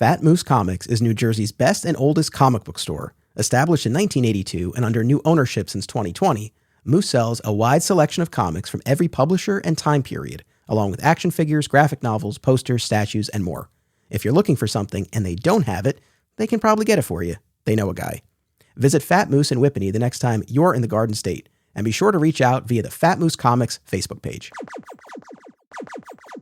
Fat Moose Comics is New Jersey's best and oldest comic book store. Established in 1982 and under new ownership since 2020, Moose sells a wide selection of comics from every publisher and time period, along with action figures, graphic novels, posters, statues, and more. If you're looking for something and they don't have it, they can probably get it for you. They know a guy. Visit Fat Moose in Whippany the next time you're in the Garden State, and be sure to reach out via the Fat Moose Comics Facebook page.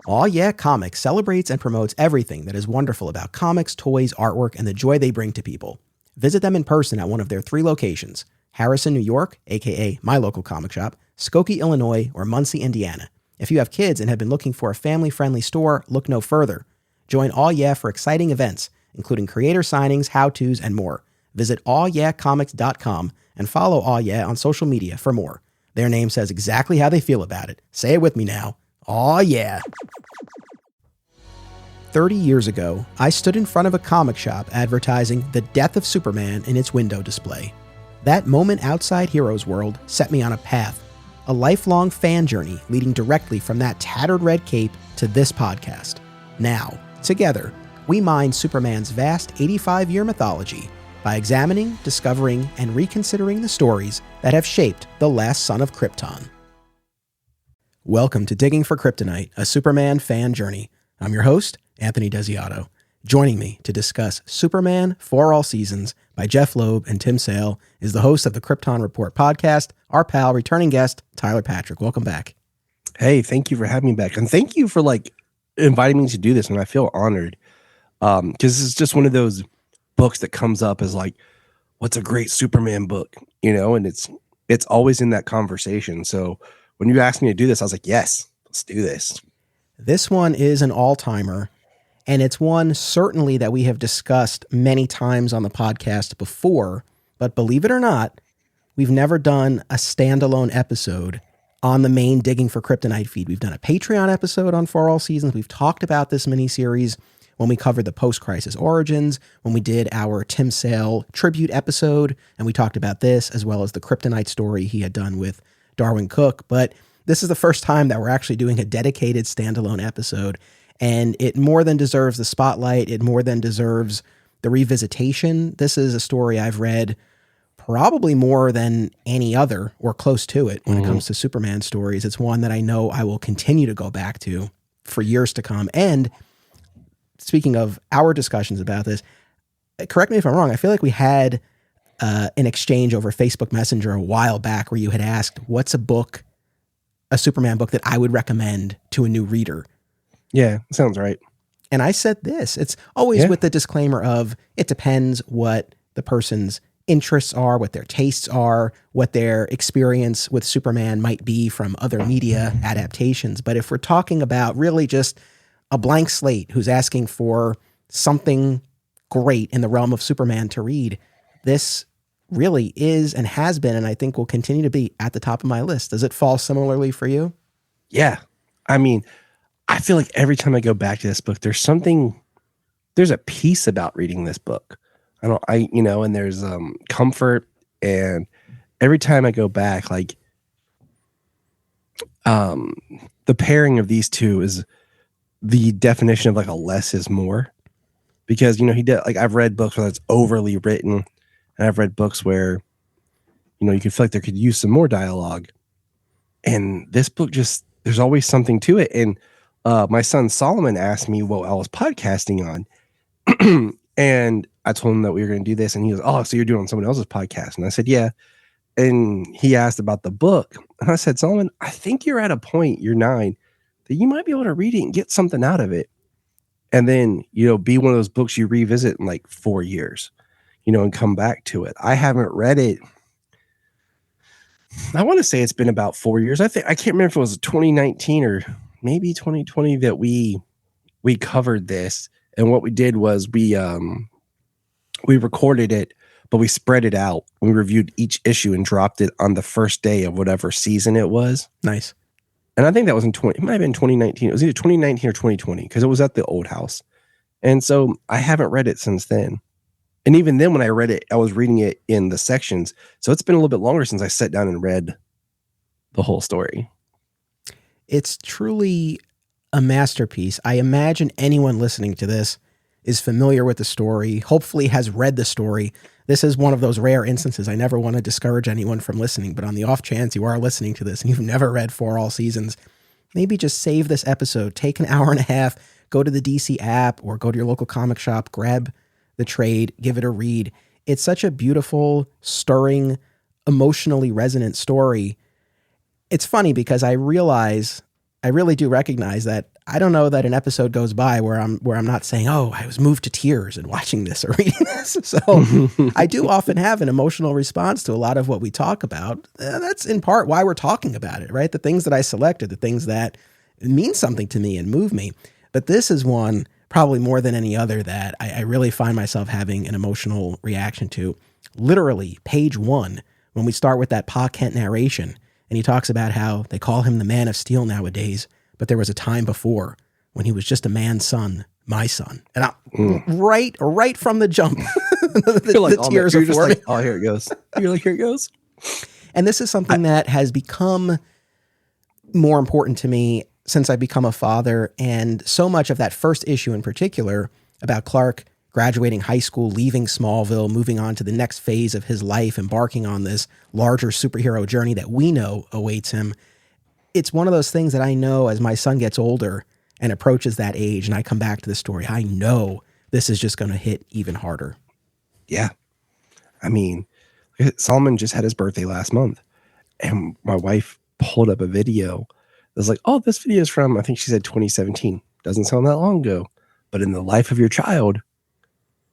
Aw Yeah Comics celebrates and promotes everything that is wonderful about comics, toys, artwork, and the joy they bring to people. Visit them in person at one of their 3 locations: Harrison, New York, aka my local comic shop, Skokie, Illinois, or Muncie, Indiana. If you have kids and have been looking for a family-friendly store, look no further. Join Aw Yeah for exciting events, including creator signings, how-tos, and more. Visit awyeahcomics.com and follow Aw Yeah on social media for more. Their name says exactly how they feel about it. Say it with me now. Aw yeah. 30 years ago, I stood in front of a comic shop advertising the death of Superman in its window display. That moment outside Heroes World set me on a path, a lifelong fan journey leading directly from that tattered red cape to this podcast. Now, together, we mine Superman's vast 85-year mythology by examining, discovering, and reconsidering the stories that have shaped the last son of Krypton. Welcome to Digging for Kryptonite, a Superman fan journey. I'm your host, Anthony Desiato. Joining me to discuss Superman for All Seasons by Jeff Loeb and Tim Sale is the host of the Krypton Report podcast, our pal, returning guest, Tyler Patrick. Welcome back. Hey, thank you for having me back. And thank you for inviting me to do this. And I feel honored because this is just one of those books that comes up as what's a great Superman book, and it's always in that conversation. So when you asked me to do this, I was like, yes, let's do this. This one is an all-timer, and it's one certainly that we have discussed many times on the podcast before, but believe it or not, we've never done a standalone episode on the main Digging for Kryptonite feed. We've done a Patreon episode on For All Seasons. We've talked about this miniseries when we covered the post-crisis origins, when we did our Tim Sale tribute episode, and we talked about this as well as the Kryptonite story he had done with Darwin Cook. But this is the first time that we're actually doing a dedicated standalone episode, and it more than deserves the spotlight. It more than deserves the revisitation. This is a story I've read probably more than any other or close to it when it comes to Superman stories. It's one that I know I will continue to go back to for years to come. And speaking of our discussions about this, correct me if I'm wrong, I feel like we had an exchange over Facebook Messenger a while back where you had asked, what's a Superman book that I would recommend to a new reader? Yeah, sounds right. And I said this. It's always with the disclaimer of it depends what the person's interests are, what their tastes are, what their experience with Superman might be from other media adaptations. But if we're talking about really just a blank slate who's asking for something great in the realm of Superman to read, this really is and has been, and I think will continue to be at the top of my list. Does it fall similarly for you? Yeah. I mean, I feel like every time I go back to this book, there's a piece about reading this book. And there's comfort, and every time I go back, the pairing of these two is the definition of a less is more, because, he did, I've read books where it's overly written, and I've read books where, you could feel like there could use some more dialogue. And this book there's always something to it. And my son Solomon asked me what I was podcasting on. And I told him that we were going to do this. And he goes, oh, so you're doing someone else's podcast? And I said, yeah. And he asked about the book. And I said, Solomon, I think you're at a point, you're 9, that you might be able to read it and get something out of it. And then, be one of those books you revisit in 4 years. And come back to it. I haven't read it. I want to say it's been about 4 years. I can't remember if it was 2019 or maybe 2020 that we covered this. And what we did was we recorded it, but we spread it out. We reviewed each issue and dropped it on the first day of whatever season it was. Nice. And I think that was it might have been 2019. It was either 2019 or 2020 because it was at the old house. And so I haven't read it since then. And even then, when I read it, I was reading it in the sections. So it's been a little bit longer since I sat down and read the whole story. It's truly a masterpiece. I imagine anyone listening to this is familiar with the story, hopefully has read the story. This is one of those rare instances. I never want to discourage anyone from listening, but on the off chance you are listening to this and you've never read For All Seasons, maybe just save this episode, take an hour and a half, go to the DC app or go to your local comic shop, grab the trade, give it a read. It's such a beautiful, stirring, emotionally resonant story. It's funny because I really do recognize that I don't know that an episode goes by where I'm not saying, oh, I was moved to tears in watching this or reading this. So I do often have an emotional response to a lot of what we talk about. That's in part why we're talking about it, right? The things that I selected, the things that mean something to me and move me. But this is one probably more than any other that I really find myself having an emotional reaction to. Literally, page 1, when we start with that Pa Kent narration, and he talks about how they call him the Man of Steel nowadays, but there was a time before when he was just a man's son, my son. And right from the jump, the tears are forming. Like, oh, here it goes. You're like, here it goes. And this is something that has become more important to me since I've become a father. And so much of that first issue in particular about Clark graduating high school, leaving Smallville, moving on to the next phase of his life, embarking on this larger superhero journey that we know awaits him. It's one of those things that I know as my son gets older and approaches that age and I come back to the story, I know this is just going to hit even harder. Yeah. I mean, Solomon just had his birthday last month and my wife pulled up a video. It was like, oh, this video is from, I think she said 2017. Doesn't sound that long ago, but in the life of your child,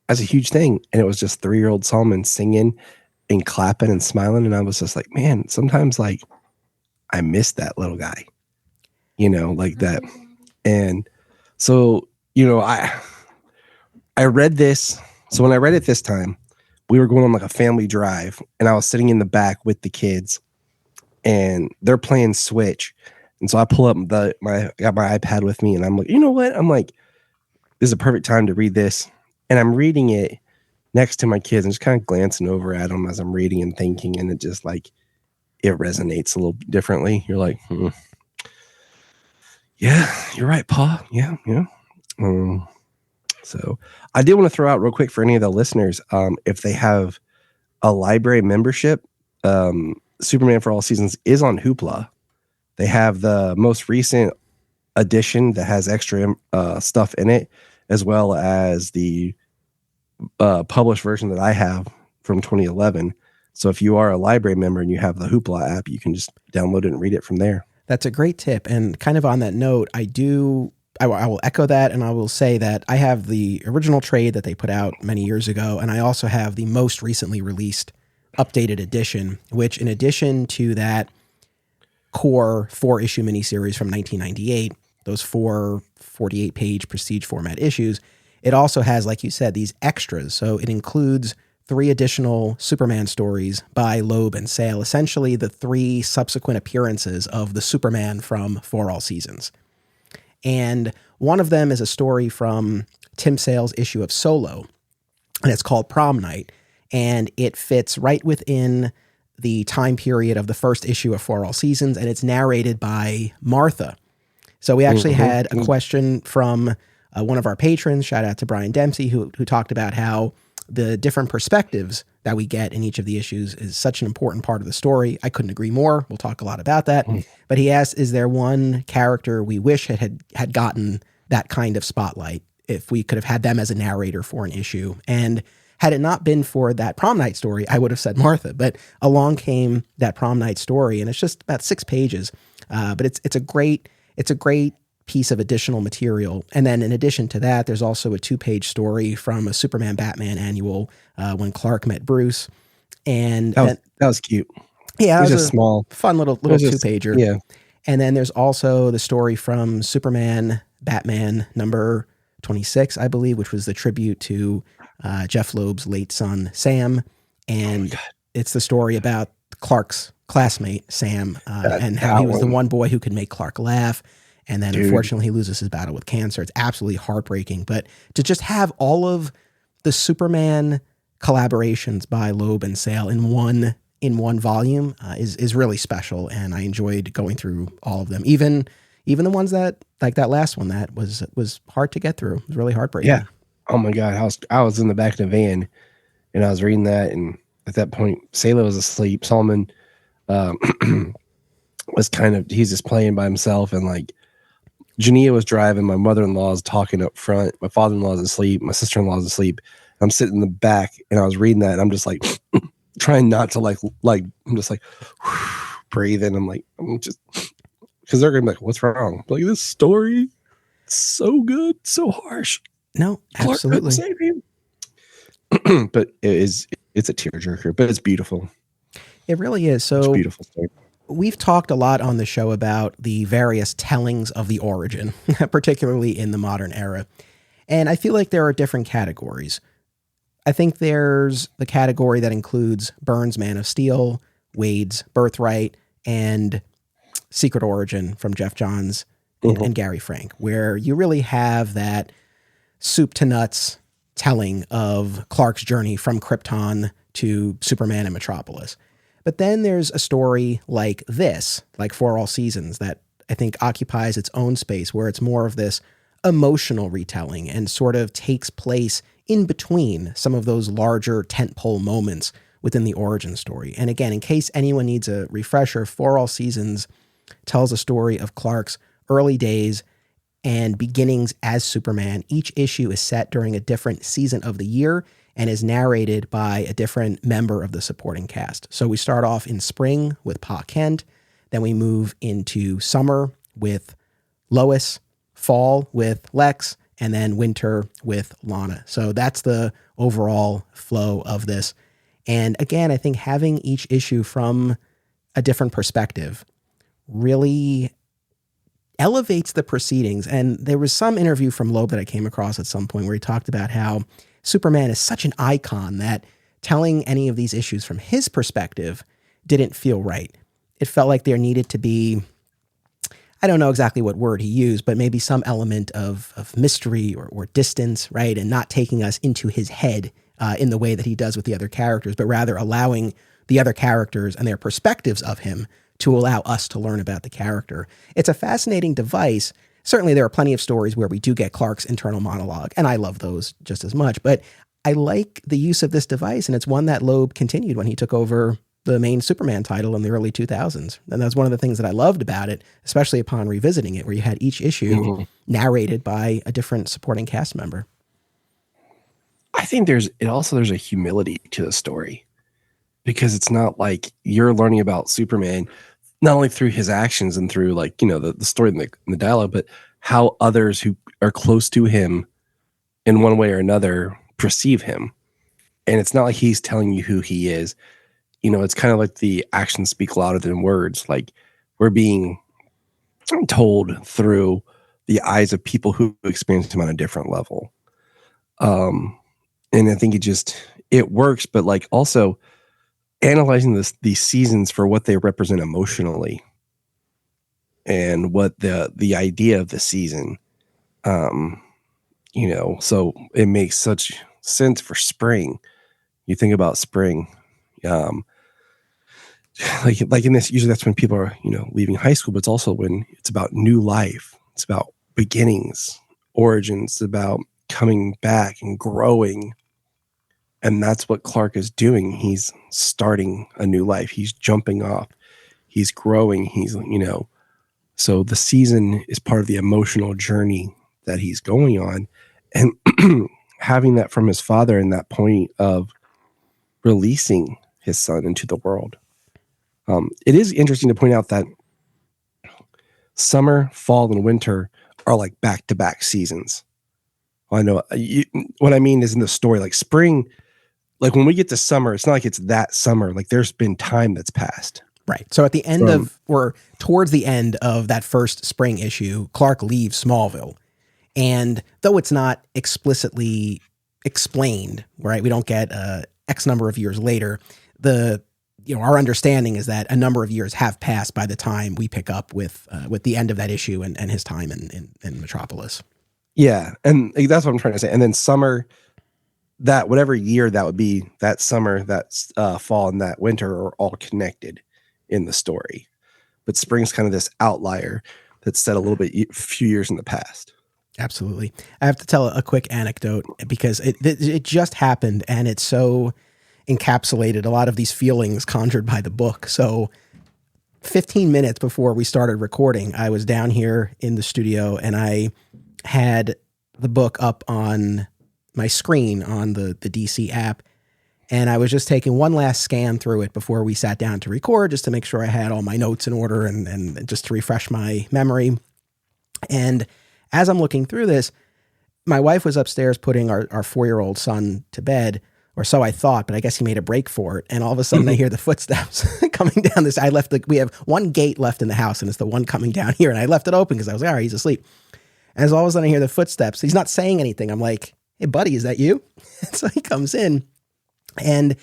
that's a huge thing. And it was just 3-year-old Solomon singing and clapping and smiling. And I was just like, man, sometimes like I miss that little guy, like that. And so, I read this. So when I read it this time, we were going on like a family drive and I was sitting in the back with the kids and they're playing Switch. And so I pull up I got my iPad with me and I'm like, you know what? I'm like, this is a perfect time to read this. And I'm reading it next to my kids and just kind of glancing over at them as I'm reading and thinking. And it just like, it resonates a little differently. You're like, yeah, you're right, Pa. Yeah. So I did want to throw out real quick for any of the listeners, if they have a library membership, Superman for All Seasons is on Hoopla. They have the most recent edition that has extra stuff in it, as well as the published version that I have from 2011. So if you are a library member and you have the Hoopla app, you can just download it and read it from there. That's a great tip. And kind of on that note, I will echo that. And I will say that I have the original trade that they put out many years ago. And I also have the most recently released updated edition, which in addition to that core 4-issue miniseries from 1998, those 4 48-page prestige format issues, it also has, like you said, these extras. So it includes 3 additional Superman stories by Loeb and Sale, essentially the 3 subsequent appearances of the Superman from For All Seasons. And one of them is a story from Tim Sale's issue of Solo, and it's called Prom Night, and it fits right within the time period of the first issue of For All Seasons, and it's narrated by Martha. So we actually had a question from one of our patrons, shout out to Brian Dempsey, who talked about how the different perspectives that we get in each of the issues is such an important part of the story. I couldn't agree more. We'll talk a lot about that. But he asked, is there one character we wish had gotten that kind of spotlight if we could have had them as a narrator for an issue? And had it not been for that Prom Night story, I would have said Martha. But along came that Prom Night story, and it's just about 6 pages. But it's a great piece of additional material. And then in addition to that, there's also a 2-page story from a Superman Batman annual when Clark met Bruce. And that was cute. Yeah, it was a small, fun little 2-pager. Yeah. And then there's also the story from Superman Batman number 26, I believe, which was the tribute to Jeff Loeb's late son, Sam. And it's the story about Clark's classmate, Sam, and how he was the one boy who could make Clark laugh. And then unfortunately he loses his battle with cancer. It's absolutely heartbreaking. But to just have all of the Superman collaborations by Loeb and Sale in one volume is really special. And I enjoyed going through all of them. Even the ones that, like that last one, that was hard to get through. It was really heartbreaking. Yeah. Oh my god, I was in the back of the van and I was reading that, and at that point, Sailor was asleep. Solomon um, was he's just playing by himself, and like Jania was driving. My mother-in-law is talking up front. My father-in-law is asleep. My sister-in-law is asleep. I'm sitting in the back, and I was reading that, and I'm just like trying not to like I'm just like breathing. I'm just because they're gonna be like, "What's wrong?" Like this story, so good, so harsh. No, Clark couldn't absolutely. save him. But it's a tearjerker, but it's beautiful. It really is. It's a So beautiful story. we've talked a lot on the show about the various tellings of the origin, particularly in the modern era. And I feel like there are different categories. I think there's the category that includes Burns' Man of Steel, Wade's Birthright, and Secret Origin from Jeff Johns and Gary Frank, where you really have that soup to nuts telling of Clark's journey from Krypton to Superman and Metropolis. But then there's a story like this, like For All Seasons, that I think occupies its own space, where it's more of this emotional retelling and sort of takes place in between some of those larger tentpole moments within the origin story. And again, in case anyone needs a refresher, For All Seasons tells a story of Clark's early days and beginnings as Superman. Each issue is set during a different season of the year and is narrated by a different member of the supporting cast. So we start off in spring with Pa Kent, then we move into summer with Lois, fall with Lex, and then winter with Lana. So that's the overall flow of this. And again, I think having each issue from a different perspective really elevates the proceedings. And there was some interview from Loeb that I came across at some point where he talked about how Superman is such an icon that telling any of these issues from his perspective didn't feel right. It felt like there needed to be, I don't know exactly what word he used, but maybe some element of mystery or distance, right? And not taking us into his head in the way that he does with the other characters, but rather allowing the other characters and their perspectives of him to allow us to learn about the character. It's a fascinating device. Certainly there are plenty of stories where we do get Clark's internal monologue, and I love those just as much, but I like the use of this device, and it's one that Loeb continued when he took over the main Superman title in the early 2000s. And that's one of the things that I loved about it, especially upon revisiting it, where you had each issue narrated by a different supporting cast member. I think there's a humility to the story, because it's not like you're learning about Superman not only through his actions and through like, you know, the story and the dialogue, but how others who are close to him in one way or another perceive him. And it's not like he's telling you who he is. You know, it's kind of like the actions speak louder than words. Like we're being told through the eyes of people who experience him on a different level. And I think it works, but like also analyzing these seasons for what they represent emotionally and what the idea of the season, you know, so it makes such sense for spring. You think about spring, like in this, usually that's when people are, you know, leaving high school, but it's also when it's about new life. It's about beginnings, origins, it's about coming back and growing. And that's what Clark is doing. He's starting a new life. He's jumping off. He's growing. He's, you know, so the season is part of the emotional journey that he's going on. And having that from his father in that point of releasing his son into the world. It is interesting to point out that summer, fall, and winter are like back-to-back seasons. I know what I mean is in the story, like spring, like when we get to summer, it's not like it's that summer. Like there's been time that's passed. Right. So at the end or towards the end of that first spring issue, Clark leaves Smallville. And though it's not explicitly explained, right, we don't get X number of years later, our understanding is that a number of years have passed by the time we pick up with the end of that issue and his time in Metropolis. Yeah. And that's what I'm trying to say. And then summer, that whatever year that would be, that summer, that fall, and that winter are all connected in the story. But spring's kind of this outlier that's set a few years in the past. Absolutely. I have to tell a quick anecdote because it just happened and it so encapsulated a lot of these feelings conjured by the book. So 15 minutes before we started recording, I was down here in the studio and I had the book up on my screen on the DC app. And I was just taking one last scan through it before we sat down to record, just to make sure I had all my notes in order and just to refresh my memory. And as I'm looking through this, my wife was upstairs putting our 4-year-old son to bed, or so I thought, but I guess he made a break for it. And all of a sudden I hear the footsteps coming down this. We have one gate left in the house and it's the one coming down here. And I left it open because I was like, all right, he's asleep. And as all of a sudden I hear the footsteps, he's not saying anything. I'm like, hey buddy, is that you? And so he comes in and,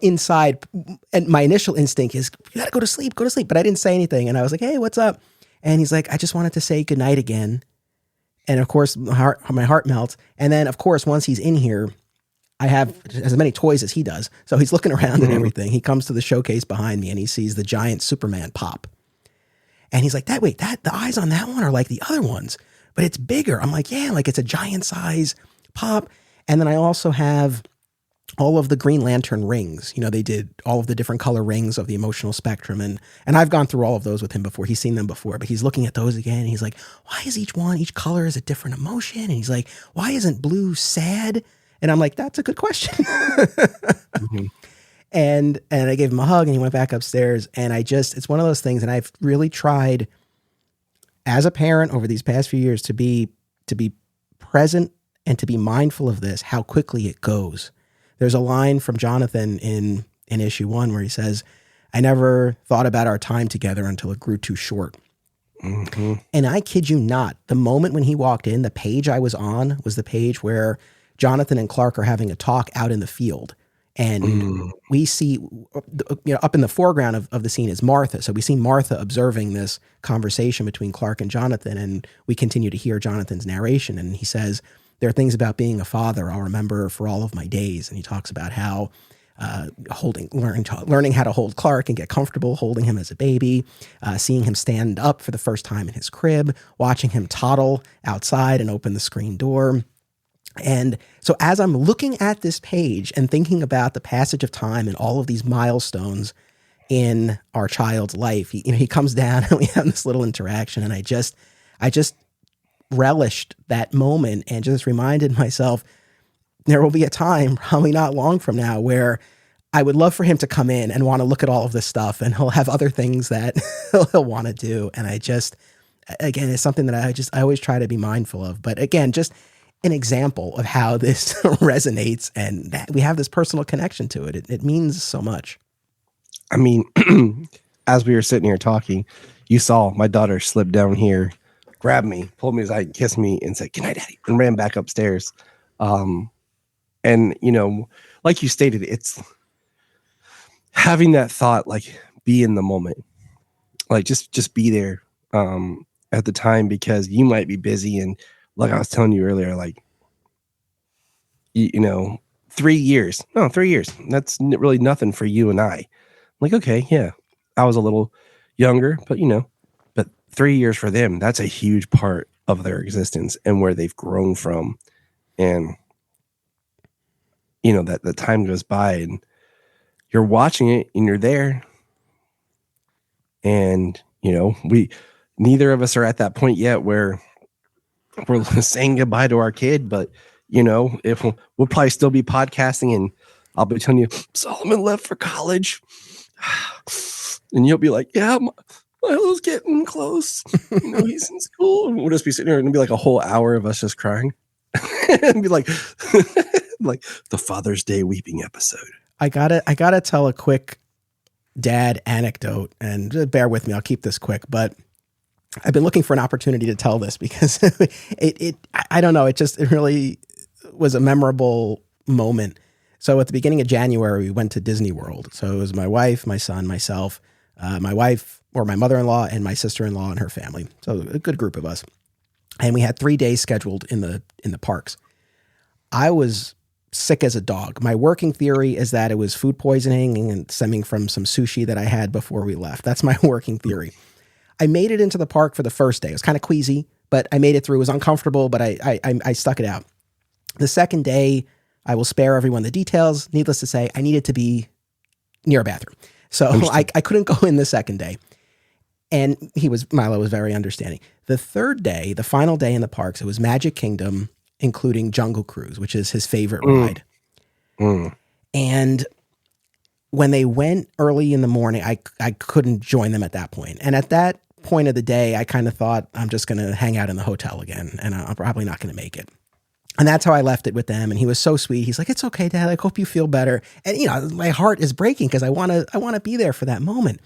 inside, and my initial instinct is, you gotta go to sleep. But I didn't say anything. And I was like, hey, what's up? And he's like, I just wanted to say goodnight again. And of course, my heart melts. And then, of course, once he's in here, I have as many toys as he does. So he's looking around and everything. He comes to the showcase behind me and he sees the giant Superman pop. And he's like, the eyes on that one are like the other ones, but it's bigger. I'm like, yeah, like it's a giant size pop. And then I also have all of the Green Lantern rings. They did all of the different color rings of the emotional spectrum. And I've gone through all of those with him before. He's seen them before, but he's looking at those again. And he's like, why is each color is a different emotion? And he's like, why isn't blue sad? And I'm like, that's a good question. Mm-hmm. And I gave him a hug and he went back upstairs. And it's one of those things. And I've really tried as a parent over these past few years to be present and to be mindful of this, how quickly it goes. There's a line from Jonathan in issue 1 where he says, I never thought about our time together until it grew too short. Mm-hmm. And I kid you not, the moment when he walked in, the page I was on was the page where Jonathan and Clark are having a talk out in the field. And we see, up in the foreground of the scene is Martha. So we see Martha observing this conversation between Clark and Jonathan. And we continue to hear Jonathan's narration. And he says, there are things about being a father I'll remember for all of my days. And he talks about how learning how to hold Clark and get comfortable holding him as a baby, seeing him stand up for the first time in his crib, watching him toddle outside and open the screen door. And so as I'm looking at this page and thinking about the passage of time and all of these milestones in our child's life, he comes down and we have this little interaction. And I just relished that moment and just reminded myself there will be a time, probably not long from now, where I would love for him to come in and want to look at all of this stuff, and he'll have other things that he'll want to do. And again, it's something that I always try to be mindful of. But again, just an example of how this resonates and that we have this personal connection to it. It means so much. I mean, as we were sitting here talking, you saw my daughter slip down here, grabbed me, pulled me aside, kissed me, and said, "Good night, Daddy," and ran back upstairs. And like you stated, it's having that thought, like, be in the moment, like just be there at the time, because you might be busy. And like I was telling you earlier, like, 3 years, that's really nothing for you and I. Like, okay, yeah, I was a little younger, but 3 years for them, that's a huge part of their existence and where they've grown from. And that the time goes by and you're watching it and you're there. And neither of us are at that point yet where we're saying goodbye to our kid, but if we'll probably still be podcasting, and I'll be telling you Solomon left for college, and you'll be like, yeah, Milo's getting close. He's in school. And we'll just be sitting here and it'll be like a whole hour of us just crying and be like, like the Father's Day weeping episode. I gotta tell a quick dad anecdote, and bear with me. I'll keep this quick, but I've been looking for an opportunity to tell this because I don't know. It really was a memorable moment. So at the beginning of January, we went to Disney World. So it was my wife, my son, myself, my wife or my mother-in-law, and my sister-in-law and her family. So a good group of us. And we had 3 days scheduled in the parks. I was sick as a dog. My working theory is that it was food poisoning and stemming from some sushi that I had before we left. That's my working theory. I made it into the park for the first day. I was kind of queasy, but I made it through. It was uncomfortable, but I stuck it out. The second day, I will spare everyone the details. Needless to say, I needed to be near a bathroom. So I couldn't go in the second day. And Milo was very understanding. The third day, the final day in the parks, it was Magic Kingdom, including Jungle Cruise, which is his favorite ride. And when they went early in the morning, I couldn't join them at that point. And at that point of the day, I kind of thought, I'm just going to hang out in the hotel again, and I'm probably not going to make it. And that's how I left it with them. And he was so sweet. He's like, it's okay, Dad. I hope you feel better. And, you know, my heart is breaking because I want to be there for that moment.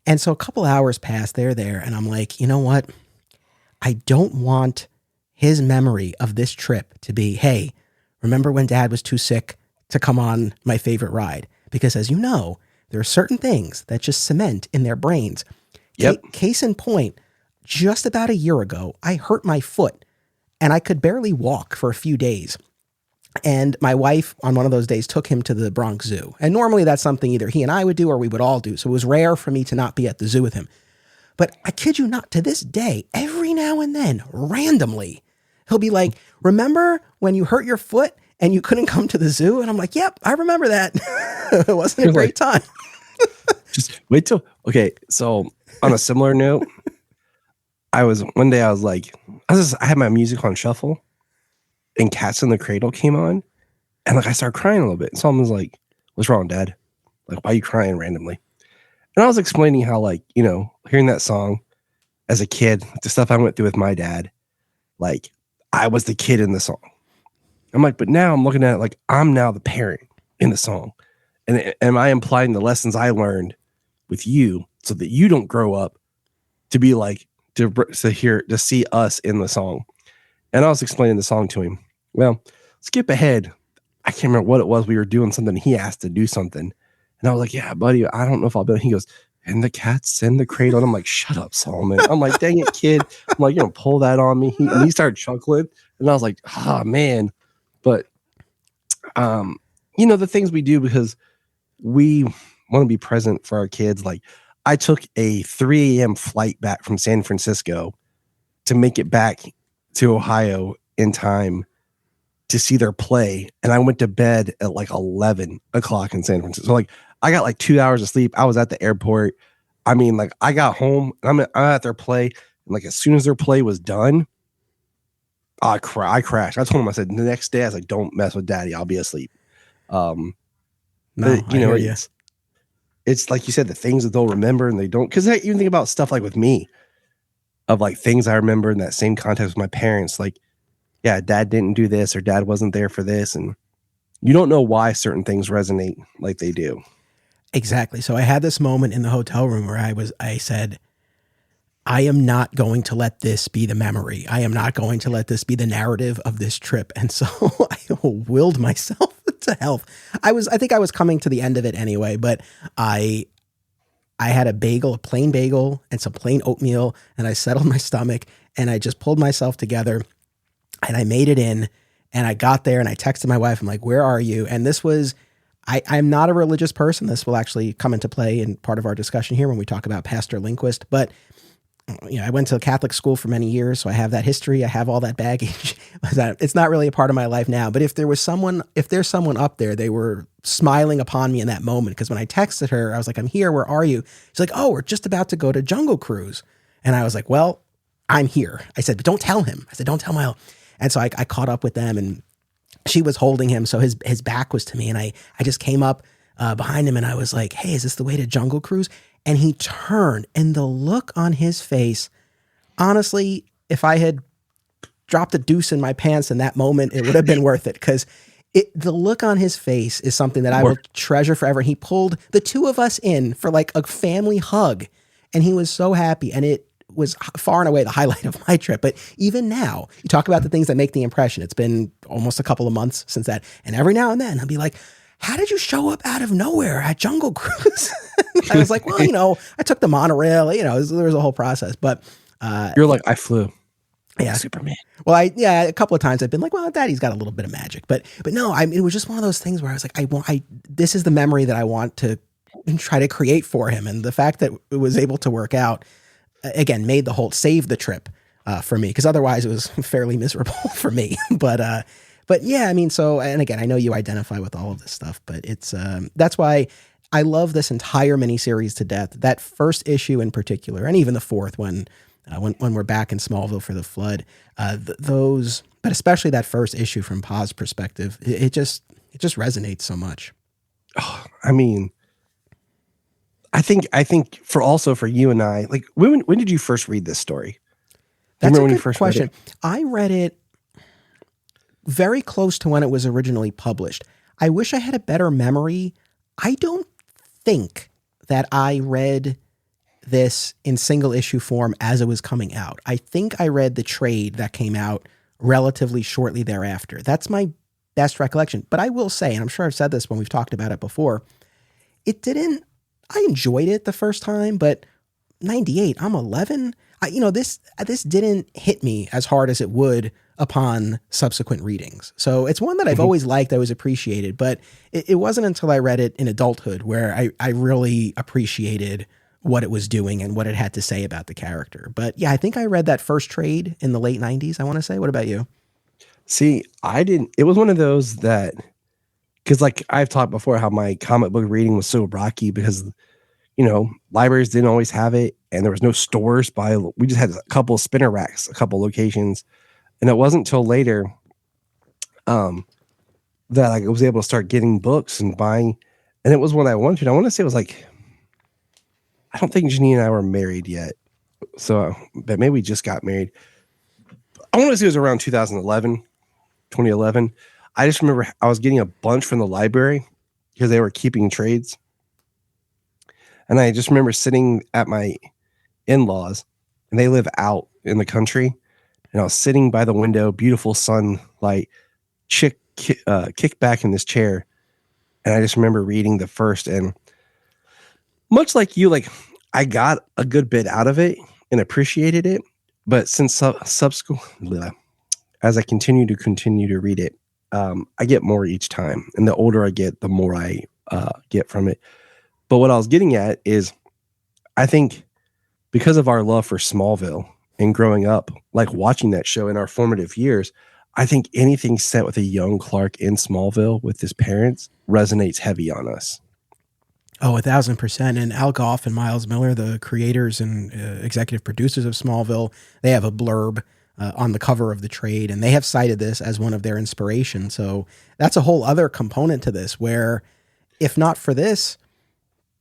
And so a couple hours passed, they're there. And I'm like, you know what? I don't want his memory of this trip to be, hey, remember when Dad was too sick to come on my favorite ride? Because as you know, there are certain things that just cement in their brains. Yep. Case in point, just about a year ago, I hurt my foot and I could barely walk for a few days. And my wife on one of those days took him to the Bronx Zoo. And normally that's something either he and I would do or we would all do. So it was rare for me to not be at the zoo with him. But I kid you not, to this day, every now and then, randomly, he'll be like, remember when you hurt your foot and you couldn't come to the zoo? And I'm like, yep, I remember that. It wasn't a great time. Just wait till, okay. So on a similar note, I had my music on shuffle and Cats in the Cradle came on and like I started crying a little bit. And someone was like, what's wrong, Dad? Like, why are you crying randomly? And I was explaining how, like, you know, hearing that song as a kid, the stuff I went through with my dad, like I was the kid in the song. I'm like, but now I'm looking at it like I'm now the parent in the song. And am I implying the lessons I learned with you so that you don't grow up to be like, to see us in the song? And I was explaining the song to him. Well, skip ahead. I can't remember what it was. We were doing something. He asked to do something. And I was like, yeah, buddy, I don't know if I'll be. He goes, and the Cats in the Cradle. And I'm like, shut up, Solomon. I'm like, dang it, kid. I'm like, you don't pull that on me. And he started chuckling. And I was like, oh, man. But, you know, the things we do because we want to be present for our kids. Like I took a 3 a.m. flight back from San Francisco to make it back to Ohio in time to see their play. And I went to bed at like 11 o'clock in San Francisco. So like I got like 2 hours of sleep. I was at the airport. I mean, like I got home and I'm at their play. And like, as soon as their play was done, I crashed. I told him, I said, the next day I was like, don't mess with Daddy. I'll be asleep. No, but, you know, it's like you said, the things that they'll remember and they don't, because I even think about stuff like with me of like things I remember in that same context with my parents. Like, yeah, Dad didn't do this or Dad wasn't there for this. And you don't know why certain things resonate like they do. Exactly. So I had this moment in the hotel room where I said, I am not going to let this be the memory. I am not going to let this be the narrative of this trip. And so I willed myself to health. I think I was coming to the end of it anyway, but I had a plain bagel and some plain oatmeal, and I settled my stomach and I just pulled myself together and I made it in and I got there and I texted my wife. I'm like, where are you? And this was, I'm not a religious person. This will actually come into play in part of our discussion here when we talk about Pastor Lindquist, but you know, I went to a Catholic school for many years, so I have that history. I have all that baggage. It's not really a part of my life now. But if there's someone up there, they were smiling upon me in that moment. Because when I texted her, I was like, I'm here. Where are you? She's like, oh, we're just about to go to Jungle Cruise. And I was like, well, I'm here. I said, but don't tell him. I said, don't tell Milo. And so I caught up with them and she was holding him. So his back was to me. And I just came up behind him and I was like, hey, is this the way to Jungle Cruise? And he turned and the look on his face, honestly, if I had dropped a deuce in my pants in that moment, it would have been worth it because the look on his face is something that I will treasure forever. He pulled the two of us in for like a family hug and he was so happy. And it was far and away the highlight of my trip. But even now, you talk about the things that make the impression. It's been almost a couple of months since that. And every now and then he'll be like, how did you show up out of nowhere at Jungle Cruise? I was like, well, you know, I took the monorail, you know, there was a whole process, but, you're like, I flew. Yeah. Superman. Well, a couple of times I've been like, well, Daddy's got a little bit of magic, but no, it was just one of those things where I was like, this is the memory that I want to try to create for him. And the fact that it was able to work out again, saved the trip. for me, because otherwise it was fairly miserable for me. But yeah, I mean, so, and again, I know you identify with all of this stuff, but it's that's why I love this entire miniseries to death. That first issue in particular, and even the fourth when we're back in Smallville for the flood, those, but especially that first issue from Pa's perspective, it just resonates so much. Oh, I mean, I think for you and I, like when did you first read this story? That's a good question. I read it very close to when it was originally published. I wish I had a better memory. I don't think that I read this in single issue form as it was coming out. I think I read the trade that came out relatively shortly thereafter. That's my best recollection. But I will say, and I'm sure I've said this when we've talked about it before, I enjoyed it the first time, but 98, I'm 11. This didn't hit me as hard as it would upon subsequent readings. So it's one that I've always liked, I always appreciated, but it wasn't until I read it in adulthood where I really appreciated what it was doing and what it had to say about the character. But yeah, I think I read that first trade in the late 90s, I want to say. What about you? See, I didn't. It was one of those that, because like I've talked before how my comic book reading was so rocky because, libraries didn't always have it and there was no stores we just had a couple of spinner racks, a couple locations. And it wasn't until later that I was able to start getting books and buying. And it was when I wanted to. I want to say it was like, I don't think Janine and I were married yet. So, but maybe we just got married. I want to say it was around 2011. I just remember I was getting a bunch from the library because they were keeping trades. And I just remember sitting at my in-laws, and they live out in the country. And I was sitting by the window, beautiful sunlight, kick back in this chair. And I just remember reading the first, and much like you, like I got a good bit out of it and appreciated it. But since subsequently, as I continue to read it, I get more each time. And the older I get, the more I get from it. But what I was getting at is, I think because of our love for Smallville and growing up, like watching that show in our formative years, I think anything set with a young Clark in Smallville with his parents resonates heavy on us. Oh, 1,000%. And Al Gough and Miles Miller, the creators and executive producers of Smallville, they have a blurb on the cover of the trade, and they have cited this as one of their inspirations. So that's a whole other component to this where, if not for this,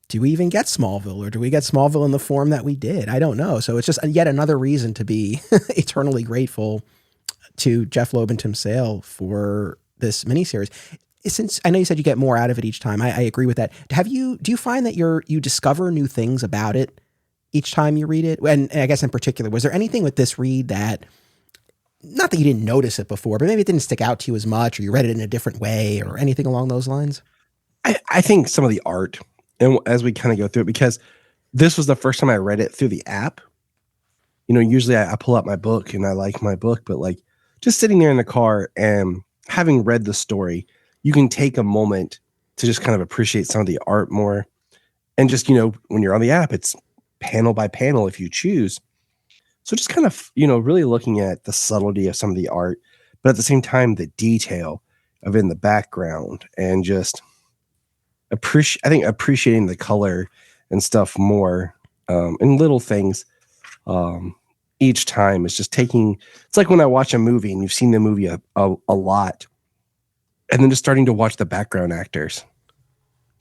do we even get Smallville, or do we get Smallville in the form that we did? I don't know. So it's just yet another reason to be eternally grateful to Jeff Loeb and Tim Sale for this miniseries. Since I know you said you get more out of it each time, I agree with that. Do you find that you discover new things about it each time you read it? And I guess in particular, was there anything with this read that, not that you didn't notice it before, but maybe it didn't stick out to you as much, or you read it in a different way, or anything along those lines? I think some of the art, and as we kind of go through it, because this was the first time I read it through the app. Usually I pull out my book and I like my book, but like just sitting there in the car and having read the story, you can take a moment to just kind of appreciate some of the art more. And just, when you're on the app, it's panel by panel if you choose. So just kind of, really looking at the subtlety of some of the art, but at the same time, the detail of in the background, and just appreciating the color and stuff more, and little things each time. It's just it's like when I watch a movie and you've seen the movie a lot, and then just starting to watch the background actors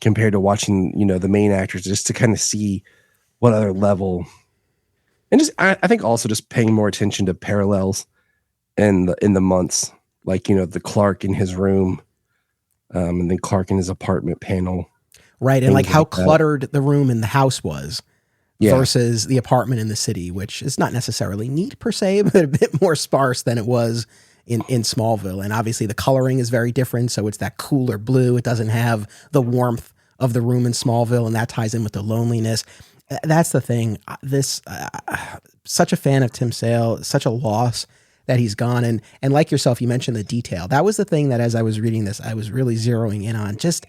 compared to watching, the main actors, just to kind of see what other level. And just, I think also just paying more attention to parallels in the months, like, the Clark in his room, and then Clark in his apartment panel. Right. And like how cluttered the room in the house was versus the apartment in the city, which is not necessarily neat per se, but a bit more sparse than it was in Smallville. And obviously the coloring is very different. So it's that cooler blue. It doesn't have the warmth of the room in Smallville, and that ties in with the loneliness. That's the thing. Such a fan of Tim Sale, such a loss that he's gone. And like yourself, you mentioned the detail. That was the thing that as I was reading this, I was really zeroing in on, just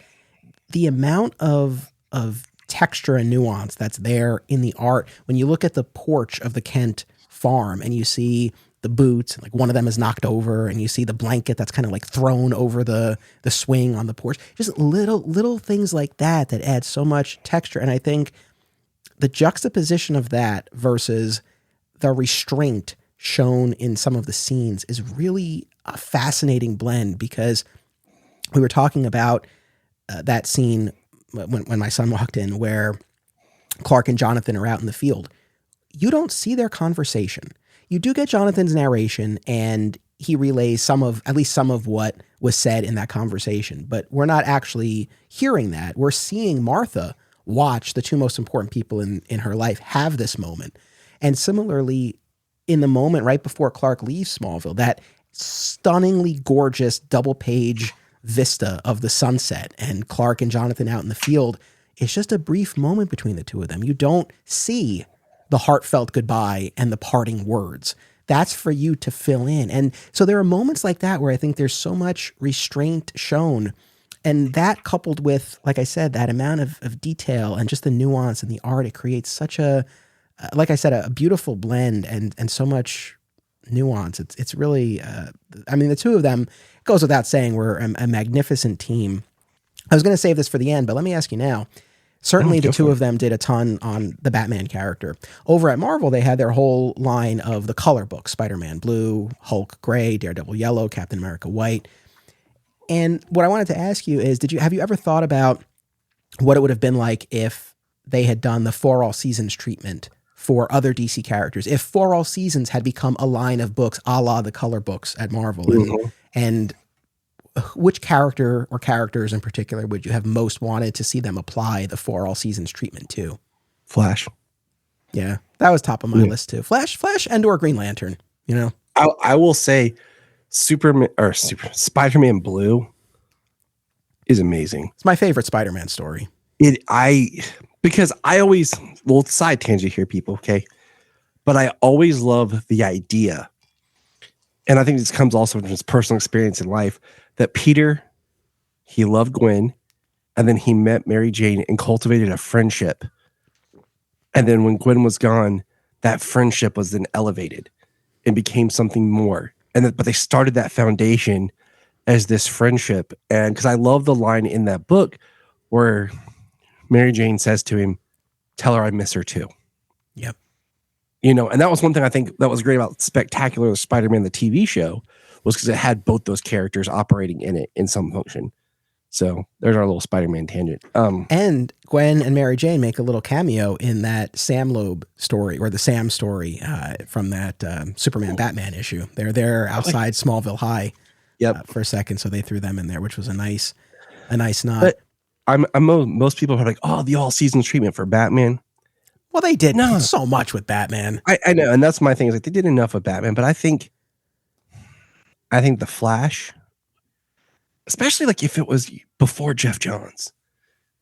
the amount of texture and nuance that's there in the art. When you look at the porch of the Kent farm and you see the boots, like one of them is knocked over, and you see the blanket that's kind of like thrown over the swing on the porch. Just little things like that add so much texture. And I think the juxtaposition of that versus the restraint shown in some of the scenes is really a fascinating blend, because we were talking about that scene when my son walked in where Clark and Jonathan are out in the field. You don't see their conversation. You do get Jonathan's narration, and he relays at least some of what was said in that conversation, but we're not actually hearing that. We're seeing Martha watch the two most important people in her life have this moment. And similarly, in the moment right before Clark leaves Smallville, that stunningly gorgeous double-page vista of the sunset and Clark and Jonathan out in the field, it's just a brief moment between the two of them. You don't see the heartfelt goodbye and the parting words. That's for you to fill in. And so there are moments like that where I think there's so much restraint shown. And that, coupled with, like I said, that amount of detail and just the nuance and the art, it creates such a, like I said, a beautiful blend and so much nuance. It's really, the two of them, it goes without saying, were a magnificent team. I was going to save this for the end, but let me ask you now. Certainly the two of them did a ton on the Batman character. Over at Marvel, they had their whole line of the color books: Spider-Man Blue, Hulk Gray, Daredevil Yellow, Captain America White. And what I wanted to ask you is, have you ever thought about what it would have been like if they had done the For All Seasons treatment for other DC characters? If For All Seasons had become a line of books a la the color books at Marvel, and which character or characters in particular would you have most wanted to see them apply the For All Seasons treatment to? Flash. Yeah, that was top of my list too. Flash and or Green Lantern, you know? I will say Spider-Man Blue is amazing. It's my favorite Spider-Man story. Because I always, side tangent here, people, okay? But I always love the idea, and I think this comes also from his personal experience in life, that Peter, he loved Gwen, and then he met Mary Jane and cultivated a friendship. And then when Gwen was gone, that friendship was then elevated and became something more. But they started that foundation as this friendship. And because I love the line in that book where Mary Jane says to him, "Tell her I miss her too." Yep. And that was one thing I think that was great about Spectacular Spider-Man, the TV show, was because it had both those characters operating in it in some function. So there's our little Spider-Man tangent. And Gwen and Mary Jane make a little cameo in that Sam Loeb story, or the Sam story from that Superman Batman issue. They're there outside Smallville High for a second, so they threw them in there, which was a nice nod. But most people are like, "Oh, the all season treatment for Batman." Well, they did so much with Batman. I know, and that's my thing. Is like they did enough with Batman, but I think the Flash, especially like if it was before Jeff Johns,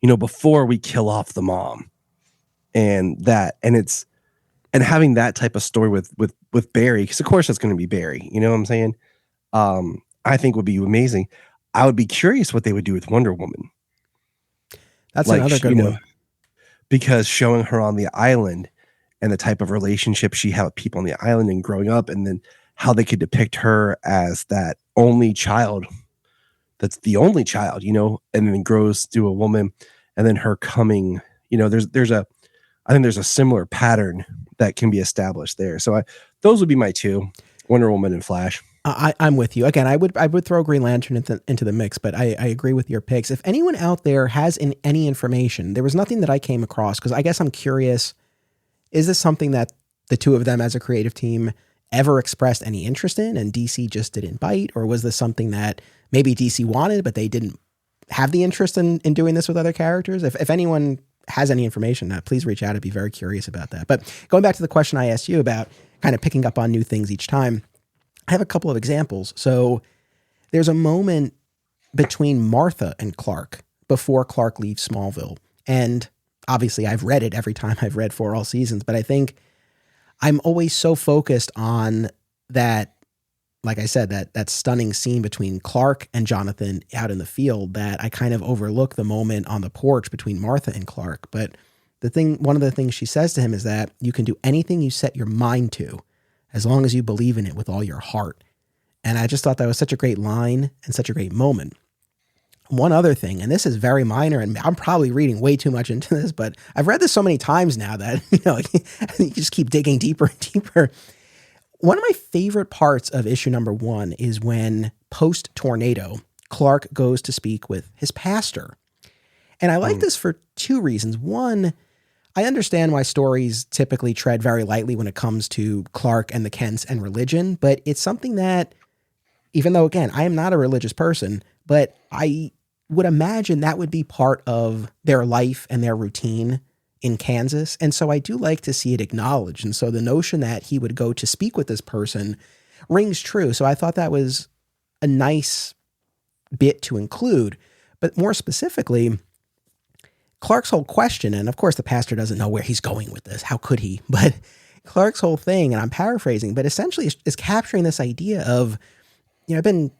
before we kill off the mom, and having that type of story with Barry, because of course it's going to be Barry. You know what I'm saying? I think would be amazing. I would be curious what they would do with Wonder Woman. That's another good one. Because showing her on the island and the type of relationship she had with people on the island and growing up, and then how they could depict her as that only child, that's the only child, and then grows to a woman, and then her coming, I think there's a similar pattern that can be established there. So those would be my two, Wonder Woman and Flash. I'm with you. Again, I would throw Green Lantern into the mix, but I agree with your picks. If anyone out there has any information, there was nothing that I came across, because I guess I'm curious, is this something that the two of them as a creative team ever expressed any interest in and DC just didn't bite? Or was this something that maybe DC wanted, but they didn't have the interest in doing this with other characters? If anyone has any information, please reach out. I'd be very curious about that. But going back to the question I asked you about kind of picking up on new things each time, I have a couple of examples. So there's a moment between Martha and Clark before Clark leaves Smallville. And obviously I've read it every time I've read For All Seasons, but I think I'm always so focused on that, like I said, that stunning scene between Clark and Jonathan out in the field, that I kind of overlook the moment on the porch between Martha and Clark. But one of the things she says to him is that you can do anything you set your mind to, as long as you believe in it with all your heart. And I just thought that was such a great line and such a great moment. One other thing, and this is very minor, and I'm probably reading way too much into this, but I've read this so many times now that, you just keep digging deeper and deeper. One of my favorite parts of issue number 1 is when post-tornado, Clark goes to speak with his pastor. And I like this for 2 reasons. One, I understand why stories typically tread very lightly when it comes to Clark and the Kents and religion, but it's something that, even though, again, I am not a religious person, but I would imagine that would be part of their life and their routine in Kansas. And so I do like to see it acknowledged. And so the notion that he would go to speak with this person rings true. So I thought that was a nice bit to include. But more specifically, Clark's whole question, and of course the pastor doesn't know where he's going with this. How could he? But Clark's whole thing, and I'm paraphrasing, but essentially is capturing this idea of, I've been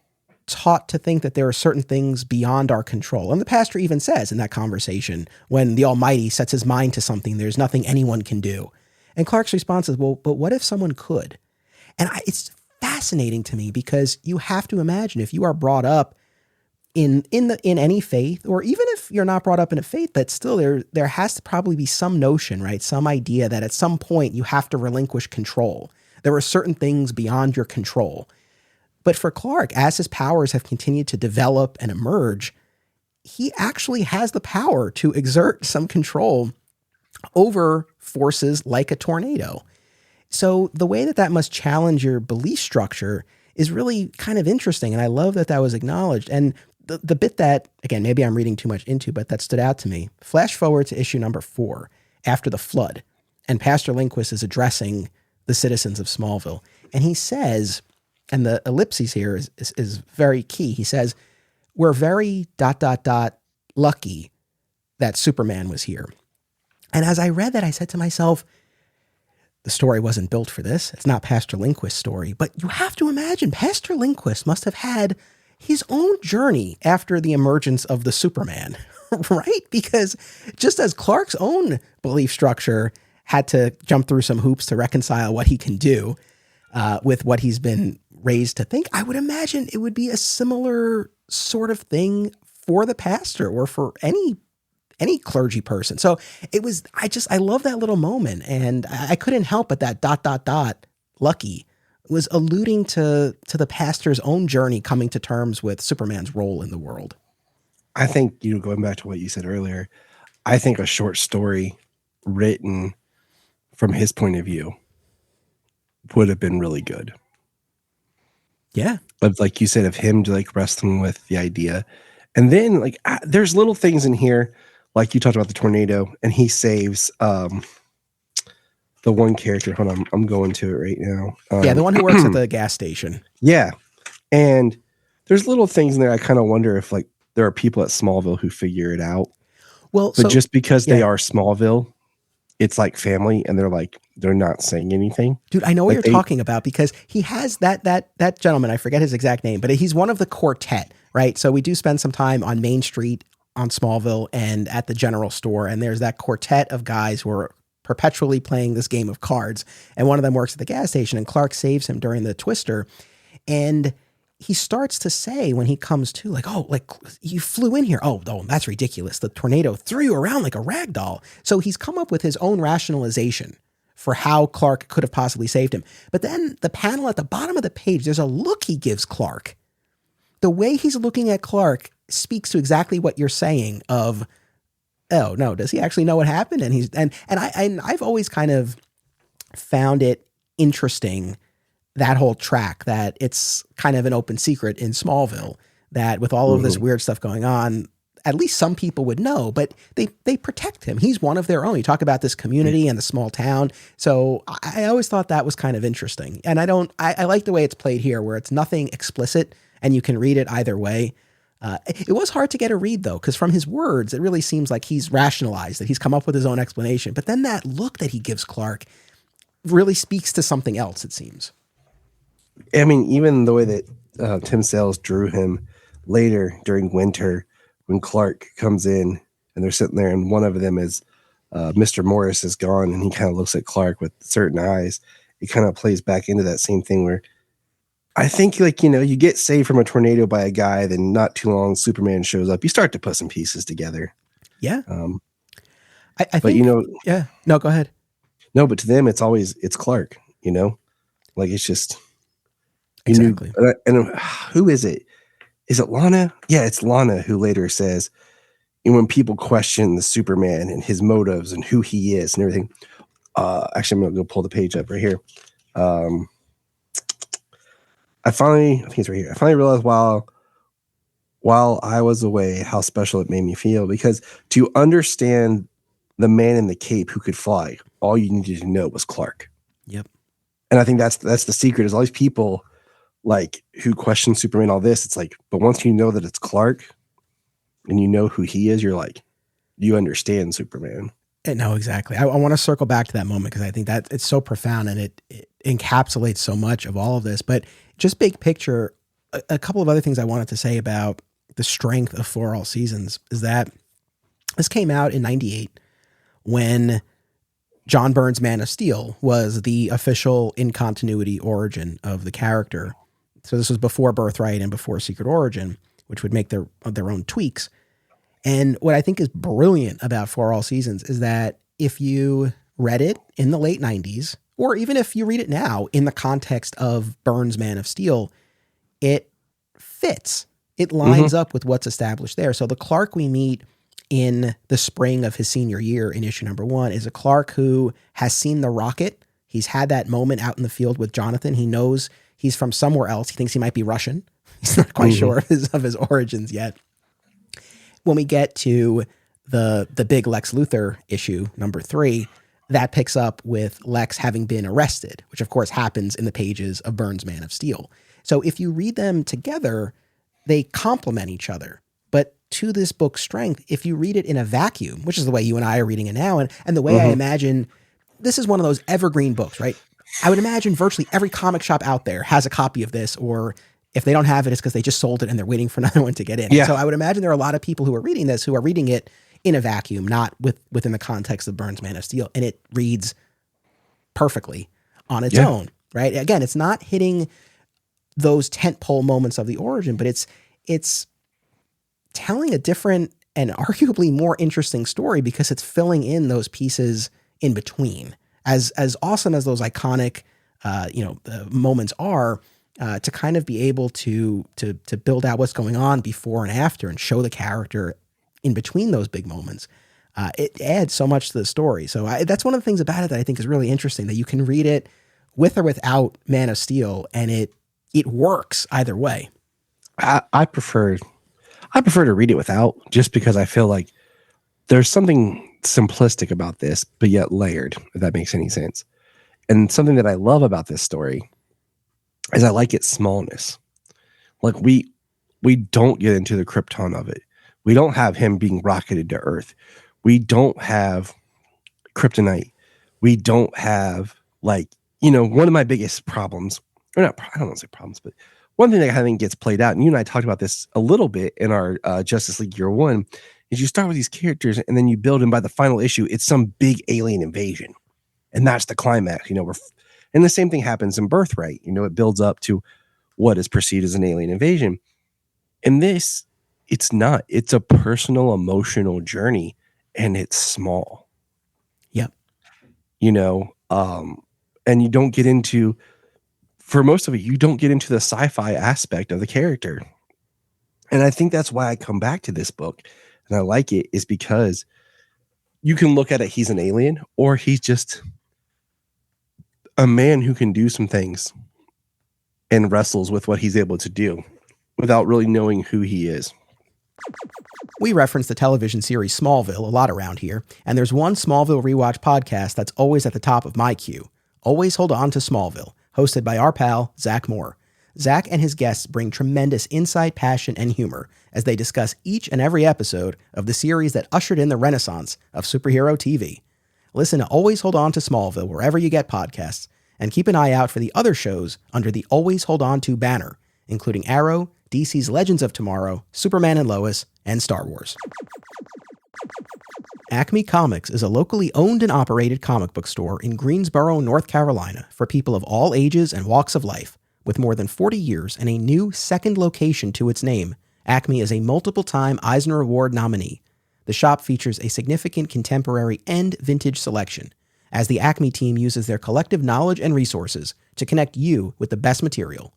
taught to think that there are certain things beyond our control. And the pastor even says in that conversation, when the Almighty sets his mind to something, there's nothing anyone can do. And Clark's response is, well, but what if someone could? And it's fascinating to me because you have to imagine if you are brought up in any faith, or even if you're not brought up in a faith, but still there has to probably be some notion, right? Some idea that at some point you have to relinquish control. There are certain things beyond your control. But for Clark, as his powers have continued to develop and emerge, he actually has the power to exert some control over forces like a tornado. So the way that must challenge your belief structure is really kind of interesting. And I love that was acknowledged. And the bit that, again, maybe I'm reading too much into, but that stood out to me. Flash forward to issue number 4, after the flood. And Pastor Lindquist is addressing the citizens of Smallville. And he says, and the ellipses here is very key. He says, we're very ... lucky that Superman was here. And as I read that, I said to myself, the story wasn't built for this. It's not Pastor Lindquist's story, but you have to imagine Pastor Lindquist must have had his own journey after the emergence of the Superman, right? Because just as Clark's own belief structure had to jump through some hoops to reconcile what he can do with what he's been raised to think, I would imagine it would be a similar sort of thing for the pastor or for any clergy person. So I love that little moment. And I couldn't help but that ... lucky was alluding to the pastor's own journey coming to terms with Superman's role in the world. I think, going back to what you said earlier, I think a short story written from his point of view would have been really good. Yeah. But like you said, of him to wrestling with the idea. And then there's little things in here, like you talked about the tornado, and he saves the one character. Hold on, I'm going to it right now. The one who works at the gas station. Yeah. And there's little things in there. I kind of wonder if there are people at Smallville who figure it out. Well, but just because they are Smallville, it's like family, and they're not saying anything. Dude, I know what you're talking about, because he has that gentleman, I forget his exact name, but he's one of the quartet, right? So we do spend some time on Main Street on Smallville and at the general store, and there's that quartet of guys who are perpetually playing this game of cards, and one of them works at the gas station, and Clark saves him during the twister, and he starts to say when he comes to, you flew in here. Oh, that's ridiculous. The tornado threw you around like a rag doll. So he's come up with his own rationalization for how Clark could have possibly saved him. But then the panel at the bottom of the page, there's a look he gives Clark. The way he's looking at Clark speaks to exactly what you're saying of, oh no, does he actually know what happened? And I've always kind of found it interesting, that whole track, that it's kind of an open secret in Smallville that with all of this weird stuff going on, at least some people would know, but they protect him. He's one of their own. You talk about this community and the small town. So I always thought that was kind of interesting. And I like the way it's played here, where it's nothing explicit and you can read it either way. It was hard to get a read though, because from his words, it really seems like he's rationalized, that he's come up with his own explanation. But then that look that he gives Clark really speaks to something else, it seems. I mean, even the way that Tim Sales drew him later during winter, when Clark comes in and they're sitting there, and one of them is Mr. Morris is gone, and he kind of looks at Clark with certain eyes. it kind of plays back into that same thing where I think, like, you know, you get saved from a tornado by a guy, then not too long, Superman shows up. You start to put some pieces together. Yeah. I But, think, you know, yeah, no, go ahead. no, but to them, it's Clark, you know, like it's just, Exactly. and who is it? Is it Lana? Yeah, it's Lana who later says, and when people question the Superman and his motives and who he is and everything, actually, I'm going to go pull the page up right here. I think it's right here. I finally realized while I was away how special it made me feel, because to understand the man in the cape who could fly, all you needed to know was Clark. Yep. And I think that's the secret, is all these people like who question Superman, all this. It's like, but once you know that it's Clark and you know who he is, you're like, you understand Superman. No, exactly. I want to circle back to that moment because I think that it's so profound and it encapsulates so much of all of this. But just big picture, a couple of other things I wanted to say about the strength of For All Seasons is that this came out in 98 when John Byrne's Man of Steel was the official in continuity origin of the character. So this was before Birthright and before Secret Origin, which would make their own tweaks. And what I think is brilliant about For All Seasons is that if you read it in the late 90s, or even if you read it now in the context of Byrne's Man of Steel, it fits. It lines up with what's established there. So the Clark we meet in the spring of his senior year in issue number 1 is a Clark who has seen the rocket. He's had that moment out in the field with Jonathan. He knows he's from somewhere else. He thinks he might be Russian. He's not quite sure of his origins yet. When we get to the big Lex Luthor issue, number 3, that picks up with Lex having been arrested, which of course happens in the pages of Byrne's Man of Steel. So if you read them together, they complement each other. But to this book's strength, if you read it in a vacuum, which is the way you and I are reading it now, and the way I imagine, this is one of those evergreen books, right? I would imagine virtually every comic shop out there has a copy of this, or if they don't have it, it's because they just sold it and they're waiting for another one to get in. Yeah. So I would imagine there are a lot of people who are reading this who are reading it in a vacuum, not within the context of Byrne's Man of Steel. And it reads perfectly on its own, right? Again, it's not hitting those tentpole moments of the origin, but it's telling a different and arguably more interesting story because it's filling in those pieces in between. As awesome as those iconic, moments are, to kind of be able to build out what's going on before and after and show the character in between those big moments, it adds so much to the story. So that's one of the things about it that I think is really interesting, that you can read it with or without Man of Steel, and it works either way. I prefer to read it without, just because I feel like there's something simplistic about this, but yet layered, if that makes any sense. And something that I love about this story is I like its smallness. Like we don't get into the Krypton of it. We don't have him being rocketed to Earth. We don't have kryptonite. We don't have, like, one of my biggest problems, or not, I don't want to say problems, but one thing that I think gets played out, and you and I talked about this a little bit in our Justice League Year 1, is you start with these characters and then you build them. By the final issue, it's some big alien invasion. And that's the climax, and the same thing happens in Birthright. It builds up to what is perceived as an alien invasion. In this, it's not. It's a personal, emotional journey, and it's small. Yep. And you don't get into, for most of it, you don't get into the sci-fi aspect of the character. And I think that's why I come back to this book, and I like it, is because you can look at it, he's an alien, or he's just a man who can do some things and wrestles with what he's able to do without really knowing who he is. We reference the television series Smallville a lot around here, and there's one Smallville Rewatch podcast that's always at the top of my queue. Always Hold On to Smallville, hosted by our pal, Zach Moore. Zach and his guests bring tremendous insight, passion, and humor as they discuss each and every episode of the series that ushered in the renaissance of superhero TV. Listen to Always Hold On to Smallville wherever you get podcasts, and keep an eye out for the other shows under the Always Hold On to banner, including Arrow, DC's Legends of Tomorrow, Superman and Lois, and Star Wars. Acme Comics is a locally owned and operated comic book store in Greensboro, North Carolina, for people of all ages and walks of life. With more than 40 years and a new second location to its name, Acme is a multiple-time Eisner Award nominee. The shop features a significant contemporary and vintage selection, as the Acme team uses their collective knowledge and resources to connect you with the best material.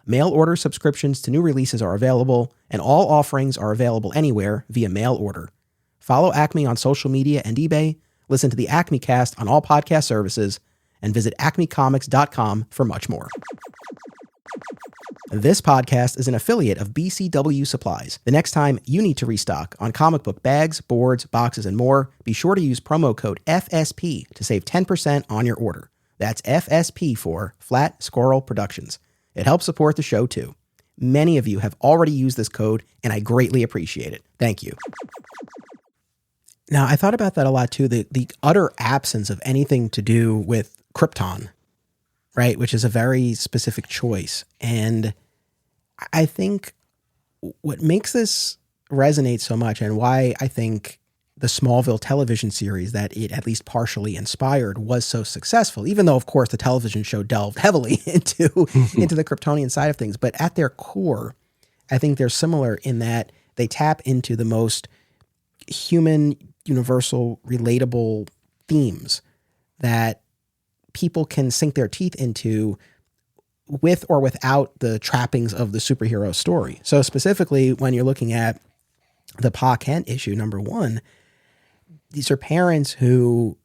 Mail order subscriptions to new releases are available, and all offerings are available anywhere via mail order. Follow Acme on social media and eBay, listen to the Acme Cast on all podcast services, and visit acmecomics.com for much more. This podcast is an affiliate of BCW Supplies. The next time you need to restock on comic book bags, boards, boxes, and more, be sure to use promo code FSP to save 10% on your order. That's FSP for Flat Squirrel Productions. It helps support the show too. Many of you have already used this code, and I greatly appreciate it. Thank you. Now, I thought about that a lot too, the utter absence of anything to do with Krypton, right? Which is a very specific choice. And I think what makes this resonate so much, and why I think the Smallville television series that it at least partially inspired was so successful, even though, of course, the television show delved heavily into the Kryptonian side of things. But at their core, I think they're similar in that they tap into the most human, universal, relatable themes that people can sink their teeth into with or without the trappings of the superhero story. So specifically, when you're looking at the Pa Kent issue, number 1, these are parents who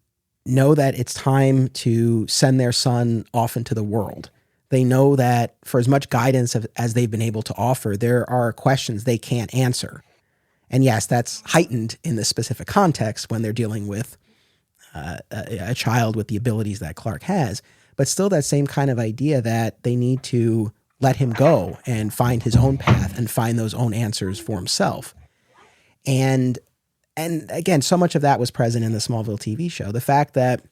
know that it's time to send their son off into the world. They know that for as much guidance as they've been able to offer, there are questions they can't answer. And yes, that's heightened in this specific context when they're dealing with a child with the abilities that Clark has, but still that same kind of idea that they need to let him go and find his own path and find those own answers for himself. And again, so much of that was present in the Smallville TV show. The fact that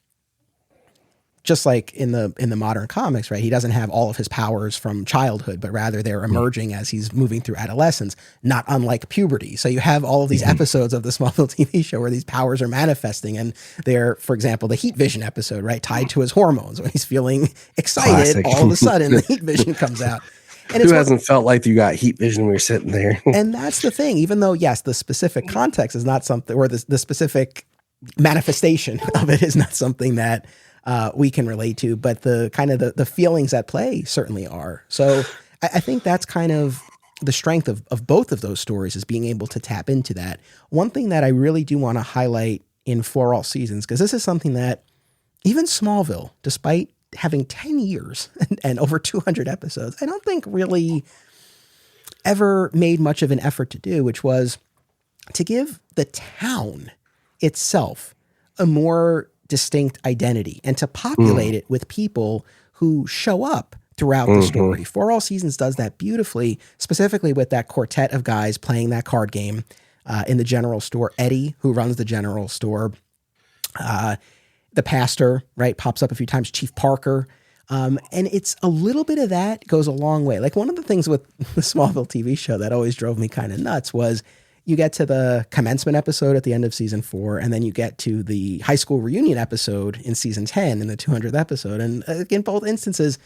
just like in the modern comics, right, he doesn't have all of his powers from childhood, but rather they're emerging as he's moving through adolescence, not unlike puberty. So you have all of these episodes of the Smallville TV show where these powers are manifesting, and they're, for example, the heat vision episode, right, tied to his hormones. When he's feeling excited, all of a sudden the heat vision comes out. And who hasn't felt like you got heat vision when you're sitting there? And that's the thing, even though, yes, the specific context is not something, or the specific manifestation of it is not something that we can relate to, but the kind of the feelings at play certainly are. So I think that's kind of the strength of both of those stories, is being able to tap into that. One thing that I really do want to highlight in For All Seasons, because this is something that even Smallville, despite having 10 years and over 200 episodes, I don't think really ever made much of an effort to do, which was to give the town itself a more distinct identity and to populate it with people who show up throughout the story. For All Seasons does that beautifully, specifically with that quartet of guys playing that card game in the general store. Eddie, who runs the general store, the pastor, right, pops up a few times, Chief Parker. And it's a little bit of that goes a long way. Like, one of the things with the Smallville TV show that always drove me kind of nuts was you get to the commencement episode at the end of season 4, and then you get to the high school reunion episode in season 10 in the 200th episode. And in both instances,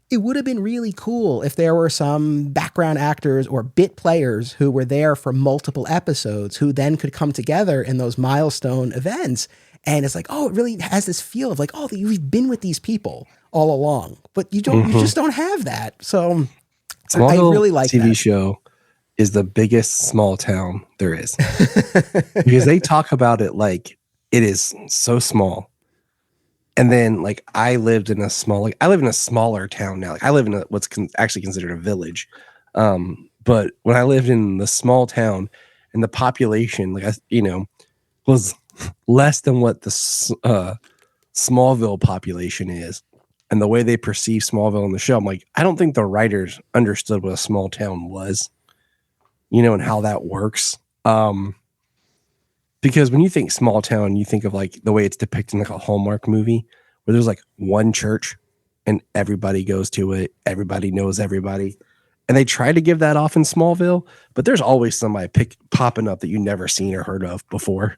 it would have been really cool if there were some background actors or bit players who were there for multiple episodes who then could come together in those milestone events. And it's like, oh, it really has this feel of like, oh, you've been with these people all along, but you don't, you just don't have that. So Smallville I really like TV that. show is the biggest small town there is, because they talk about it like it is so small. And then, like, I live in a smaller town now. Like, I live in what's actually considered a village. But when I lived in the small town, and the population, like, was less than what the Smallville population is, and the way they perceive Smallville in the show, I'm like, I don't think the writers understood what a small town was, and how that works. Because when you think small town, you think of like the way it's depicted in like a Hallmark movie, where there's like one church and everybody goes to it. Everybody knows everybody. And they try to give that off in Smallville, but there's always somebody popping up that you never seen or heard of before.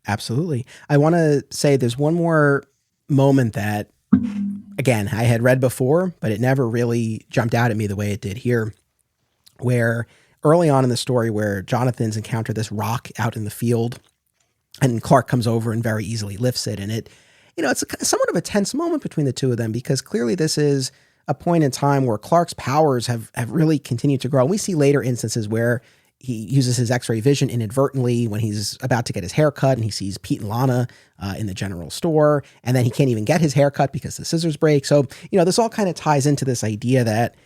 Absolutely. I want to say there's one more moment that, again, I had read before, but it never really jumped out at me the way it did here, where early on in the story where Jonathan's encountered this rock out in the field and Clark comes over and very easily lifts it. And it's somewhat of a tense moment between the two of them because clearly this is a point in time where Clark's powers have really continued to grow. And we see later instances where he uses his X-ray vision inadvertently when he's about to get his hair cut and he sees Pete and Lana in the general store. And then he can't even get his hair cut because the scissors break. So, this all kind of ties into this idea that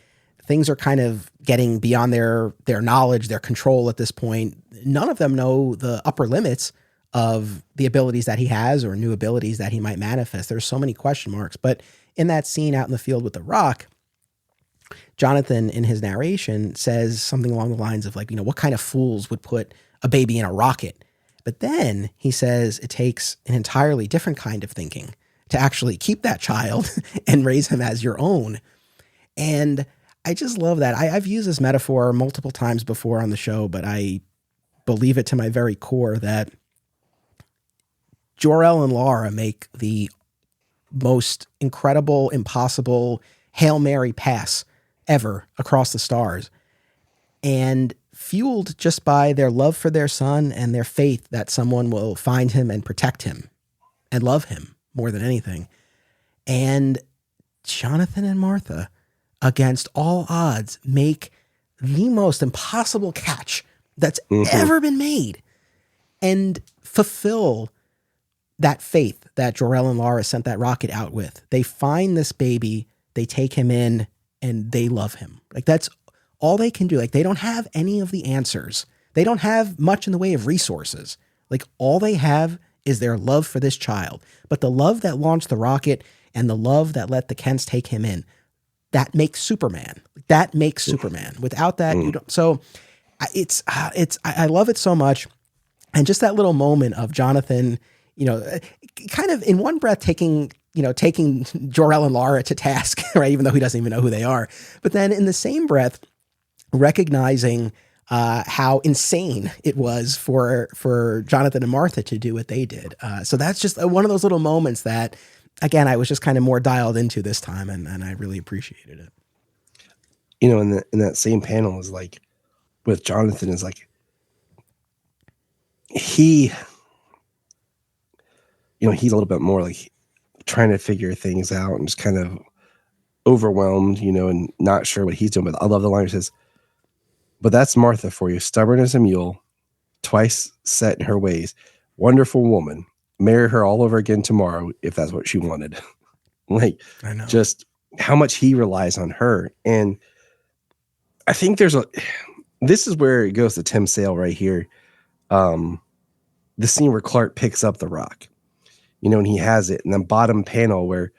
things are kind of getting beyond their knowledge, their control at this point. None of them know the upper limits of the abilities that he has or new abilities that he might manifest. There's so many question marks. But in that scene out in the field with the rock, Jonathan, in his narration, says something along the lines of what kind of fools would put a baby in a rocket? But then he says it takes an entirely different kind of thinking to actually keep that child and raise him as your own. And I just love that. I've used this metaphor multiple times before on the show, but I believe it to my very core that Jor-El and Lara make the most incredible, impossible Hail Mary pass ever across the stars. And fueled just by their love for their son and their faith that someone will find him and protect him and love him more than anything. And Jonathan and Martha, against all odds, make the most impossible catch that's ever been made and fulfill that faith that Jor-El and Lara sent that rocket out with. They find this baby, they take him in, and they love him. That's all they can do. They don't have any of the answers. They don't have much in the way of resources. All they have is their love for this child. But the love that launched the rocket and the love that let the Kents take him in, that makes Superman. That makes Superman. Without that, you don't. So I love it so much. And just that little moment of Jonathan, kind of in one breath taking Jor-El and Lara to task, right? Even though he doesn't even know who they are. But then in the same breath, recognizing how insane it was for Jonathan and Martha to do what they did. So that's just one of those little moments that, again, I was just kind of more dialed into this time, and I really appreciated it. In that same panel is with Jonathan is he, he's a little bit more trying to figure things out and just kind of overwhelmed, and not sure what he's doing. But I love the line that says, "But that's Martha for you, stubborn as a mule, twice set in her ways. Wonderful woman. Marry her all over again tomorrow if that's what she wanted." I know. Just how much he relies on her. And I think this is where it goes to Tim Sale right here. The scene where Clark picks up the rock, and he has it. And then bottom panel where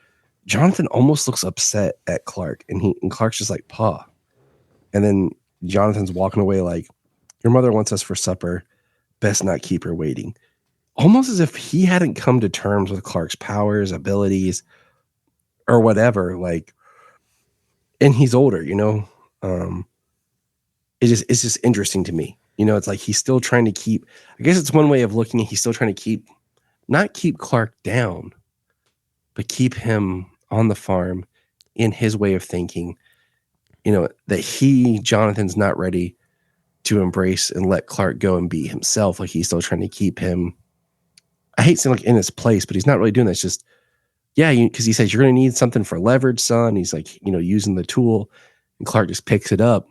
Jonathan almost looks upset at Clark and Clark's just like, "Pa." And then Jonathan's walking away "Your mother wants us for supper. Best not keep her waiting." Almost as if he hadn't come to terms with Clark's powers, abilities, or whatever. And he's older, it's just interesting to me. It's he's still trying to keep, I guess it's one way of looking at, he's still trying to not keep Clark down, but keep him on the farm in his way of thinking, that Jonathan's not ready to embrace and let Clark go and be himself. He's still trying to keep him, I hate saying in his place, but he's not really doing that. It's just, because he says, "You're going to need something for leverage, son." He's using the tool, and Clark just picks it up.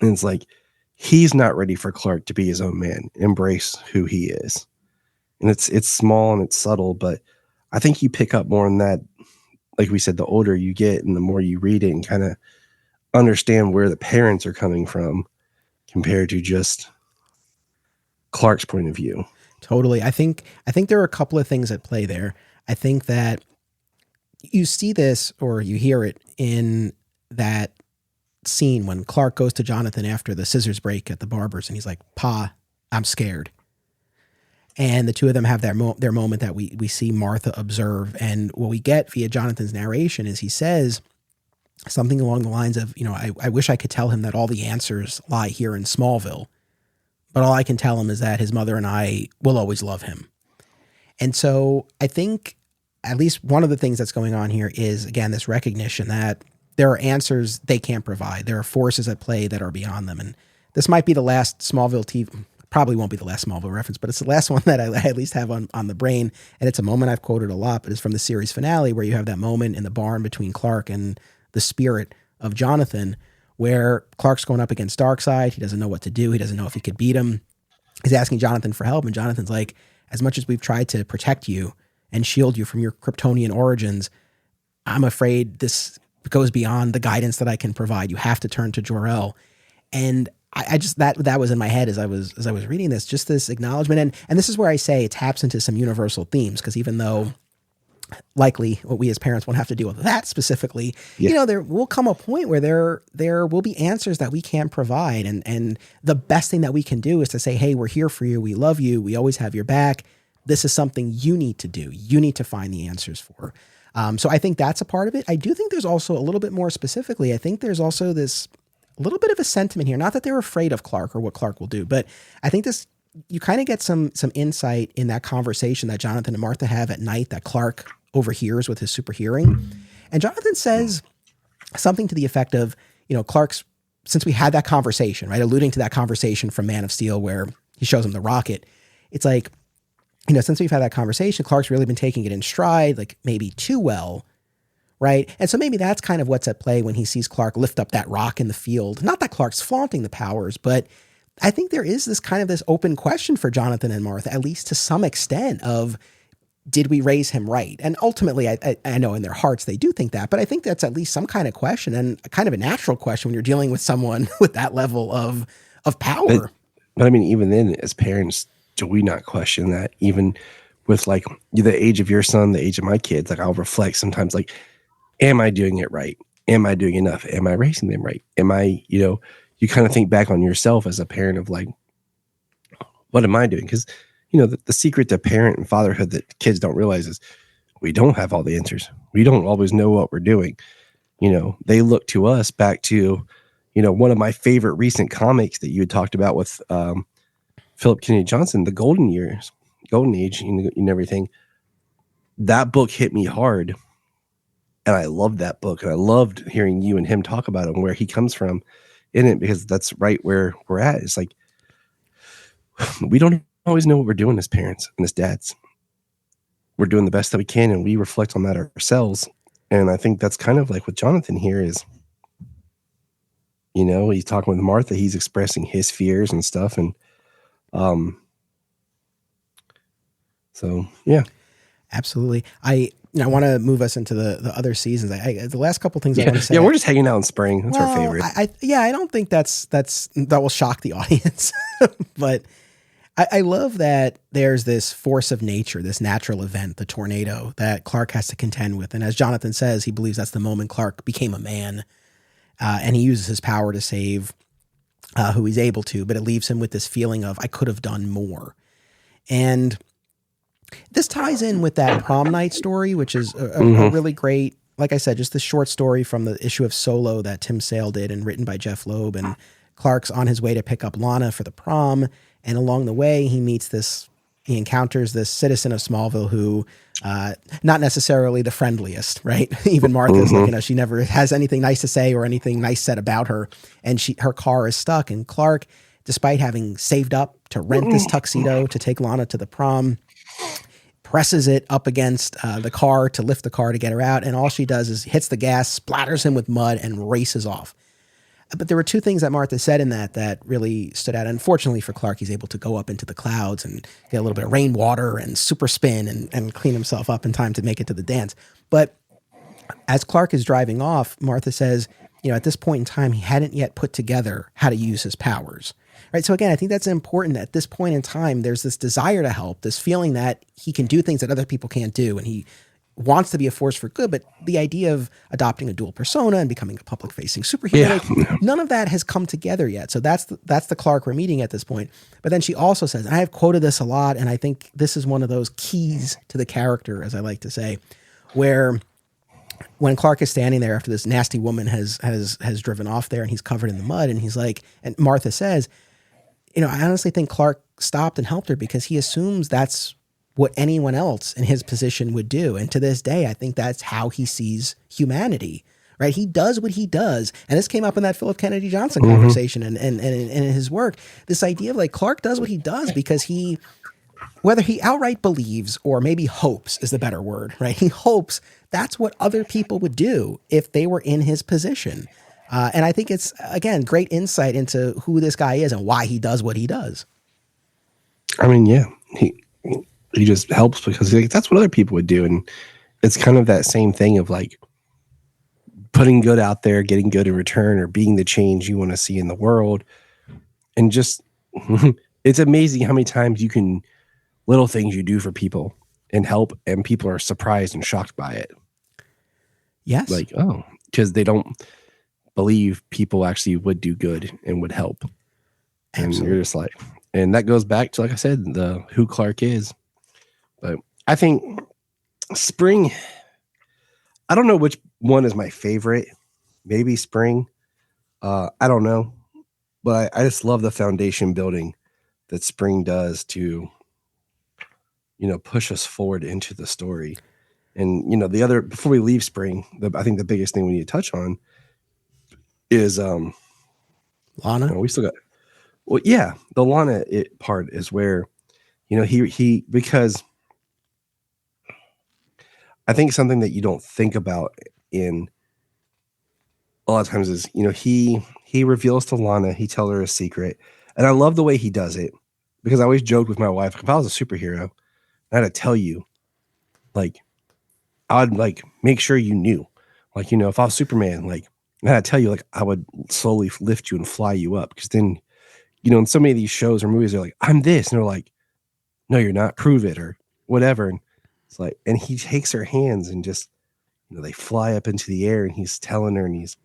And it's he's not ready for Clark to be his own man, embrace who he is. And it's small and it's subtle, but I think you pick up more on that. Like we said, the older you get and the more you read it and kind of understand where the parents are coming from compared to just Clark's point of view. Totally. I think there are a couple of things at play there. I think that you see this or you hear it in that scene when Clark goes to Jonathan after the scissors break at the barber's and he's like, "Pa, I'm scared." And the two of them have their moment that we see Martha observe. And what we get via Jonathan's narration is he says something along the lines of, I wish I could tell him that all the answers lie here in Smallville, but all I can tell him is that his mother and I will always love him. And so I think at least one of the things that's going on here is, again, this recognition that there are answers they can't provide. There are forces at play that are beyond them. And this might be the last Smallville TV, probably won't be the last Smallville reference, but it's the last one that I at least have on the brain. And it's a moment I've quoted a lot, but it's from the series finale where you have that moment in the barn between Clark and the spirit of Jonathan, where Clark's going up against Darkseid. He doesn't know what to do. He doesn't know if he could beat him. He's asking Jonathan for help. And Jonathan's like, as much as we've tried to protect you and shield you from your Kryptonian origins, I'm afraid this goes beyond the guidance that I can provide. You have to turn to Jor-El. And I just, that was in my head as I was reading this, just this acknowledgement. And this is where I say it taps into some universal themes, because even though likely what we as parents won't have to deal with that specifically, there will come a point where there will be answers that we can't provide. And the best thing that we can do is to say, hey, we're here for you. We love you. We always have your back. This is something you need to do. You need to find the answers for. So I think that's a part of it. I do think there's also a little bit more specifically, I think there's also this little bit of a sentiment here, not that they're afraid of Clark or what Clark will do, but I think this, you kind of get some insight in that conversation that Jonathan and Martha have at night that Clark overhears with his super hearing. And Jonathan says something to the effect of, Clark's, since we had that conversation, right, alluding to that conversation from Man of Steel where he shows him the rocket, it's like, since we've had that conversation, Clark's really been taking it in stride, like maybe too well, right? And so maybe that's kind of what's at play when he sees Clark lift up that rock in the field. Not that Clark's flaunting the powers, but I think there is this open question for Jonathan and Martha, at least to some extent, of did we raise him right? And ultimately, I know in their hearts they do think that, but I think that's at least some kind of question, and kind of a natural question when you're dealing with someone with that level of power. But I mean, even then, as parents, do we not question that? Even with like the age of your son, the age of my kids, like I'll reflect sometimes, like, am I doing it right? Am I doing enough? Am I raising them right? Am I, you kind of think back on yourself as a parent of like, what am I doing? Because, the secret to parent and fatherhood that kids don't realize is we don't have all the answers. We don't always know what we're doing. They look to us back to, one of my favorite recent comics that you had talked about with Philip Kennedy Johnson, The Golden Years, Golden Age, and everything. That book hit me hard. And I loved that book. And I loved hearing you and him talk about it and where he comes from in it, because that's right where we're at. It's like, we don't always know what we're doing as parents and as dads. We're doing the best that we can, and we reflect on that ourselves. And I think that's kind of like what Jonathan here is, he's talking with Martha, he's expressing his fears and stuff. And, so, yeah. Absolutely. I want to move us into the other seasons. The last couple things I want to say. Yeah, we're just hanging out in spring. That's our favorite. I don't think that will shock the audience, but I love that there's this force of nature, this natural event, the tornado that Clark has to contend with. And as Jonathan says, he believes that's the moment Clark became a man, and he uses his power to save who he's able to, but it leaves him with this feeling of, I could have done more. And this ties in with that prom night story, which is a really great, like I said, just this short story from the issue of Solo that Tim Sale did and written by Jeff Loeb. And Clark's on his way to pick up Lana for the prom. And along the way, he encounters this citizen of Smallville who, not necessarily the friendliest, right? Even Martha's like, she never has anything nice to say or anything nice said about her. And her car is stuck. And Clark, despite having saved up to rent this tuxedo to take Lana to the prom, presses it up against the car to lift the car to get her out. And all she does is hits the gas, splatters him with mud, and races off. But there were two things that Martha said in that really stood out. Unfortunately for Clark, he's able to go up into the clouds and get a little bit of rainwater and super spin and clean himself up in time to make it to the dance. But as Clark is driving off, Martha says, at this point in time, he hadn't yet put together how to use his powers. Right. So again, I think that's important. At this point in time, there's this desire to help, this feeling that he can do things that other people can't do. And he wants to be a force for good. But the idea of adopting a dual persona and becoming a public facing superhero, none of that has come together yet. So that's the Clark we're meeting at this point. But then she also says, and I have quoted this a lot, and I think this is one of those keys to the character, as I like to say, where when Clark is standing there after this nasty woman has driven off there and he's covered in the mud, and he's like, and Martha says, I honestly think Clark stopped and helped her because he assumes that's what anyone else in his position would do. And to this day, I think that's how he sees humanity, right? He does what he does. And this came up in that Philip Kennedy Johnson conversation and in his work, this idea of like Clark does what he does because he, whether he outright believes or maybe hopes is the better word, right? He hopes that's what other people would do if they were in his position. And I think it's, again, great insight into who this guy is and why he does what he does. I mean, yeah, he just helps because like, that's what other people would do. And it's kind of that same thing of like putting good out there, getting good in return, or being the change you want to see in the world. And just, it's amazing how many times you can, little things you do for people and help, and people are surprised and shocked by it. Yes. Like, oh, because they don't believe people actually would do good and would help. And you're just like, and that goes back to, like I said, who Clark is. But I think Spring, I don't know which one is my favorite. Maybe Spring. I don't know. But I just love the foundation building that Spring does to, push us forward into the story. And, the other, before we leave Spring, I think the biggest thing we need to touch on is Lana. We still got, well, yeah, the Lana part is where, he because I think something that you don't think about in a lot of times is, he reveals to Lana, he tells her a secret. And I love the way he does it because I always joked with my wife, if I was a superhero, I had to tell you, like, I'd like make sure you knew, like, if I was Superman, like, I had to tell you, like, I would slowly lift you and fly you up. Because then, in so many of these shows or movies, they're like, I'm this. And they're like, no, you're not, prove it or whatever. And it's like, and he takes her hands and just, they fly up into the air and he's telling her and he's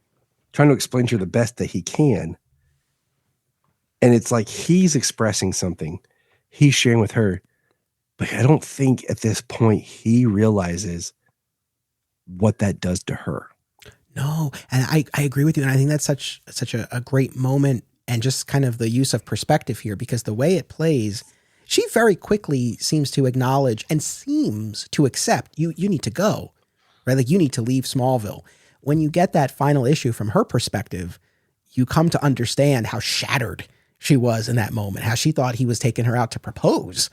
trying to explain to her the best that he can. And it's like, he's expressing something, he's sharing with her. But I don't think at this point he realizes what that does to her. No. And I agree with you. And I think that's such a great moment and just kind of the use of perspective here, because the way it plays, she very quickly seems to acknowledge and seems to accept you need to go, right? Like you need to leave Smallville. When you get that final issue from her perspective, you come to understand how shattered she was in that moment, how she thought he was taking her out to propose,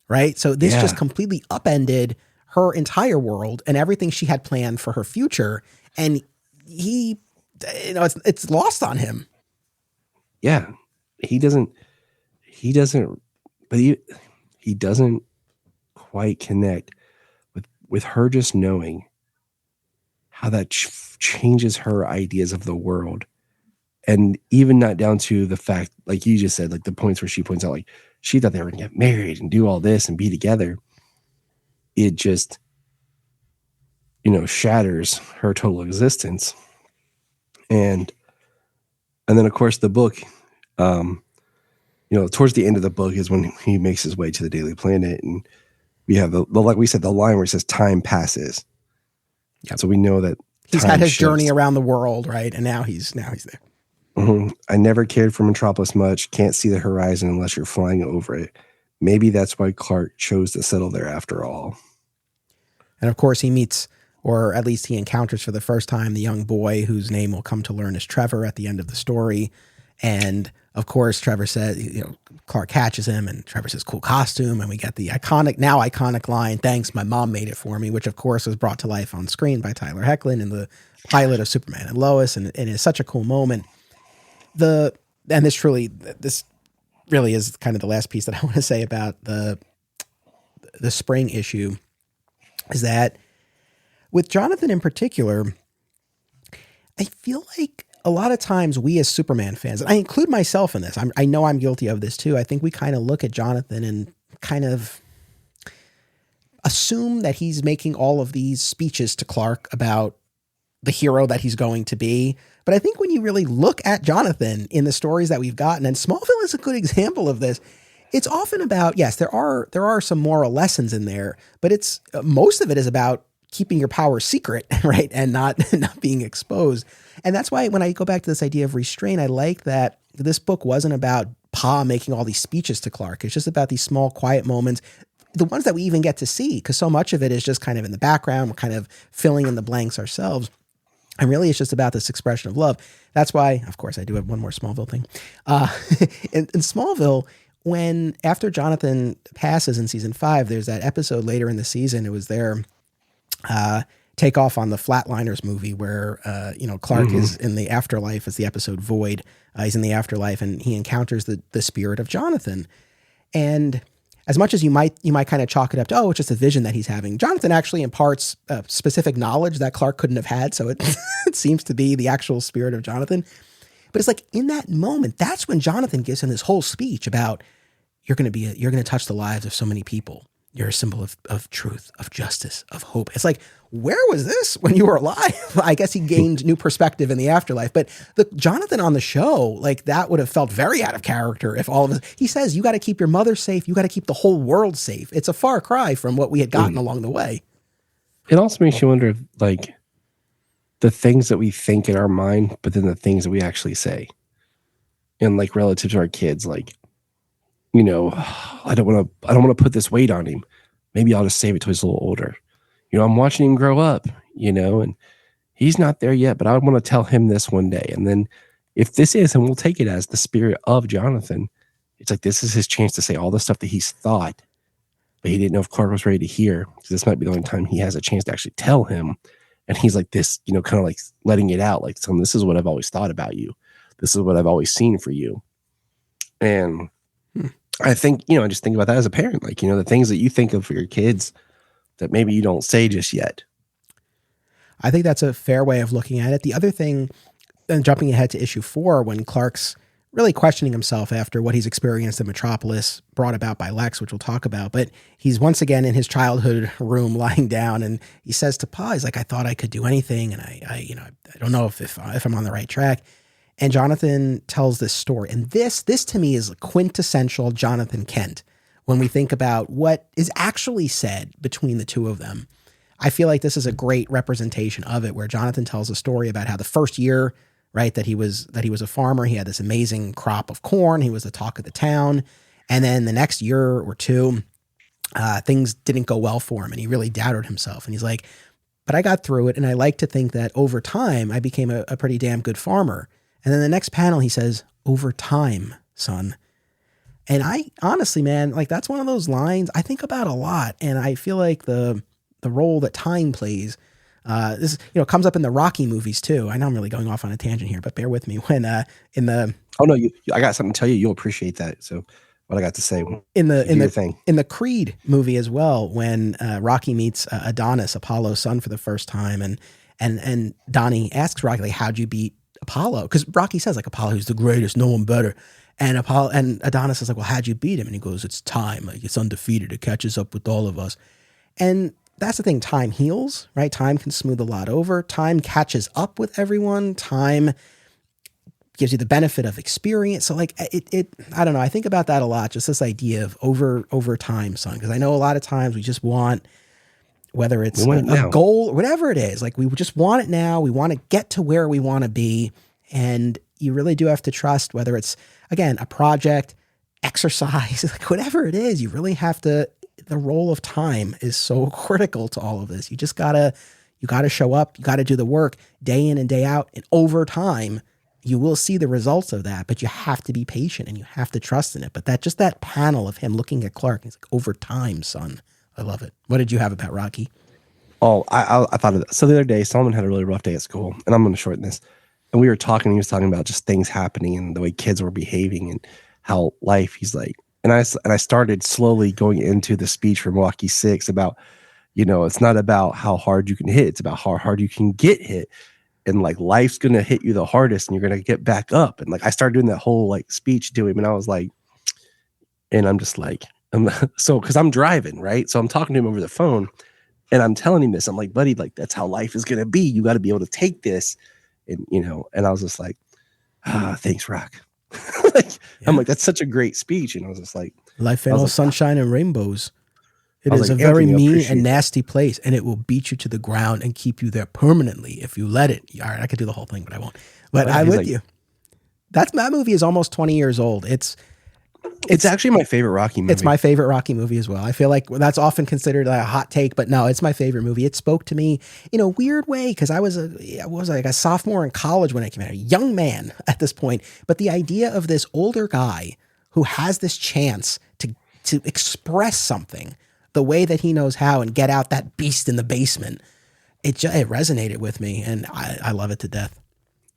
right? So this just completely upended her entire world and everything she had planned for her future. And he, it's lost on him. Yeah. He doesn't quite connect with her just knowing how that changes her ideas of the world. And even not down to the fact, like you just said, like the points where she points out, like she thought they were going to get married and do all this and be together. It just, shatters her total existence. And then of course the book, towards the end of the book is when he makes his way to the Daily Planet. And we have like we said, the line where it says time passes. Yep. So we know that he's had his journey around the world, right? And now he's there. Mm-hmm. I never cared for Metropolis much. Can't see the horizon unless you're flying over it. Maybe that's why Clark chose to settle there after all. And of course he meets, or at least he encounters for the first time, the young boy whose name we'll come to learn is Trevor at the end of the story. And of course, Trevor said, Clark catches him and Trevor says, cool costume. And we get the iconic line, thanks, my mom made it for me, which of course was brought to life on screen by Tyler Hoechlin in the pilot of Superman and Lois. And it is such a cool moment. This really is kind of the last piece that I want to say about the Spring issue is that with Jonathan in particular, I feel like a lot of times we as Superman fans, and I include myself in this, I know I'm guilty of this too. I think we kind of look at Jonathan and kind of assume that he's making all of these speeches to Clark about the hero that he's going to be. But I think when you really look at Jonathan in the stories that we've gotten, and Smallville is a good example of this, it's often about, yes, there are some moral lessons in there, but it's most of it is about keeping your power secret, right? And not being exposed. And that's why when I go back to this idea of restraint, I like that this book wasn't about Pa making all these speeches to Clark. It's just about these small, quiet moments, the ones that we even get to see, because so much of it is just kind of in the background. We're kind of filling in the blanks ourselves. And really, it's just about this expression of love. That's why, of course, I do have one more Smallville thing. In Smallville, when after Jonathan passes in season 5, there's that episode later in the season. It was their takeoff on the Flatliners movie where, Clark is in the afterlife, as the episode Void. He's in the afterlife and he encounters the spirit of Jonathan. And as much as you might kind of chalk it up to, oh, it's just a vision that he's having, Jonathan actually imparts specific knowledge that Clark couldn't have had. So it, it seems to be the actual spirit of Jonathan. But it's like in that moment, that's when Jonathan gives him this whole speech about you're going to touch the lives of so many people. You're a symbol of truth, of justice, of hope. It's like, where was this when you were alive? I guess he gained new perspective in the afterlife. But the Jonathan on the show, like that would have felt very out of character if all of us, he says, you got to keep your mother safe. You got to keep the whole world safe. It's a far cry from what we had gotten along the way. It also makes you wonder if, like, the things that we think in our mind, but then the things that we actually say. And like relative to our kids, like, you know, I don't want to put this weight on him. Maybe I'll just save it till he's a little older. You know, I'm watching him grow up, you know, and he's not there yet, but I want to tell him this one day. And then if this is, and we'll take it as the spirit of Jonathan, it's like, this is his chance to say all the stuff that he's thought, but he didn't know if Clark was ready to hear. So this might be the only time he has a chance to actually tell him. And he's like this, you know, kind of like letting it out. Like, son, this is what I've always thought about you. This is what I've always seen for you. And I think, you know, I just think about that as a parent, like, you know, the things that you think of for your kids that maybe you don't say just yet. I think that's a fair way of looking at it. The other thing, and jumping ahead to issue 4, when Clark's really questioning himself after what he's experienced in Metropolis, brought about by Lex, which we'll talk about, but he's once again in his childhood room lying down, and he says to Pa, he's like, I thought I could do anything, and I don't know if I'm on the right track. And Jonathan tells this story. And this to me is quintessential Jonathan Kent. When we think about what is actually said between the two of them, I feel like this is a great representation of it, where Jonathan tells a story about how the first year, right, that he was a farmer, he had this amazing crop of corn. He was the talk of the town. And then the next year or two, things didn't go well for him and he really doubted himself. And he's like, but I got through it. And I like to think that over time, I became a pretty damn good farmer. And then the next panel, he says, over time, son. And I honestly, man, like that's one of those lines I think about a lot. And I feel like the role that time plays, this, you know, comes up in the Rocky movies too. I know I'm really going off on a tangent here, but bear with me. When in the oh no, I got something to tell you. You'll appreciate that. So what I got to say in the Creed movie as well, when Rocky meets Adonis, Apollo's son, for the first time, and Donnie asks Rocky, like, how'd you beat Apollo? Because Rocky says, like, Apollo's the greatest, no one better. And Adonis is like, well, how'd you beat him? And he goes, it's time. Like, it's undefeated. It catches up with all of us. And that's the thing. Time heals, right? Time can smooth a lot over. Time catches up with everyone. Time gives you the benefit of experience. So like it I don't know. I think about that a lot. Just this idea of over time, son. Because I know a lot of times we just want, whether it's a goal, whatever it is, like we just want it now. We want to get to where we want to be. And you really do have to trust, whether it's, again, a project, exercise, like whatever it is, you really have to, the role of time is so critical to all of this. You just gotta show up, you gotta do the work day in and day out. And over time, you will see the results of that, but you have to be patient and you have to trust in it. But that panel of him looking at Clark, he's like, over time, son. I love it. What did you have about Rocky? Oh, I thought of that. So the other day, Solomon had a really rough day at school, and I'm going to shorten this. And we were talking, he was talking about just things happening and the way kids were behaving and how life, he's like, and I started slowly going into the speech from Rocky 6 about, you know, it's not about how hard you can hit, it's about how hard you can get hit. And like, life's going to hit you the hardest and you're going to get back up. And like, I started doing that whole like speech to him, and I was like, and I'm just like, so, cause I'm driving, right? So I'm talking to him over the phone and I'm telling him this. I'm like, buddy, like, that's how life is going to be. You got to be able to take this. And, you know, and I was just like, thanks, Rock. Like, yeah. I'm like, that's such a great speech. And I was just like, life ain't all sunshine and rainbows. It is a very mean and nasty place, and it will beat you to the ground and keep you there permanently if you let it. All right, I could do the whole thing, but I won't. But I'm with you. That movie is almost 20 years old. It's It's actually my favorite Rocky movie. It's my favorite Rocky movie as well. I feel like that's often considered a hot take, but no, it's my favorite movie. It spoke to me in a weird way because I was like a sophomore in college when it came out, a young man at this point. But the idea of this older guy who has this chance to express something the way that he knows how and get out that beast in the basement, it resonated with me, and I love it to death.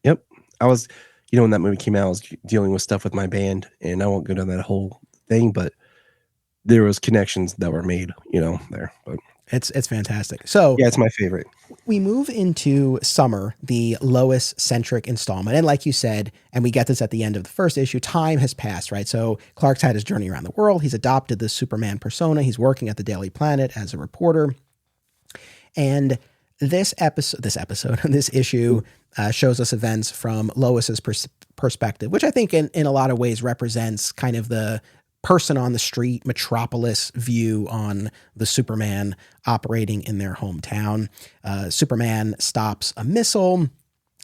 Yep. I was, when that movie came out, I was dealing with stuff with my band, and I won't go down that whole thing, but there was connections that were made, there. But it's fantastic. So yeah, it's my favorite. We move into Summer, the Lois-centric installment. And like you said, and we get this at the end of the first issue, time has passed, right? So Clark's had his journey around the world. He's adopted the Superman persona. He's working at the Daily Planet as a reporter. And this issue shows us events from Lois's perspective, which I think in a lot of ways represents kind of the person on the street, metropolis view on the Superman operating in their hometown. Superman stops a missile.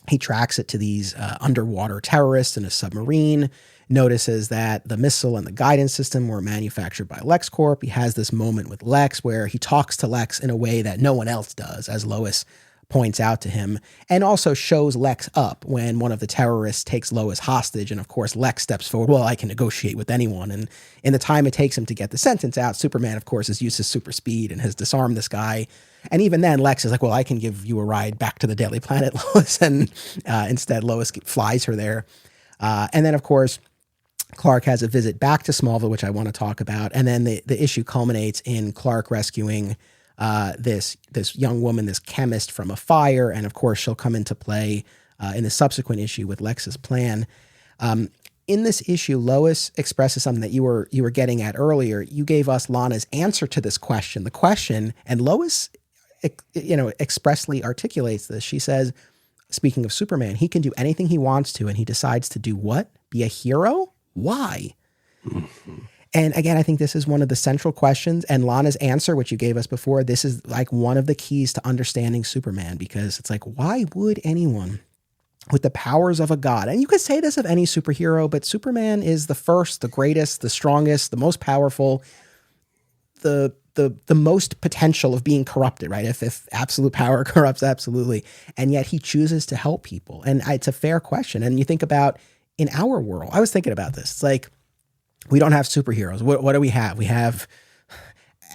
He tracks it to these underwater terrorists in a submarine, notices that the missile and the guidance system were manufactured by LexCorp. He has this moment with Lex where he talks to Lex in a way that no one else does, as Lois points out to him, and also shows Lex up when one of the terrorists takes Lois hostage. And of course, Lex steps forward. Well, I can negotiate with anyone. And in the time it takes him to get the sentence out, Superman, of course, has used his super speed and has disarmed this guy. And even then, Lex is like, well, I can give you a ride back to the Daily Planet, Lois. And instead, Lois flies her there. And then, of course, Clark has a visit back to Smallville, which I want to talk about. And then the issue culminates in Clark rescuing this young woman, this chemist, from a fire. And of course, she'll come into play in the subsequent issue with Lex's plan. In this issue, Lois expresses something that you were getting at earlier. You gave us Lana's answer to this question. The question, and Lois, expressly articulates this. She says, speaking of Superman, he can do anything he wants to, and he decides to do what? Be a hero? Why? Mm-hmm. And again, I think this is one of the central questions, and Lana's answer, which you gave us before, this is like one of the keys to understanding Superman, because it's like, why would anyone with the powers of a god, and you could say this of any superhero, but Superman is the first, the greatest, the strongest, the most powerful, the most potential of being corrupted, right? If absolute power corrupts absolutely, and yet he chooses to help people. And it's a fair question. And you think about in our world, I was thinking about this. It's like, we don't have superheroes. What do we have? We have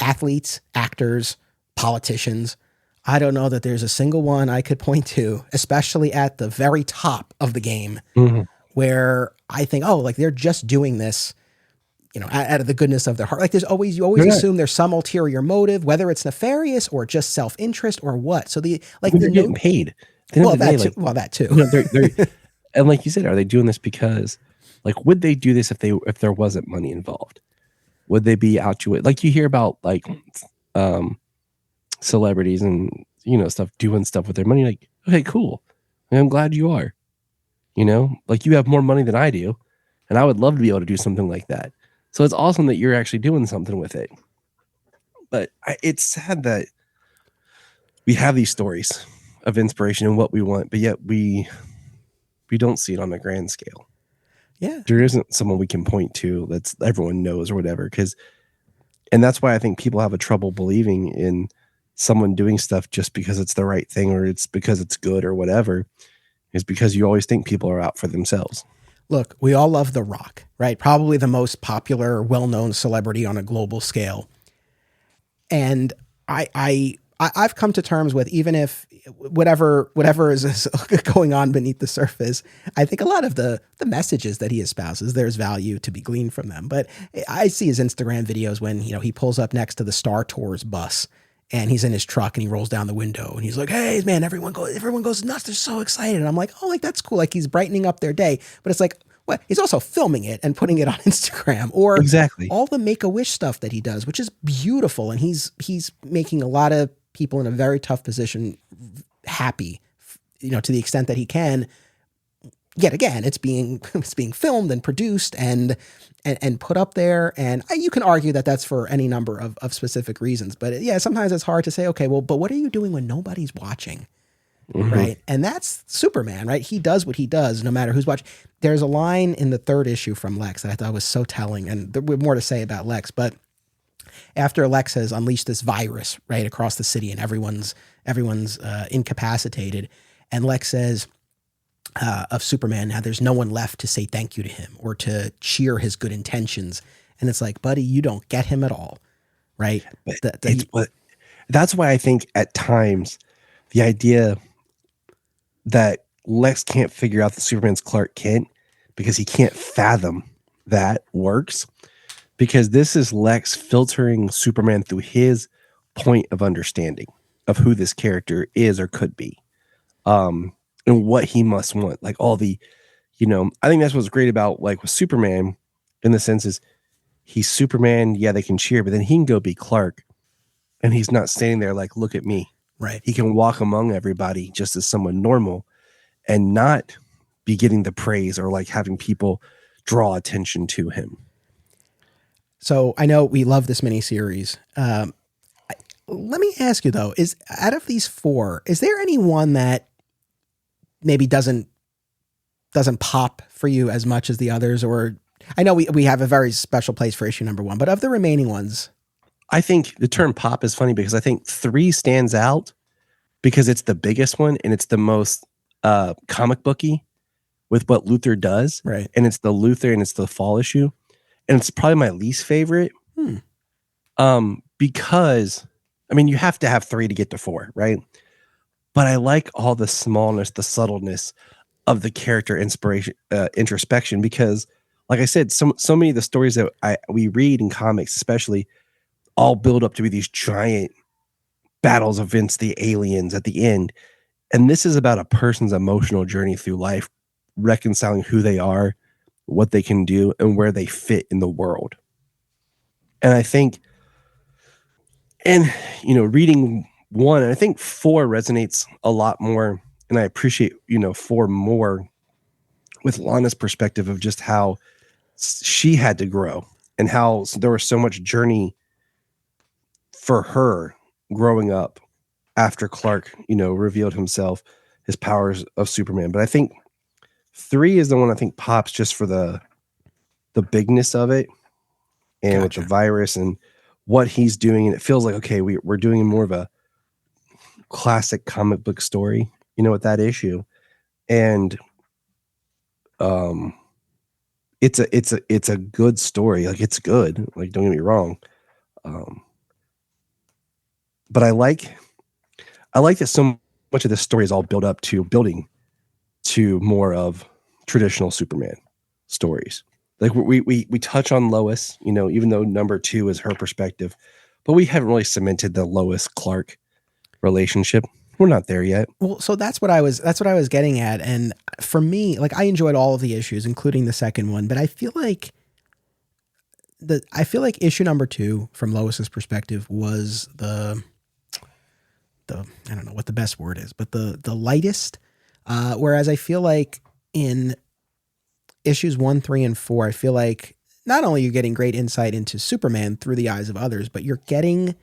athletes, actors, politicians. I don't know that there's a single one I could point to, especially at the very top of the game, mm-hmm. where I think, oh, like they're just doing this, out of the goodness of their heart. Like you always assume there's some ulterior motive, whether it's nefarious or just self-interest or what. So they're getting paid. That too. And like you said, are they doing this because, like, would they do this if there wasn't money involved? Would they be out to it? Like you hear about like celebrities and stuff doing stuff with their money. Like, okay, cool. I'm glad you are. Like you have more money than I do, and I would love to be able to do something like that. So it's awesome that you're actually doing something with it. But it's sad that we have these stories of inspiration and what we want, but yet we don't see it on a grand scale. Yeah. There isn't someone we can point to that's everyone knows or whatever. And that's why I think people have a trouble believing in someone doing stuff just because it's the right thing or it's because it's good or whatever, is because you always think people are out for themselves. Look, we all love The Rock, right? Probably the most popular, well-known celebrity on a global scale. And I've come to terms with, even if whatever is going on beneath the surface, I think a lot of the messages that he espouses, there's value to be gleaned from them. But I see his Instagram videos when, he pulls up next to the Star Tours bus and he's in his truck and he rolls down the window and he's like, hey man, everyone goes nuts. They're so excited. And I'm like, oh, like that's cool. Like he's brightening up their day, but it's like, what? He's also filming it and putting it on Instagram, or exactly all the Make-A-Wish stuff that he does, which is beautiful. And he's making a lot of people in a very tough position happy, to the extent that he can. Yet again, it's being filmed and produced and put up there. And you can argue that that's for any number of specific reasons. But yeah, sometimes it's hard to say, okay, well, but what are you doing when nobody's watching? right? And that's Superman, right? He does what he does no matter who's watching. There's a line in the third issue from Lex that I thought was so telling, and there was more to say about Lex, but after Lex has unleashed this virus right across the city and everyone's incapacitated, and Lex says of Superman, now there's no one left to say thank you to him or to cheer his good intentions. And it's like, buddy, you don't get him at all, right? That's why I think at times the idea that Lex can't figure out that Superman's Clark Kent because he can't fathom that works, because this is Lex filtering Superman through his point of understanding of who this character is or could be, and what he must want. Like all the, I think that's what's great about like with Superman in the sense is he's Superman. Yeah, they can cheer, but then he can go be Clark and he's not standing there like, look at me. Right. He can walk among everybody just as someone normal and not be getting the praise or like having people draw attention to him. So I know we love this miniseries. Let me ask you though, is out of these four, is there any one that maybe doesn't pop for you as much as the others? Or I know we have a very special place for issue number 1, but of the remaining ones, I think the term pop is funny because I think 3 stands out because it's the biggest one and it's the most comic booky with what Luthor does. right? And it's the Luthor and it's the fall issue. And it's probably my least favorite. Because I mean, you have to have 3 to get to 4, right? But I like all the smallness, the subtleness of the character introspection, because like I said, so many of the stories that we read in comics, especially, all build up to be these giant battles against the aliens at the end. And this is about a person's emotional journey through life, reconciling who they are, what they can do, and where they fit in the world. And I think, reading 1, and I think 4 resonates a lot more. And I appreciate, 4 more with Lana's perspective of just how she had to grow and how there was so much journey for her growing up after Clark, revealed himself, his powers of Superman. But I think 3 is the one I think pops just for the bigness of it and with the virus and what he's doing. And it feels like, okay, we're doing more of a classic comic book story, with that issue. And it's a good story. Like it's good. Like, don't get me wrong. But I like that so much of this story is all built up to building to more of traditional Superman stories. Like we touch on Lois, even though number 2 is her perspective, but we haven't really cemented the Lois Clark relationship. We're not there yet. Well, so that's what I was getting at. And for me, like I enjoyed all of the issues, including the second one, but I feel like issue number 2 from Lois's perspective was the I don't know what the best word is, but the lightest. Whereas I feel like in issues 1, 3, and 4, I feel like not only you're getting great insight into Superman through the eyes of others, but you're getting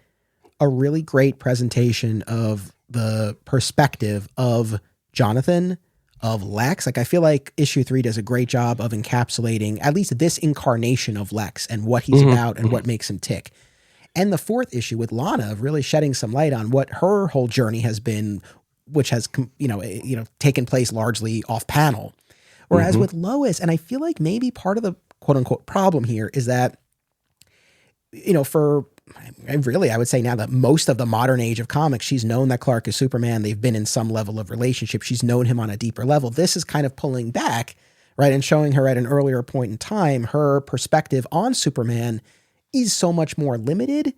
a really great presentation of the perspective of Jonathan, of Lex. Like I feel like issue 3 does a great job of encapsulating at least this incarnation of Lex and what he's about and what makes him tick. And the 4th issue with Lana of really shedding some light on what her whole journey has been, which has, taken place largely off panel. Whereas with Lois, and I feel like maybe part of the quote unquote problem here is that, I would say now that most of the modern age of comics, she's known that Clark is Superman. They've been in some level of relationship. She's known him on a deeper level. This is kind of pulling back, right? And showing her at an earlier point in time, her perspective on Superman is so much more limited.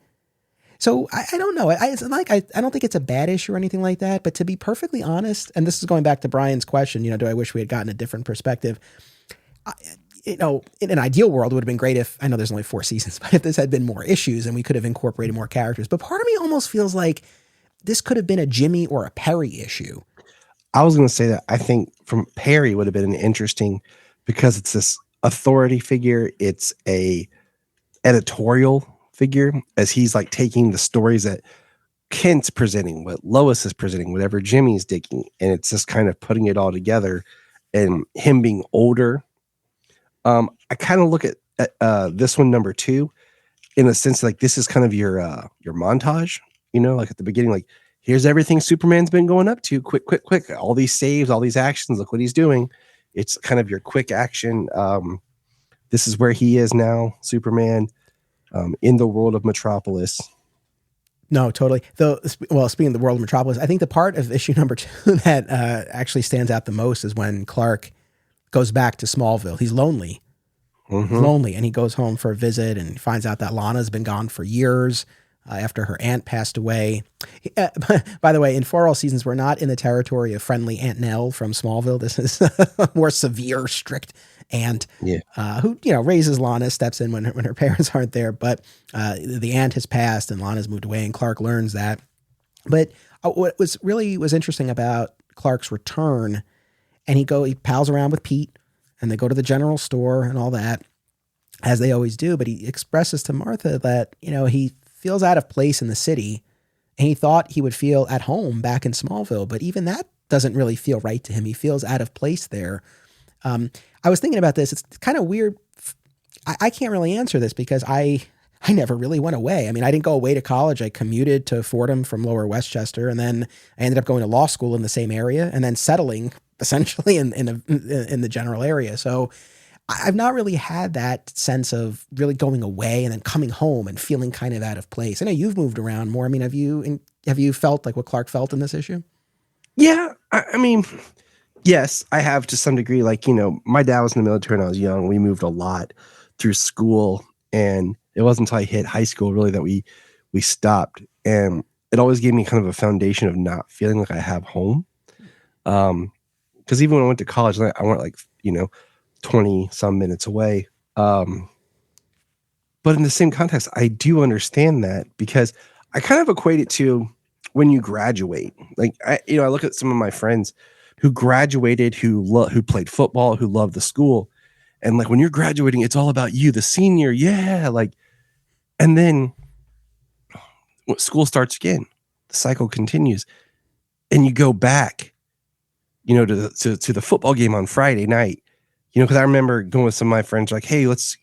So I don't know. I don't think it's a bad issue or anything like that, but to be perfectly honest, and this is going back to Brian's question, do I wish we had gotten a different perspective? In an ideal world, it would have been great if, I know there's only 4 seasons, but if this had been more issues and we could have incorporated more characters. But part of me almost feels like this could have been a Jimmy or a Perry issue. I was going to say that I think from Perry would have been interesting because it's this authority figure. It's a editorial figure as he's like taking the stories that Kent's presenting, what Lois is presenting, whatever Jimmy's digging, and it's just kind of putting it all together. And him being older, I kind of look at this one, number 2, in a sense like this is kind of your montage, like at the beginning, like here's everything Superman's been going up to, quick, all these saves, all these actions, look what he's doing. It's kind of your quick action. This is where he is now, Superman, in the world of Metropolis. No, totally. Speaking of the world of Metropolis, I think the part of issue number 2 that actually stands out the most is when Clark goes back to Smallville. He's lonely. Mm-hmm. He's lonely, and he goes home for a visit and finds out that Lana's been gone for years after her aunt passed away. By the way, in For All Seasons, we're not in the territory of friendly Aunt Nell from Smallville. This is a more severe, strict aunt who, raises Lana, steps in when her parents aren't there. But the aunt has passed and Lana's moved away, and Clark learns that. But what was interesting about Clark's return, and he pals around with Pete, and they go to the general store and all that, as they always do. But he expresses to Martha that, he feels out of place in the city, and he thought he would feel at home back in Smallville. But even that doesn't really feel right to him. He feels out of place there. I was thinking about this. It's kind of weird. I can't really answer this because I never really went away. I mean, I didn't go away to college. I commuted to Fordham from Lower Westchester, and then I ended up going to law school in the same area and then settling essentially in the general area. So I've not really had that sense of really going away and then coming home and feeling kind of out of place. I know you've moved around more. I mean, have you felt like what Clark felt in this issue? Yeah. I mean, yes, I have to some degree. Like, my dad was in the military when I was young. We moved a lot through school, and it wasn't until I hit high school really that we stopped. And it always gave me kind of a foundation of not feeling like I have home. Because even when I went to college, I went 20 some minutes away. But in the same context, I do understand that, because I kind of equate it to when you graduate. Like, I look at some of my friends who graduated, who played football, who loved the school. And like, when you're graduating, it's all about you, the senior. Yeah. Like, and then school starts again, the cycle continues, and you go back, to the football game on Friday night, because I remember going with some of my friends, like, hey, let's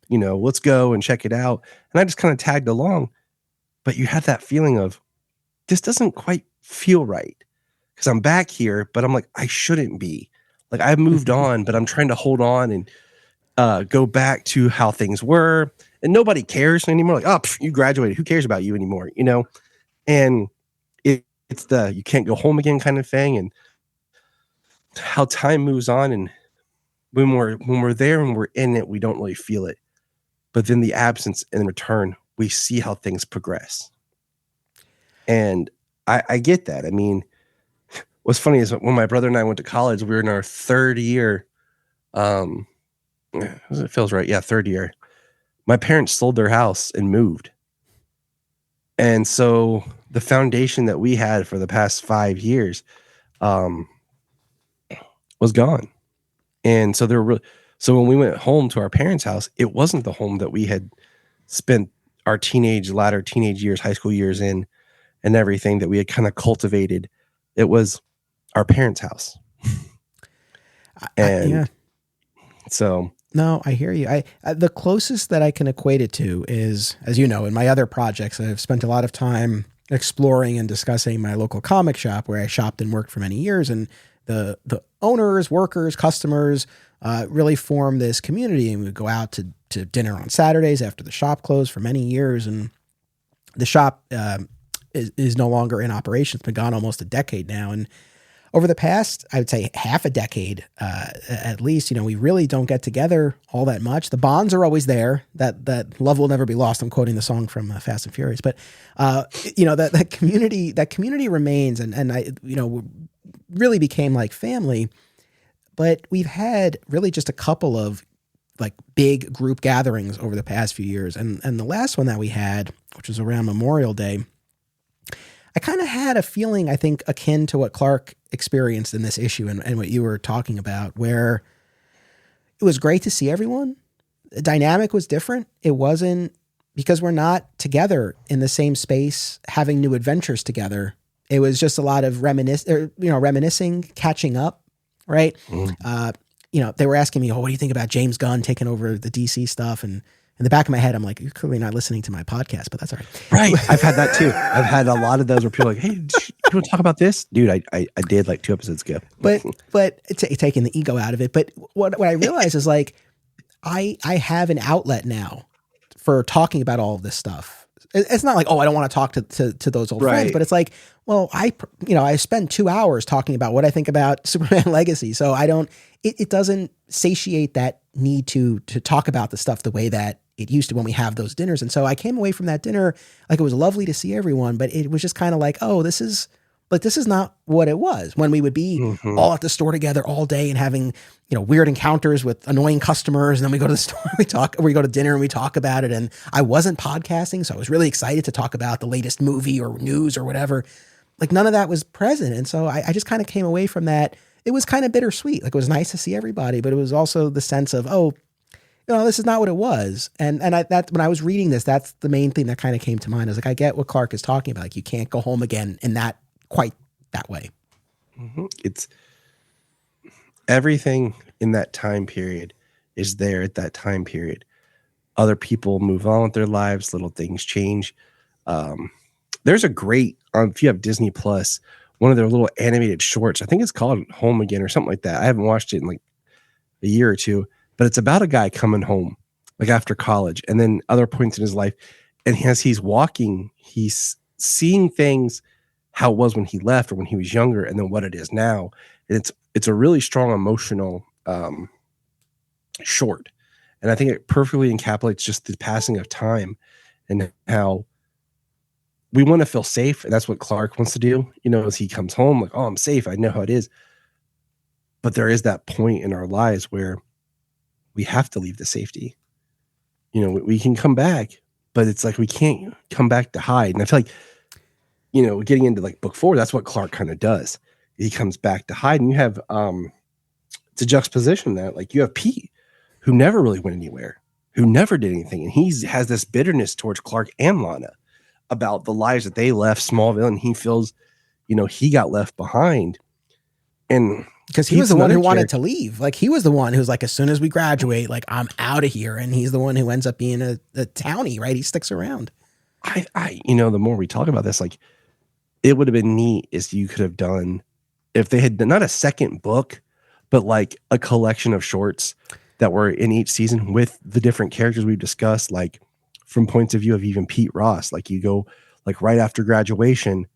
go and check it out. And I just kind of tagged along, but you had that feeling of, this doesn't quite feel right, because I'm back here, but I'm like, I shouldn't be. Like, I've moved on, but I'm trying to hold on and go back to how things were. And nobody cares anymore. Like, oh, you graduated. Who cares about you anymore? And it's the, you can't go home again kind of thing. And how time moves on, and when we're there and we're in it, we don't really feel it. But then the absence and return, we see how things progress. And I get that. I mean, what's funny is when my brother and I went to college, we were in our third year. It feels right. Yeah, third year. My parents sold their house and moved. And so the foundation that we had for the past 5 years was gone. And so so when we went home to our parents' house, it wasn't the home that we had spent our latter teenage years, high school years in, and everything that we had kind of cultivated. It was our parents' house. So. No, I hear you. The closest that I can equate it to is, as you know, in my other projects, I've spent a lot of time exploring and discussing my local comic shop where I shopped and worked for many years. And the owners, workers, customers really form this community, and we would go out to dinner on Saturdays after the shop closed for many years. And the shop is no longer in operation. It's been gone almost a decade now. And over the past, I would say half a decade, at least, we really don't get together all that much. The bonds are always there. That love will never be lost. I'm quoting the song from Fast and Furious, but that community remains, and I really became like family. But we've had really just a couple of like big group gatherings over the past few years, and the last one that we had, which was around Memorial Day, I kind of had a feeling, I think, akin to what Clark experienced in this issue and what you were talking about, where it was great to see everyone. The dynamic was different. It wasn't because we're not together in the same space, having new adventures together. It was just a lot of reminiscing, catching up, right? They were asking me, "Oh, what do you think about James Gunn taking over the DC stuff?" And in the back of my head, I'm like, "You're clearly not listening to my podcast," but that's all right. Right. I've had that too. I've had a lot of those where people are like, "Hey, you want to talk about this?" Dude, I did like 2 episodes ago. But taking the ego out of it. But what I realize is like, I have an outlet now for talking about all of this stuff. It's not like, oh, I don't want to talk to those old friends, but it's like, well, I spend 2 hours talking about what I think about Superman Legacy. So it doesn't satiate that need to talk about the stuff the way that it used to when we have those dinners. And so I came away from that dinner, like, it was lovely to see everyone, but it was just kind of like, oh, this is not what it was when we would be all at the store together all day and having, weird encounters with annoying customers. And then we go to the store, we go to dinner and we talk about it. And I wasn't podcasting, so I was really excited to talk about the latest movie or news or whatever. Like, none of that was present. And so I just kind of came away from that. It was kind of bittersweet. Like, it was nice to see everybody, but it was also the sense of, oh, this is not what it was. And that when I was reading this, that's the main thing that kind of came to mind. I was like, I get what Clark is talking about. Like, you can't go home again in that quite that way. It's everything in that time period is there at that time period. Other people move on with their lives. Little things change. There's a great, if you have Disney Plus, one of their little animated shorts, I think it's called Home Again or something like that. I haven't watched it in like a year or two, but it's about a guy coming home, like after college, and then other points in his life. And as he's walking, he's seeing things, how it was when he left or when he was younger, and then what it is now. And it's a really strong emotional short. And I think it perfectly encapsulates just the passing of time and how we want to feel safe. And that's what Clark wants to do, as he comes home, like, oh, I'm safe. I know how it is. But there is that point in our lives where we have to leave the safety. We can come back, but it's like we can't come back to hide. And I feel like, getting into like book 4, that's what Clark kind of does. He comes back to hide, and you have it's a juxtaposition that, like, you have Pete, who never really went anywhere, who never did anything, and he has this bitterness towards Clark and Lana about the lives that they left Smallville, and he feels, he got left behind, and because he was the one who wanted to leave. Like, he was the one who's like, as soon as we graduate, like, I'm out of here, and he's the one who ends up being a townie, right? He sticks around. The more we talk about this, like, it would have been neat if you could have done, if they had done not a second book, but like a collection of shorts that were in each season with the different characters we've discussed, like from points of view of even Pete Ross. Like, you go, like, right after graduation,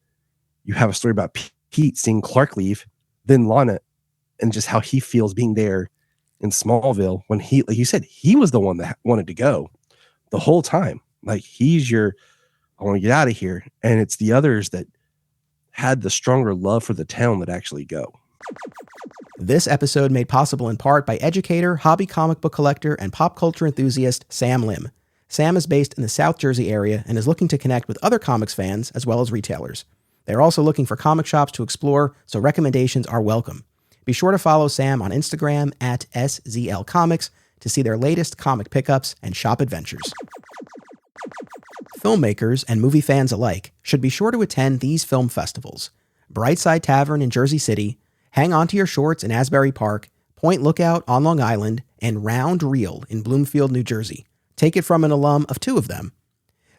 you have a story about Pete seeing Clark leave, then Lana, and just how he feels being there in Smallville when he, like you said, he was the one that wanted to go the whole time. Like, I want to get out of here. And it's the others that had the stronger love for the town that actually go. This episode made possible in part by educator, hobby comic book collector, and pop culture enthusiast Sam Lim. Sam is based in the South Jersey area and is looking to connect with other comics fans as well as retailers. They're also looking for comic shops to explore, so recommendations are welcome. Be sure to follow Sam on Instagram at SZL Comics to see their latest comic pickups and shop adventures. Filmmakers and movie fans alike should be sure to attend these film festivals: Brightside Tavern in Jersey City, Hang On to Your Shorts in Asbury Park, Point Lookout on Long Island, and Round Reel in Bloomfield, New Jersey. Take it from an alum of 2 of them.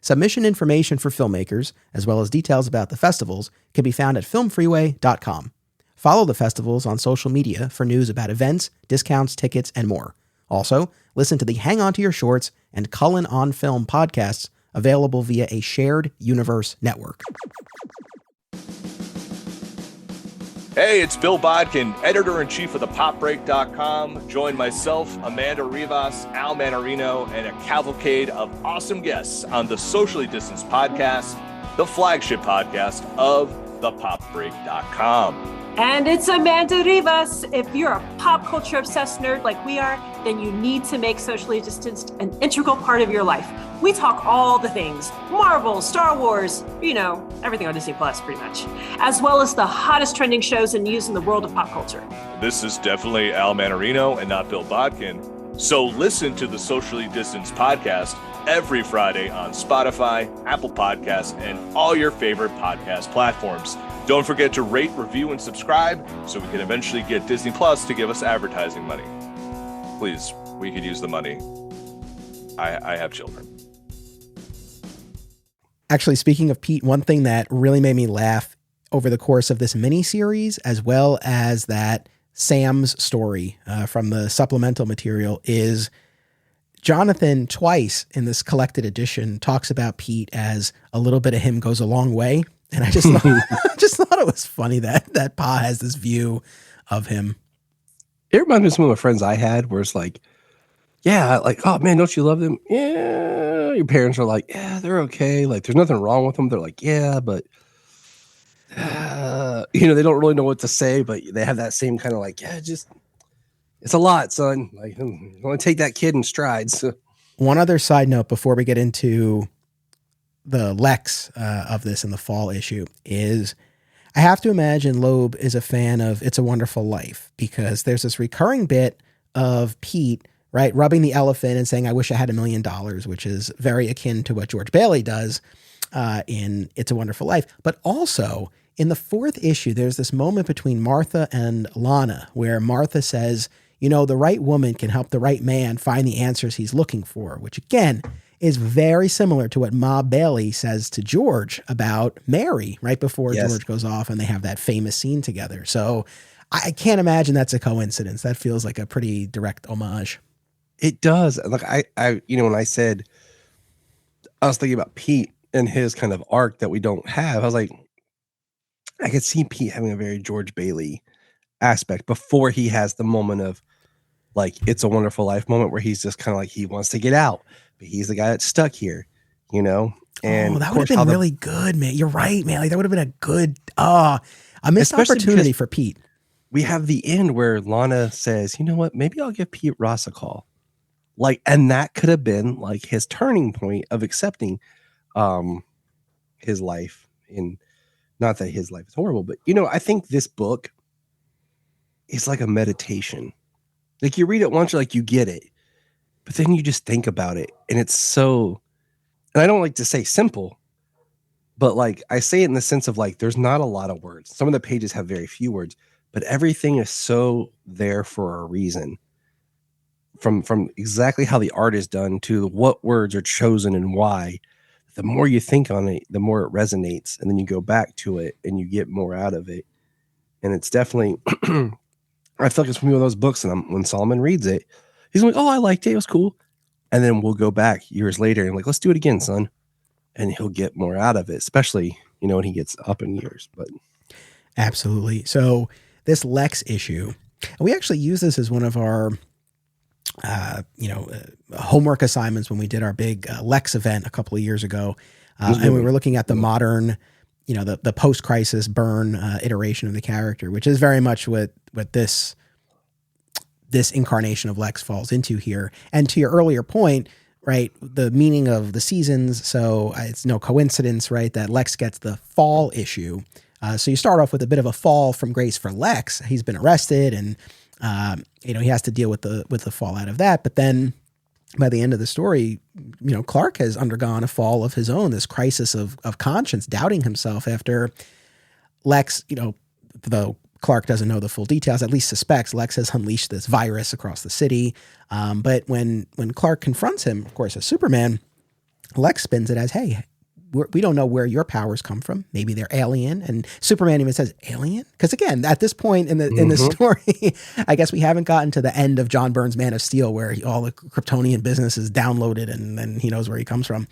Submission information for filmmakers, as well as details about the festivals, can be found at filmfreeway.com. Follow the festivals on social media for news about events, discounts, tickets, and more. Also, listen to the Hang On to Your Shorts and Cullen on Film podcasts, available via a shared universe network. Hey, it's Bill Bodkin, editor-in-chief of thepopbreak.com. Join myself, Amanda Rivas, Al Manarino, and a cavalcade of awesome guests on the Socially Distanced Podcast, the flagship podcast of thepopbreak.com. And it's Amanda Rivas. If you're a pop culture obsessed nerd like we are, then you need to make Socially Distanced an integral part of your life. We talk all the things: Marvel, Star Wars, everything on Disney Plus pretty much, as well as the hottest trending shows and news in the world of pop culture. This is definitely Al Manarino and not Bill Bodkin. So listen to the Socially Distanced Podcast every Friday on Spotify, Apple Podcasts, and all your favorite podcast platforms. Don't forget to rate, review, and subscribe so we can eventually get Disney Plus to give us advertising money. Please, we could use the money. I have children. Actually, speaking of Pete, one thing that really made me laugh over the course of this miniseries, as well as that Sam's story from the supplemental material, is Jonathan twice in this collected edition talks about Pete as a little bit of him goes a long way. And I just thought it was funny that Pa has this view of him. It reminds me of some of the friends I had where it's like, yeah, like, oh man, don't you love them? Yeah. Your parents are like, yeah, they're okay. Like, there's nothing wrong with them. They're like, yeah, but they don't really know what to say, but they have that same kind of like, yeah, just, it's a lot, son. Like, you want to take that kid in strides. One other side note before we get into the Lex of this in the fall issue is I have to imagine Loeb is a fan of It's a Wonderful Life, because there's this recurring bit of Pete, right, rubbing the elephant and saying, I wish I had $1 million, which is very akin to what George Bailey does in It's a Wonderful Life. But also in the fourth issue, there's this moment between Martha and Lana where Martha says, the right woman can help the right man find the answers he's looking for, which again is very similar to what Ma Bailey says to George about Mary right before George goes off and they have that famous scene together. So I can't imagine that's a coincidence. That feels like a pretty direct homage. It does. Like I when I said, I was thinking about Pete and his kind of arc that we don't have. I was like, I could see Pete having a very George Bailey aspect before he has the moment of like, It's a Wonderful Life moment where he's just kind of like, he wants to get out, but he's the guy that's stuck here, And that would have been really good, man. You're right, man. Like that would have been a good, a missed opportunity for Pete. We have the end where Lana says, you know what, maybe I'll give Pete Ross a call. Like, and that could have been like his turning point of accepting his life. And not that his life is horrible, but I think this book is like a meditation. Like you read it once, you're like, you get it, but then you just think about it. And it's so, and I don't like to say simple, but like I say it in the sense of like, there's not a lot of words. Some of the pages have very few words, but everything is so there for a reason. From exactly how the art is done to what words are chosen and why, the more you think on it, the more it resonates. And then you go back to it and you get more out of it. And it's definitely, I feel like it's one of those books. And when Solomon reads it, he's like, oh, I liked it. It was cool. And then we'll go back years later and like, let's do it again, son. And he'll get more out of it, especially, when he gets up in years. But absolutely. So this Lex issue, and we actually use this as one of our homework assignments when we did our big Lex event a couple of years ago. And we were looking at the modern, the post-crisis Byrne iteration of the character, which is very much what this incarnation of Lex falls into here. And to your earlier point, right, the meaning of the seasons. So it's no coincidence, right, that Lex gets the fall issue. So you start off with a bit of a fall from grace for Lex. He's been arrested and he has to deal with the fallout of that. But then by the end of the story, Clark has undergone a fall of his own, this crisis of conscience, doubting himself after Lex, though Clark doesn't know the full details, at least suspects Lex has unleashed this virus across the city. But when Clark confronts him, of course, as Superman, Lex spins it as, hey, we don't know where your powers come from. Maybe they're alien. And Superman even says alien. Because again, at this point in the story, I guess we haven't gotten to the end of John Byrne's Man of Steel where all the Kryptonian business is downloaded and then he knows where he comes from.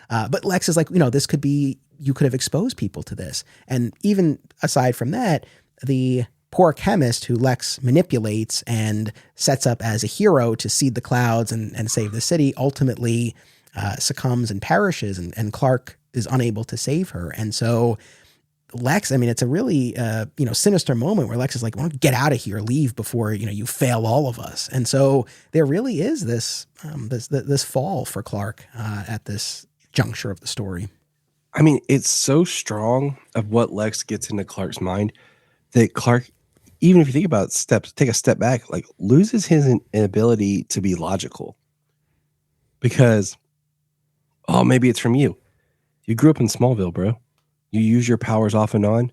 But Lex is like, this could be, you could have exposed people to this. And even aside from that, the poor chemist who Lex manipulates and sets up as a hero to seed the clouds and save the city ultimately succumbs and perishes, and Clark is unable to save her. And so Lex, it's a really, sinister moment where Lex is like, well, get out of here, leave before, you fail all of us. And so there really is this fall for Clark at this juncture of the story. It's so strong of what Lex gets into Clark's mind that Clark, even if you think about take a step back, like loses his ability to be logical, because Oh, maybe it's from you. You grew up in Smallville, bro. You use your powers off and on.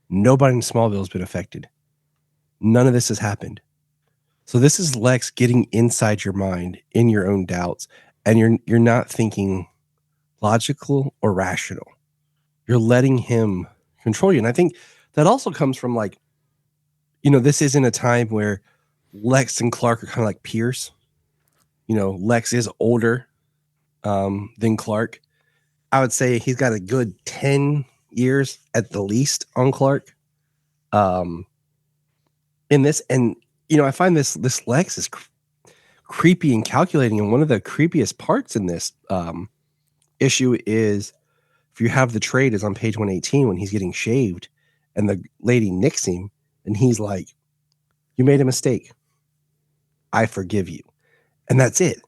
Nobody in Smallville has been affected. None of this has happened. So this is Lex getting inside your mind in your own doubts, and you're not thinking logical or rational. You're letting him control you. And I think that also comes from, like, this isn't a time where Lex and Clark are kind of like peers. Lex is older than Clark. I would say he's got a good 10 years at the least on Clark. In this, and I find this Lex is creepy and calculating, and one of the creepiest parts in this issue is, if you have the trade, is on page 118 when he's getting shaved, and the lady nicks him, and he's like, "You made a mistake. I forgive you," and that's it.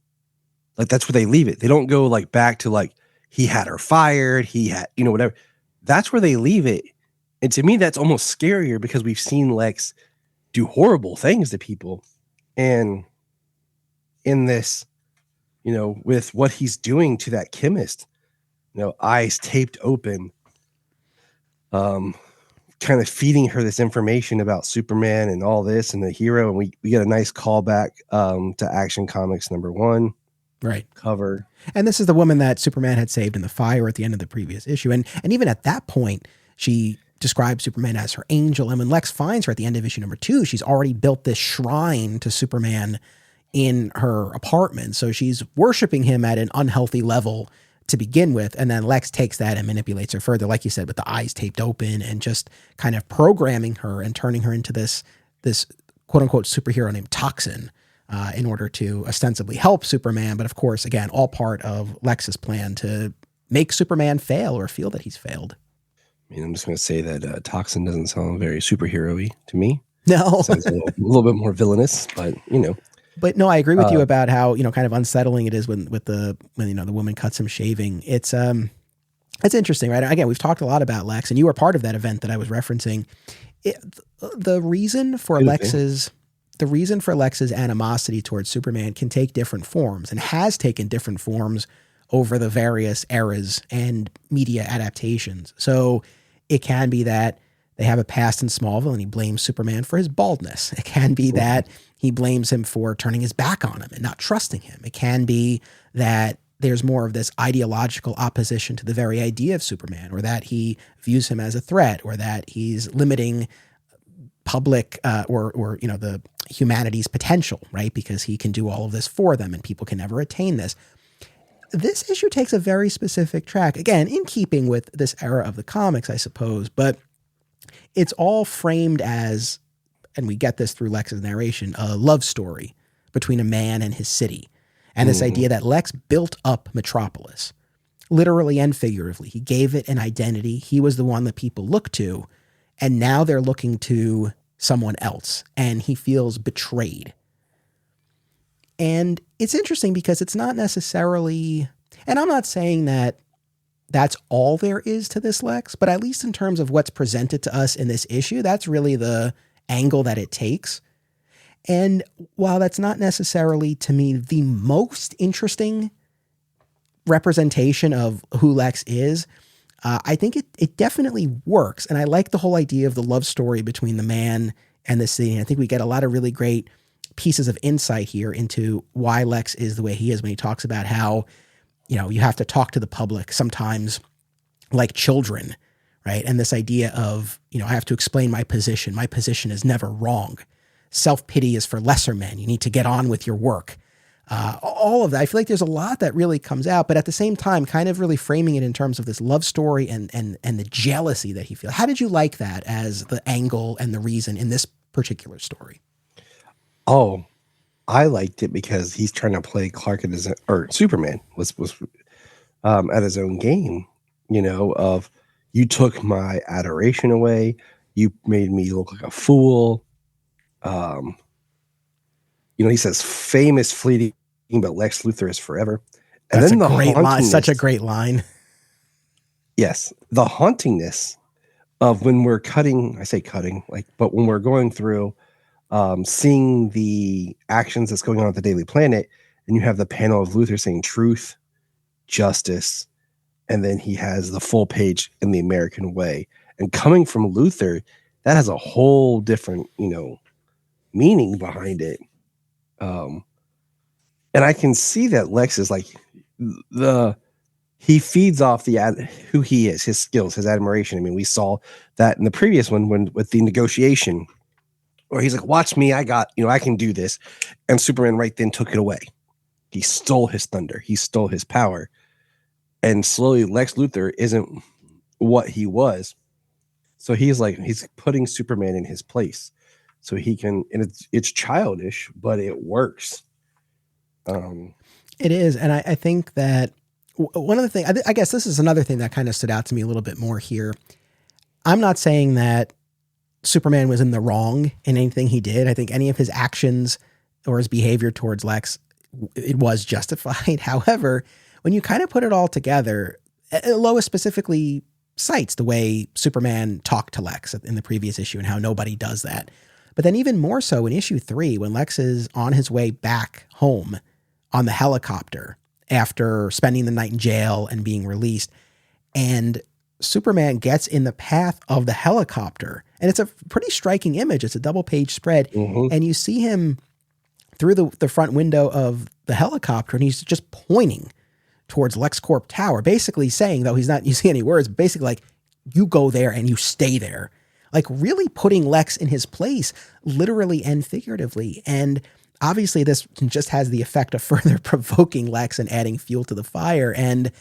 Like, that's where they leave it. They don't go like back to like he had her fired, he had whatever. That's where they leave it, and to me, that's almost scarier because we've seen Lex do horrible things to people, and in this, with what he's doing to that chemist, eyes taped open, kind of feeding her this information about Superman and all this and the hero, and we get a nice callback to Action Comics #1 right cover. And this is the woman that Superman had saved in the fire at the end of the previous issue, and even at that point, she described Superman as her angel. And when Lex finds her at the end of issue #2, she's already built this shrine to Superman in her apartment. So she's worshiping him at an unhealthy level to begin with. And then Lex takes that and manipulates her further, like you said, with the eyes taped open and just kind of programming her and turning her into this quote unquote superhero named Toxin in order to ostensibly help Superman. But of course, again, all part of Lex's plan to make Superman fail or feel that he's failed. I mean, I'm just going to say that Toxin doesn't sound very superhero-y to me. No. It sounds a little bit more villainous, but But no, I agree with you about how, kind of unsettling it is when the woman cuts him shaving. It's interesting, right? Again, we've talked a lot about Lex, and you were part of that event that I was referencing. The reason for Lex's animosity towards Superman can take different forms, and has taken different forms over the various eras and media adaptations. So it can be that they have a past in Smallville and he blames Superman for his baldness. It can be that he blames him for turning his back on him and not trusting him. It can be that there's more of this ideological opposition to the very idea of Superman, or that he views him as a threat, or that he's limiting public or the humanity's potential, right? Because he can do all of this for them and people can never attain this. This issue takes a very specific track, again, in keeping with this era of the comics, I suppose, but it's all framed as, and we get this through Lex's narration, a love story between a man and his city. And this idea that Lex built up Metropolis, literally and figuratively. He gave it an identity. He was the one that people looked to. And now they're looking to someone else, and he feels betrayed. And it's interesting because it's not necessarily, and I'm not saying that that's all there is to this Lex, but at least in terms of what's presented to us in this issue, that's really the angle that it takes. And while that's not necessarily, to me, the most interesting representation of who Lex is, I think it definitely works. And I like the whole idea of the love story between the man and the city. And I think we get a lot of really great pieces of insight here into why Lex is the way he is, when he talks about how, you have to talk to the public sometimes like children, right? And this idea of, I have to explain my position. My position is never wrong. Self-pity is for lesser men. You need to get on with your work. All of that. I feel like there's a lot that really comes out, but at the same time, kind of really framing it in terms of this love story and the jealousy that he feels. How did you like that as the angle and the reason in this particular story? Oh, I liked it because he's trying to play Clark or Superman was at his own game, of, you took my adoration away. You made me look like a fool. He says famous fleeting, but Lex Luthor is forever. And that's then a great line, such a great line. Yes. The hauntingness of when we're cutting, but when we're going through, seeing the actions that's going on at the Daily Planet, and you have the panel of Luthor saying truth justice, and then he has the full page in the American way. And coming from Luthor, that has a whole different, meaning behind it. And I can see that Lex is like he feeds off who he is, his skills, his admiration. I mean, we saw that in the previous one with the negotiation, where he's like, "Watch me, I can do this," and Superman right then took it away. He stole his thunder, he stole his power, and slowly Lex Luthor isn't what he was. So he's putting Superman in his place, so he can, and it's childish, but it works. It is, and I think that one of the things, I guess this is another thing that kind of stood out to me a little bit more here. I'm not saying that Superman was in the wrong in anything he did. I think any of his actions or his behavior towards Lex, it was justified. However, when you kind of put it all together, Lois specifically cites the way Superman talked to Lex in the previous issue and how nobody does that. But then even more so in issue 3, when Lex is on his way back home on the helicopter after spending the night in jail and being released, and Superman gets in the path of the helicopter, and it's a pretty striking image. It's a double page spread, and you see him through the front window of the helicopter, and he's just pointing towards LexCorp Tower, basically saying, though he's not using any words, basically like, you go there and you stay there. Like really putting Lex in his place, literally and figuratively. And obviously this just has the effect of further provoking Lex and adding fuel to the fire. And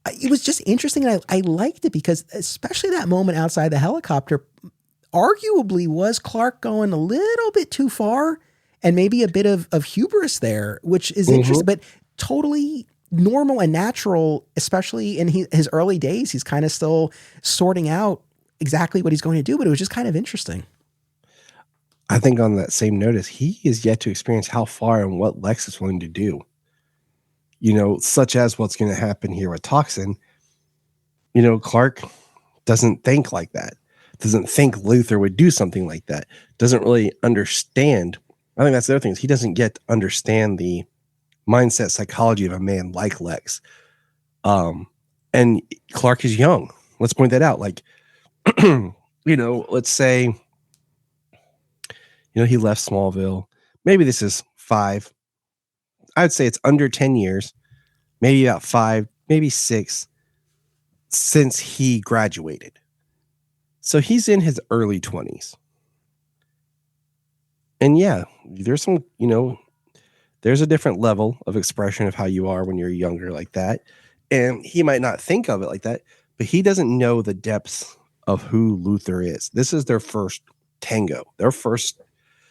it was just interesting. And I liked it because especially that moment outside the helicopter, arguably was Clark going a little bit too far and maybe a bit of hubris there, which is interesting, but totally normal and natural, especially in his early days. He's kind of still sorting out exactly what he's going to do, but it was just kind of interesting. I think on that same notice, he is yet to experience how far and what Lex is willing to do. Such as what's going to happen here with Toxin. Clark doesn't think like that. Doesn't think Luthor would do something like that. Doesn't really understand. I think that's the other thing is he doesn't yet understand the mindset psychology of a man like Lex. And Clark is young. Let's point that out. Like, let's say, he left Smallville. Maybe this is 5. I'd say it's under 10 years, maybe about 5, maybe 6 since he graduated. So he's in his early 20s. And yeah, there's some, there's a different level of expression of how you are when you're younger like that. And he might not think of it like that, but he doesn't know the depths of who Luthor is. This is their first tango. Their first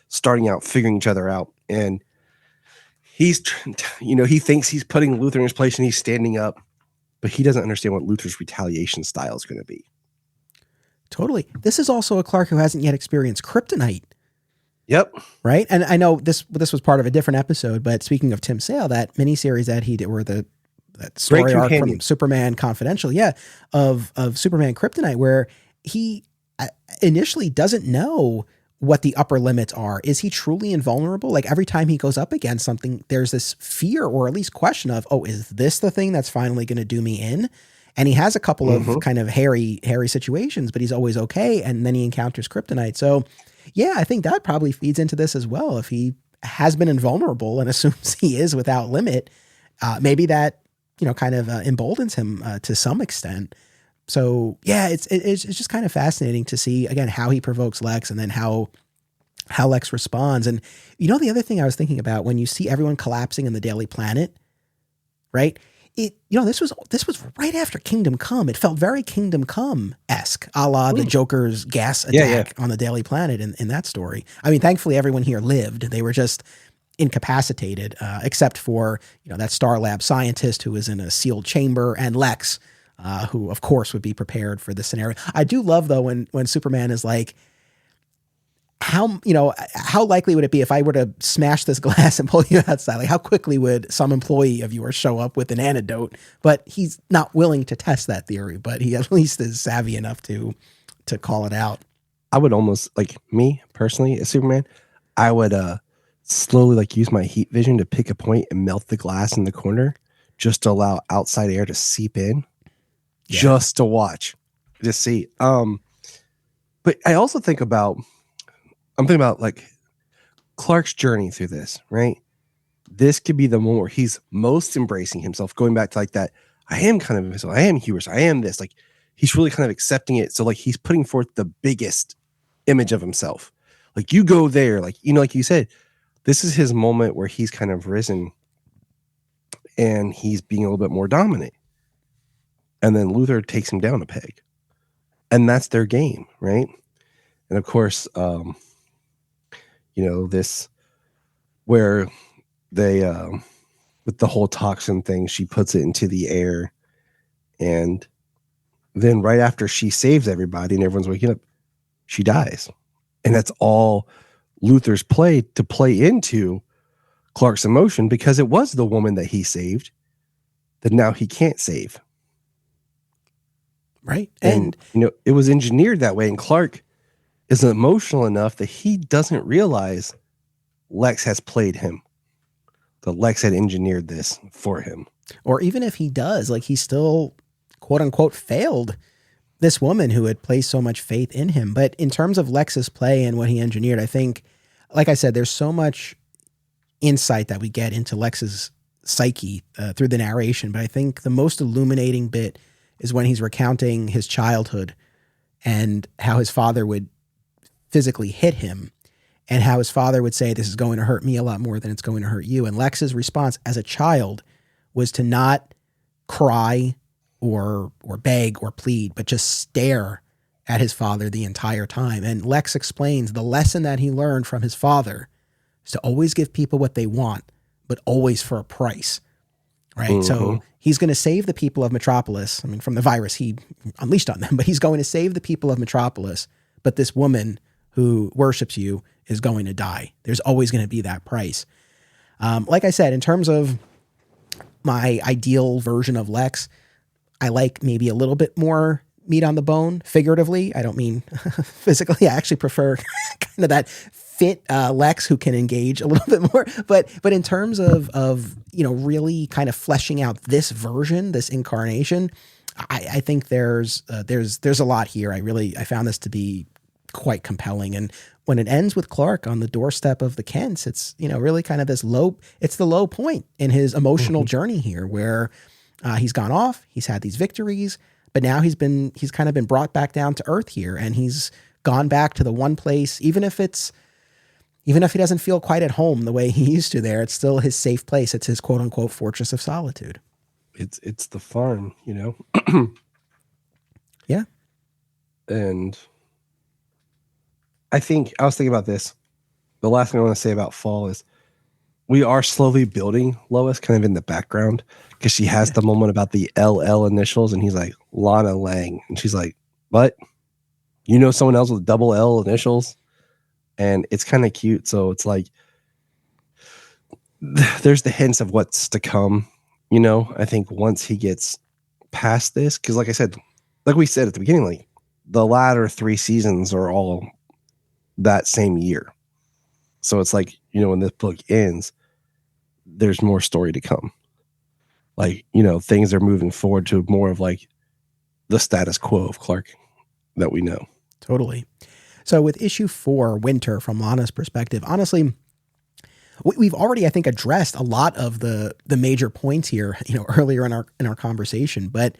starting out, figuring each other out. And he's, he thinks he's putting Luthor in his place and he's standing up, but he doesn't understand what Luthor's retaliation style is going to be. Totally. This is also a Clark who hasn't yet experienced kryptonite. Yep. Right. And I know this was part of a different episode, but speaking of Tim Sale, that miniseries that he did, where that story arc from Superman Confidential, of Superman Kryptonite, where he initially doesn't know what the upper limits are. Is he truly invulnerable? Like every time he goes up against something, there's this fear or at least question of, oh, is this the thing that's finally going to do me in? And he has a couple of kind of hairy situations, but he's always okay. And then he encounters kryptonite. So yeah, I think that probably feeds into this as well. If he has been invulnerable and assumes he is without limit, maybe that, kind of emboldens him to some extent. So yeah, it's just kind of fascinating to see again, how he provokes Lex and then how Lex responds. And the other thing I was thinking about when you see everyone collapsing in the Daily Planet, right? This was right after Kingdom Come. It felt very Kingdom Come-esque, a la the Joker's gas attack on the Daily Planet in that story. I mean, thankfully everyone here lived. They were just incapacitated, except for, that Star Lab scientist who was in a sealed chamber, and Lex, who of course would be prepared for this scenario. I do love though when Superman is like, how likely would it be if I were to smash this glass and pull you outside? Like how quickly would some employee of yours show up with an antidote? But he's not willing to test that theory, but he at least is savvy enough to call it out. I would almost, like me personally as Superman, I would slowly use my heat vision to pick a point and melt the glass in the corner just to allow outside air to seep in, Yeah. just to watch, to see. But I also I'm thinking about like Clark's journey through this, right? This could be the moment where he's most embracing himself, going back to like that. I am kind of invisible. I am hubris. I am this. Like he's really kind of accepting it. So like he's putting forth the biggest image of himself. Like you go there, like, you know, like you said, this is his moment where he's kind of risen and he's being a little bit more dominant. And then Luther takes him down a peg. And that's their game, right? And of course, you know, this where they with the whole toxin thing, she puts it into the air, and then right after she saves everybody and everyone's waking up, she dies. And that's all Luther's play into Clark's emotion, because it was the woman that he saved that now he can't save. Right. And you know, it was engineered that way, and Clark is emotional enough that he doesn't realize Lex has played him. That Lex had engineered this for him. Or even if he does, like he still quote unquote failed this woman who had placed so much faith in him. But in terms of Lex's play and what he engineered, I think, like I said, there's so much insight that we get into Lex's psyche through the narration. But I think the most illuminating bit is when he's recounting his childhood and how his father would physically hit him, and how his father would say, this is going to hurt me a lot more than it's going to hurt you. And Lex's response as a child was to not cry or beg or plead, but just stare at his father the entire time. And Lex explains the lesson that he learned from his father is to always give people what they want, but always for a price. Right. Mm-hmm. So he's going to save the people of Metropolis. I mean, from the virus he unleashed on them, but he's going to save the people of Metropolis. But this woman who worships you is going to die. There's always going to be that price. Like I said, in terms of my ideal version of Lex, I like maybe a little bit more meat on the bone, figuratively. I don't mean physically. I actually prefer kind of that fit Lex who can engage a little bit more. But in terms of you know, really kind of fleshing out this version, this incarnation, I think there's a lot here. I found this to be quite compelling. And when it ends with Clark on the doorstep of the Kents, it's, you know, really kind of this it's the low point in his emotional journey here, where he's gone off, he's had these victories, but now he's kind of been brought back down to earth here, and he's gone back to the one place, even if he doesn't feel quite at home the way he used to there, it's still his safe place. It's his quote unquote fortress of solitude. It's the farm, you know? Yeah. And I was thinking about this. The last thing I want to say about Fall is we are slowly building Lois kind of in the background, because she has the moment about the LL initials, and he's like, Lana Lang. And she's like, what? You know someone else with double L initials? And it's kind of cute. So it's like, there's the hints of what's to come. You know, I think once he gets past this, because like I said, like we said at the beginning, like the latter 3 seasons are all that same year. So it's like, you know, when this book ends, there's more story to come. Like, you know, things are moving forward to more of like the status quo of Clark that we know. Totally. So with issue 4, Winter, from Lana's perspective, honestly, we've already, I think, addressed a lot of the major points here, you know, earlier in our conversation. But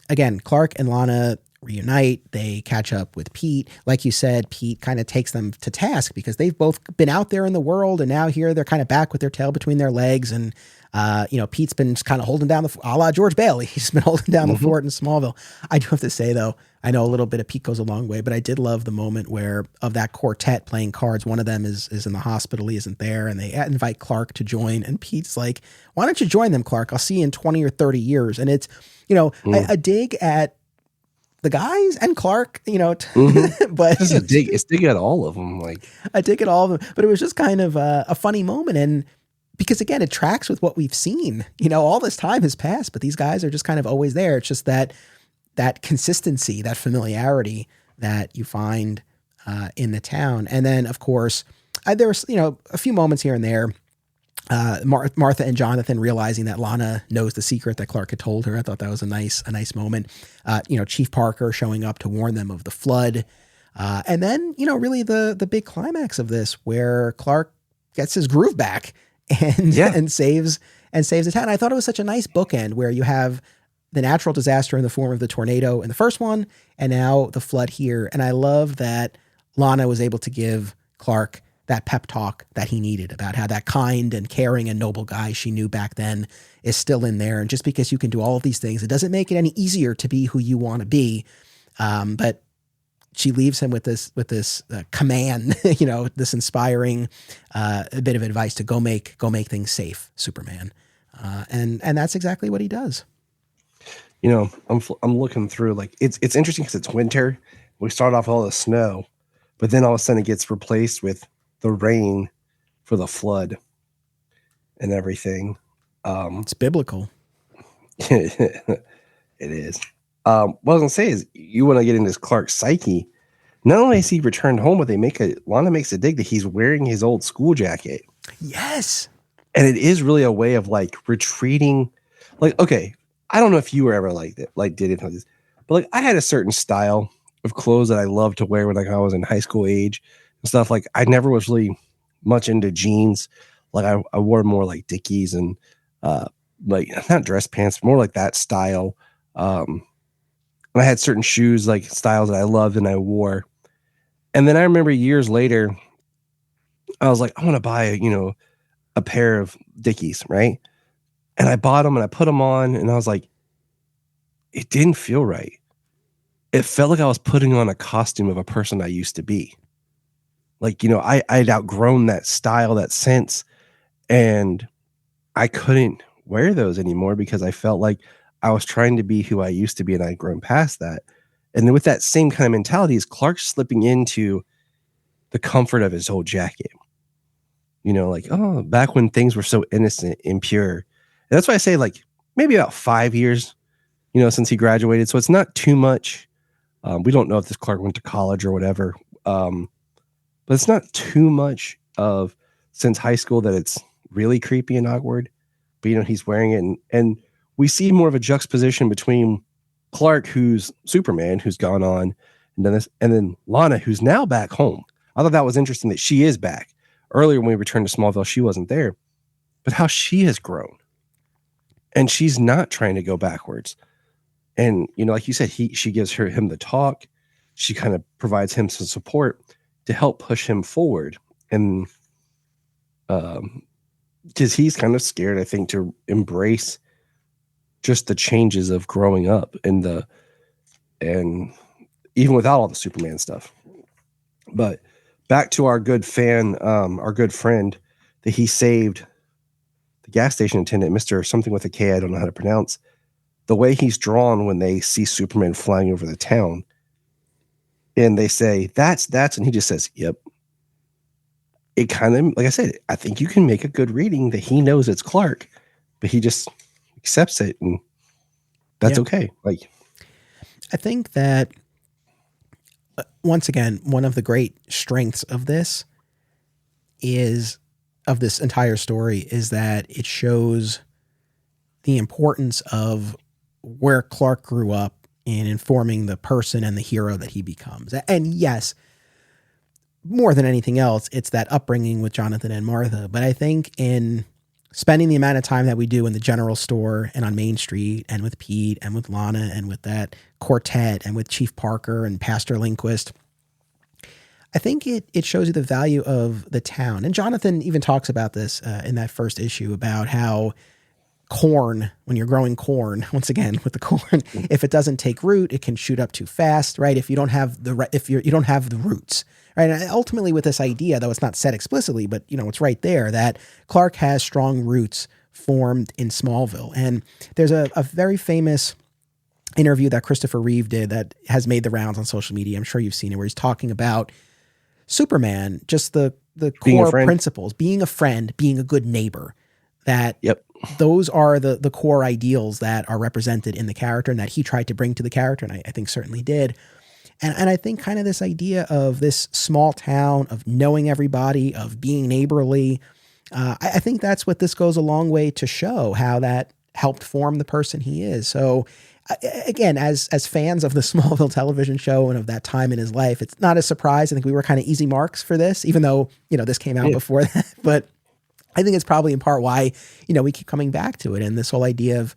again, Clark and Lana reunite, they catch up with Pete. Like you said, Pete kind of takes them to task because they've both been out there in the world, and now here they're kind of back with their tail between their legs. And, you know, Pete's been kind of holding down a la George Bailey. He's been holding down the fort in Smallville. I do have to say, though, I know a little bit of Pete goes a long way, but I did love the moment where of that quartet playing cards, one of them is in the hospital. He isn't there, and they invite Clark to join. And Pete's like, why don't you join them, Clark? I'll see you in 20 or 30 years. And it's, you know, a dig at the guys and Clark, you know, but it's dig at all of them. Like, I dig at all of them, but it was just kind of a funny moment. And because again, it tracks with what we've seen, you know, all this time has passed, but these guys are just kind of always there. It's just that consistency, that familiarity that you find in the town. And then of course, there's, you know, a few moments here and there Martha and Jonathan realizing that Lana knows the secret that Clark had told her. I thought that was a nice moment. Chief Parker showing up to warn them of the flood. And then, really the big climax of this where Clark gets his groove back and saves the town. I thought it was such a nice bookend where you have the natural disaster in the form of the tornado in the first one, and now the flood here. And I love that Lana was able to give Clark that pep talk that he needed about how that kind and caring and noble guy she knew back then is still in there. And just because you can do all of these things, it doesn't make it any easier to be who you want to be. But she leaves him with this command, this inspiring a bit of advice to go make things safe, Superman. And that's exactly what he does. I'm looking through, like, it's interesting because it's winter. We start off with all the snow, but then all of a sudden it gets replaced with the rain for the flood and everything. It's biblical. It is. What I was gonna say is, you want to get into this Clark's psyche. Not only is he returned home, but Lana makes a dig that he's wearing his old school jacket. Yes. And it is really a way of like retreating. Like, okay, I don't know if you were ever like that, like did it like this, but like I had a certain style of clothes that I loved to wear when I was in high school age and stuff. Like I never was really much into jeans. Like I wore more like Dickies and like not dress pants, more like that style. And I had certain shoes, like styles that I loved and I wore. And then I remember years later, I was like, I want to buy a pair of Dickies, right? And I bought them and I put them on and I was like, it didn't feel right. It felt like I was putting on a costume of a person I used to be. Like, I'd outgrown that style, that sense, and I couldn't wear those anymore because I felt like I was trying to be who I used to be and I'd grown past that. And then with that same kind of mentality is Clark slipping into the comfort of his old jacket. Like, oh, back when things were so innocent and pure. And that's why I say, like, maybe about 5 years, since he graduated. So it's not too much. We don't know if this Clark went to college or whatever. But it's not too much of since high school that it's really creepy and awkward. But, he's wearing it. And we see more of a juxtaposition between Clark, who's Superman, who's gone on and done this, and then Lana, who's now back home. I thought that was interesting that she is back. Earlier when we returned to Smallville, she wasn't there. But how she has grown. And she's not trying to go backwards. And, like you said, she gives him the talk. She kind of provides him some support to help push him forward. And because he's kind of scared, I think, to embrace just the changes of growing up and even without all the Superman stuff. But back to our good fan, our good friend that he saved, the gas station attendant, Mr. something with a K, I don't know how to pronounce. The way he's drawn when they see Superman flying over the town and they say, that's, and he just says, yep. It kind of, like I said, I think you can make a good reading that he knows it's Clark, but he just accepts it and that's okay. Like, I think that once again, one of the great strengths of this entire story is that it shows the importance of where Clark grew up in informing the person and the hero that he becomes. And yes, more than anything else, it's that upbringing with Jonathan and Martha. But I think in spending the amount of time that we do in the general store and on Main Street and with Pete and with Lana and with that quartet and with Chief Parker and Pastor Lindquist, I think it shows you the value of the town. And Jonathan even talks about this in that first issue about how corn, when you're growing corn, once again with the corn, if it doesn't take root, it can shoot up too fast, right? If you don't have you don't have the roots, right? And ultimately with this idea, though it's not said explicitly, but it's right there that Clark has strong roots formed in Smallville. And there's a very famous interview that Christopher Reeve did that has made the rounds on social media. I'm sure you've seen it, where he's talking about Superman, just the core principles, being a friend, being a good neighbor, that those are the core ideals that are represented in the character and that he tried to bring to the character. And I think certainly did. And I think kind of this idea of this small town, of knowing everybody, of being neighborly, I think that's what this goes a long way to show, how that helped form the person he is. So again, as fans of the Smallville television show and of that time in his life, it's not a surprise. I think we were kind of easy marks for this, even though, this came out before that. But I think it's probably in part why, we keep coming back to it. And this whole idea of,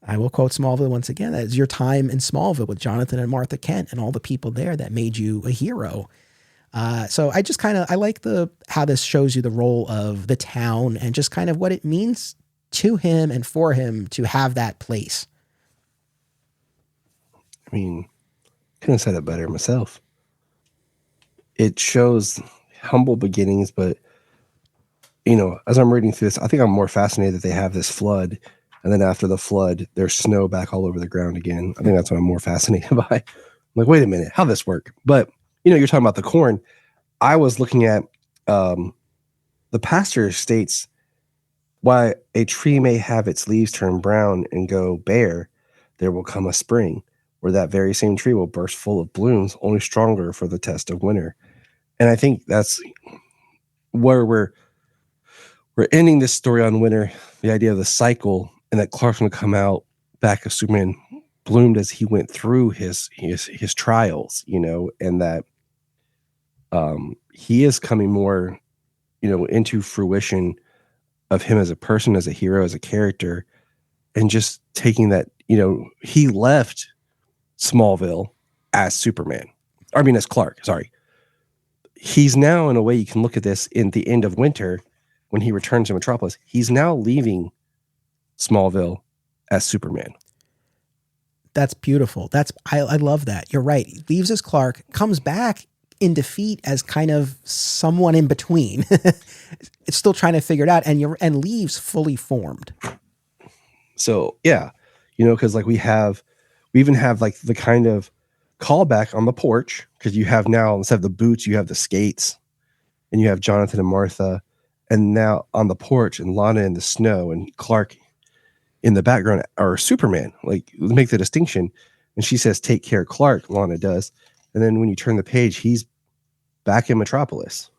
I will quote Smallville once again, that is your time in Smallville with Jonathan and Martha Kent and all the people there that made you a hero. So I just I like how this shows you the role of the town and just kind of what it means to him and for him to have that place. I mean, couldn't have said it better myself. It shows humble beginnings, but as I'm reading through this, I think I'm more fascinated that they have this flood, and then after the flood, there's snow back all over the ground again. I think that's what I'm more fascinated by. I'm like, wait a minute, how'd this work? But you're talking about the corn. I was looking at the pastor states why a tree may have its leaves turn brown and go bare, there will come a spring where that very same tree will burst full of blooms, only stronger for the test of winter. And I think that's where we're ending this story on winter, the idea of the cycle, and that Clark's going to come out back as Superman, bloomed as he went through his trials, and that he is coming more, into fruition of him as a person, as a hero, as a character, and just taking that, he left Smallville as Superman. I mean, as Clark, sorry. He's now, in a way, you can look at this in the end of winter when he returns to Metropolis. He's now leaving Smallville as Superman. That's beautiful. I love that. You're right. He leaves as Clark, comes back in defeat as kind of someone in between. It's still trying to figure it out, and leaves fully formed. So yeah, because we even have like the kind of callback on the porch, because you have now, instead of the boots, you have the skates, and you have Jonathan and Martha, and now on the porch, and Lana in the snow, and Clark in the background, or Superman, like, make the distinction. And she says, "Take care, Clark," Lana does. And then when you turn the page, he's back in Metropolis.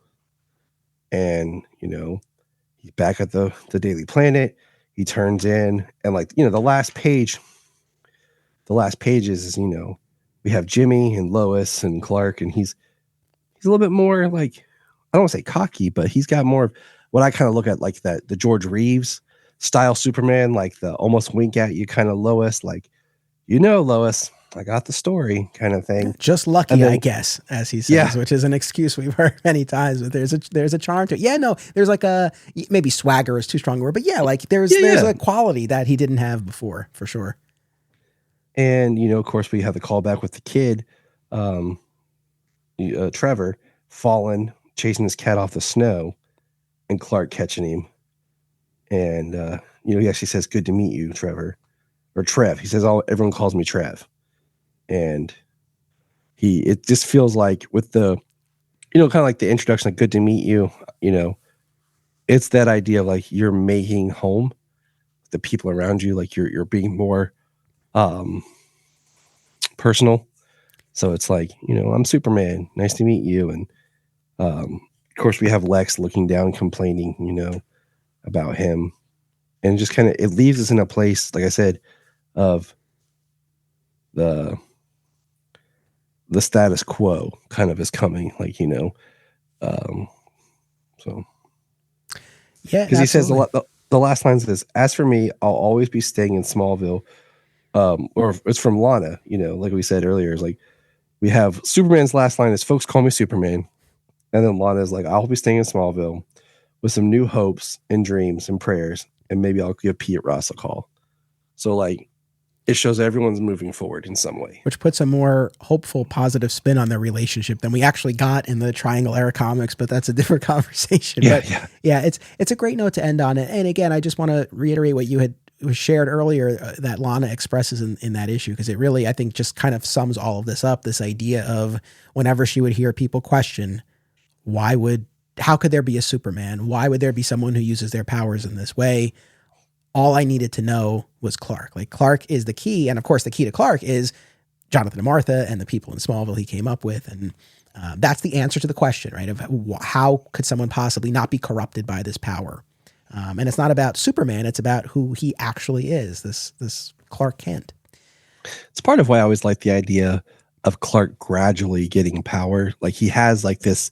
And, he's back at the Daily Planet. He turns in, and the last pages is, we have Jimmy and Lois and Clark, and he's a little bit more like, I don't want to say cocky, but he's got more of what I kind of look at like the George Reeves style Superman, like the almost wink at you kind of Lois, like, Lois, I got the story kind of thing. Just lucky, then, I guess, as he says, which is an excuse we've heard many times, but there's a charm to it. Yeah, no, there's like maybe swagger is too strong a word, but there's a quality that he didn't have before, for sure. And, of course, we have the callback with the kid, Trevor, falling, chasing his cat off the snow, and Clark catching him. And, he actually says, "Good to meet you, Trevor." Or Trev. He says, everyone calls me Trev. And it just feels like with the, kind of like the introduction, like, "Good to meet you," it's that idea of like you're making home the people around you, like you're being more personal. So it's like, "I'm Superman. Nice to meet you." And of course we have Lex looking down, complaining, about him. And just kind of, it leaves us in a place, like I said, of the status quo kind of is coming, like, so yeah, because he says the last line is, "As for me, I'll always be staying in Smallville," or it's from Lana, like we said earlier, is like we have Superman's last line is, "Folks call me Superman," and then Lana is like, "I'll be staying in Smallville with some new hopes and dreams and prayers, and maybe I'll give Pete Ross a call." So like, it shows everyone's moving forward in some way, which puts a more hopeful, positive spin on their relationship than we actually got in the Triangle Era comics. But that's a different conversation. Yeah, it's a great note to end on. And again, I just want to reiterate what you had shared earlier that Lana expresses in that issue, because it really, I think, just kind of sums all of this up. This idea of whenever she would hear people question, how could there be a Superman? Why would there be someone who uses their powers in this way? All I needed to know was Clark. Like, Clark is the key. And of course, the key to Clark is Jonathan and Martha and the people in Smallville he came up with. And that's the answer to the question, right? Of how could someone possibly not be corrupted by this power? And it's not about Superman. It's about who he actually is, this Clark Kent. It's part of why I always like the idea of Clark gradually getting power. Like he has like this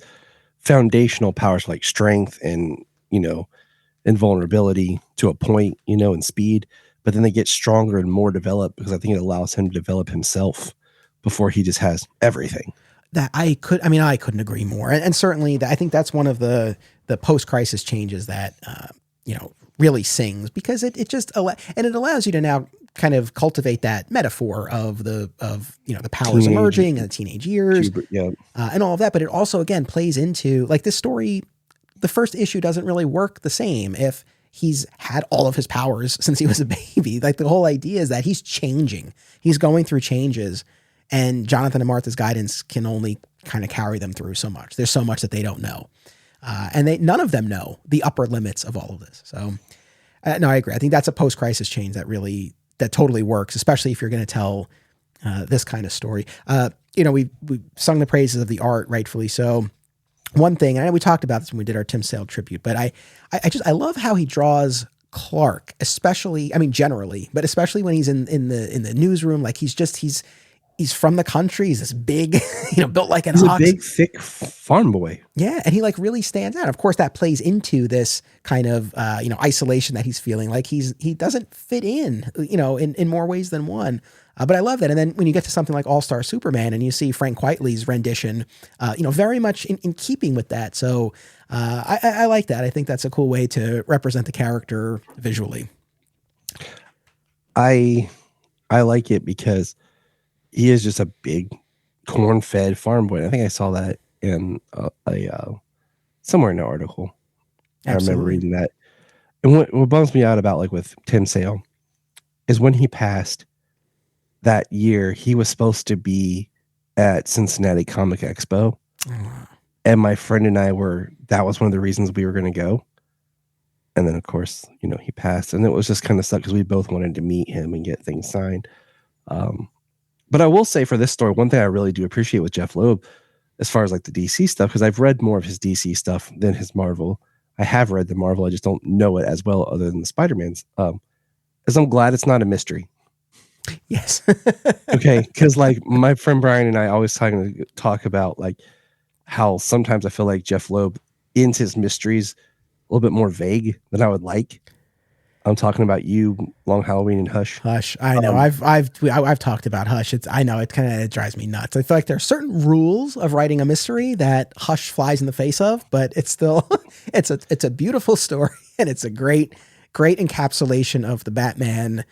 foundational powers like strength and, invulnerability to a point, and speed, but then they get stronger and more developed because I think it allows him to develop himself before he just has everything. That I couldn't agree more. And certainly I think that's one of the post-crisis changes that, really sings, because it just, and it allows you to now kind of cultivate that metaphor of the powers emerging and the teenage years, and all of that. But it also, again, plays into like this story. The first issue doesn't really work the same if he's had all of his powers since he was a baby. Like the whole idea is that he's changing, he's going through changes, and Jonathan and Martha's guidance can only kind of carry them through so much. There's so much that they don't know. And none of them know the upper limits of all of this. So no, I agree. I think that's a post-crisis change that totally works, especially if you're going to tell this kind of story. We sung the praises of the art, rightfully so. One thing, and I know we talked about this when we did our Tim Sale tribute, but I love how he draws Clark, especially, generally, but especially when he's in the newsroom. Like he's from the country. He's this big, built like an ox. He's a big, thick farm boy. Yeah, and he like really stands out. Of course, that plays into this kind of isolation that he's feeling. Like he doesn't fit in, in more ways than one. But I love that. And then when you get to something like All-Star Superman, and you see Frank Quitely's rendition, very much in keeping with that. So I like that. I think that's a cool way to represent the character visually. I like it because he is just a big corn-fed farm boy. I think I saw that in somewhere in an article. Absolutely. I remember reading that. And what bums me out about like with Tim Sale is when he passed that year, he was supposed to be at Cincinnati Comic Expo. And my friend and I that was one of the reasons we were going to go. And then of course, he passed, and it was just kind of sucked because we both wanted to meet him and get things signed. But I will say for this story, one thing I really do appreciate with Jeff Loeb, as far as like the DC stuff, because I've read more of his DC stuff than his Marvel. I have read the Marvel, I just don't know it as well other than the Spider-Man's. Is I'm glad it's not a mystery. Yes. Okay, because like my friend Brian and I always talk about like how sometimes I feel like Jeff Loeb ends his mysteries a little bit more vague than I would like. I'm talking about you, Long Halloween, and Hush. Hush, I know. I've talked about Hush. I know it kind of drives me nuts. I feel like there are certain rules of writing a mystery that Hush flies in the face of, but it's still it's a beautiful story, and it's a great encapsulation of the Batman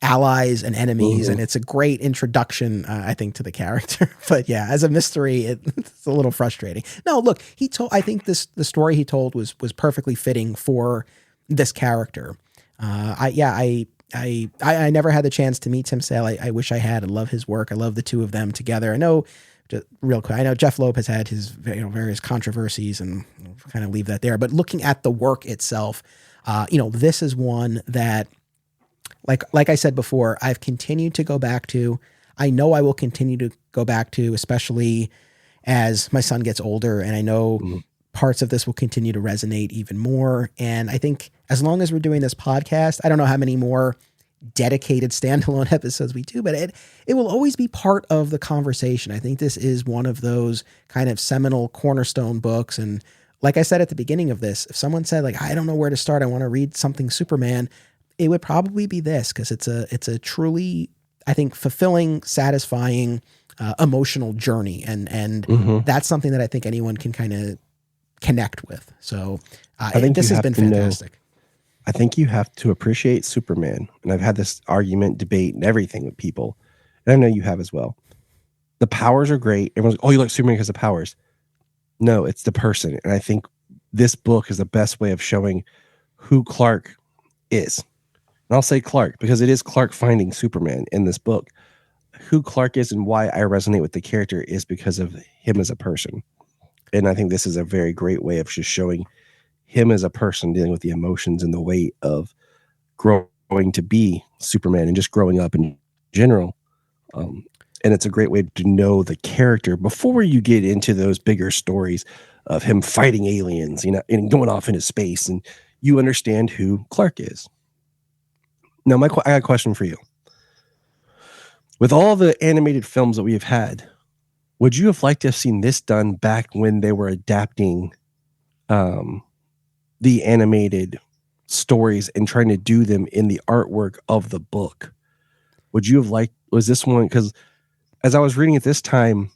allies and enemies, and it's a great introduction, I think, to the character. But yeah, as a mystery, it's a little frustrating. No, look, I think the story he told was perfectly fitting for this character. I never had the chance to meet Tim Sale. I wish I had. I love his work. I love the two of them together. I know, just real quick, I know Jeff Loeb has had his various controversies, and we'll kind of leave that there. But looking at the work itself, this is one that, like I said before, I've continued to go back to. I know I will continue to go back to, especially as my son gets older, and I know parts of this will continue to resonate even more. And I think as long as we're doing this podcast, I don't know how many more dedicated standalone episodes we do, but it will always be part of the conversation. I think this is one of those kind of seminal cornerstone books. And like I said at the beginning of this, if someone said like, I don't know where to start, I want to read something Superman, it would probably be this, because it's a truly, I think, fulfilling, satisfying, emotional journey. And that's something that I think anyone can kind of connect with. So I think this has been fantastic. I think you have to appreciate Superman. And I've had this argument, debate, and everything with people. And I know you have as well. The powers are great. Everyone's like, oh, you like Superman because of powers. No, it's the person. And I think this book is the best way of showing who Clark is. And I'll say Clark because it is Clark finding Superman in this book. Who Clark is and why I resonate with the character is because of him as a person. And I think this is a very great way of just showing him as a person dealing with the emotions and the weight of growing to be Superman and just growing up in general. And it's a great way to know the character before you get into those bigger stories of him fighting aliens, and going off into space and, you understand who Clark is. Now, I got a question for you. With all the animated films that we have had, would you have liked to have seen this done back when they were adapting the animated stories and trying to do them in the artwork of the book? Would you have liked, was this one, because as I was reading it this time,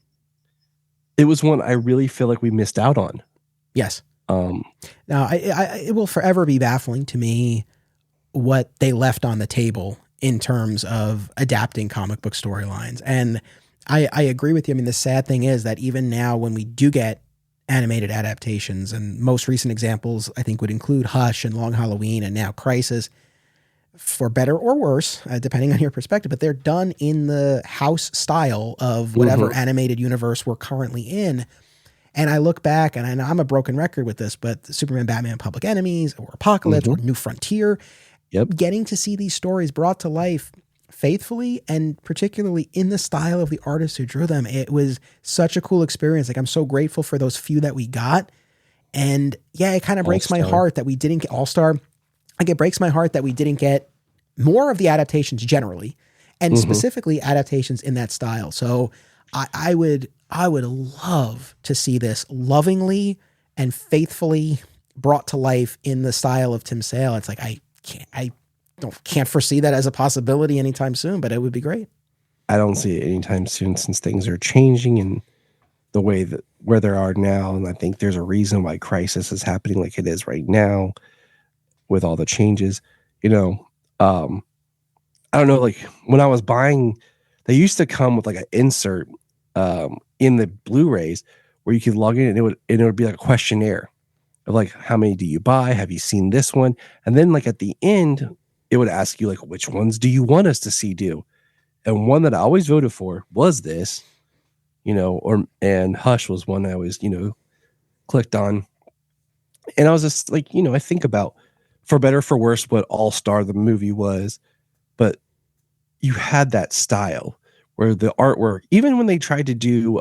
it was one I really feel like we missed out on. Yes. Now, it will forever be baffling to me what they left on the table in terms of adapting comic book storylines. And I agree with you. I mean, the sad thing is that even now when we do get animated adaptations, and most recent examples, I think, would include Hush and Long Halloween and now Crisis, for better or worse, depending on your perspective, but they're done in the house style of whatever animated universe we're currently in. And I look back, and I know I'm a broken record with this, but Superman, Batman, Public Enemies, or Apocalypse, or New Frontier, getting to see these stories brought to life faithfully and particularly in the style of the artist who drew them, it was such a cool experience. Like, I'm so grateful for those few that we got. And yeah, it kind of breaks my heart that we didn't get All-Star. Like, it breaks my heart that we didn't get more of the adaptations generally, and specifically adaptations in that style. So I would love to see this lovingly and faithfully brought to life in the style of Tim Sale. It's like, I can't foresee that as a possibility anytime soon, but it would be great. I don't see it anytime soon, since things are changing in the way that where they are now. And I think there's a reason why Crisis is happening like it is right now with all the changes. You know, I don't know, like when I was buying, they used to come with like an insert in the Blu-rays where you could log in, and it would be like a questionnaire of like, how many do you buy? Have you seen this one? And then like at the end, it would ask you like, which ones do you want us to see do? And one that I always voted for was this, you know, and Hush was one I always, you know, clicked on. And I was just like, you know, I think about, for better or for worse, what All-Star the movie was, but you had that style where the artwork, even when they tried to do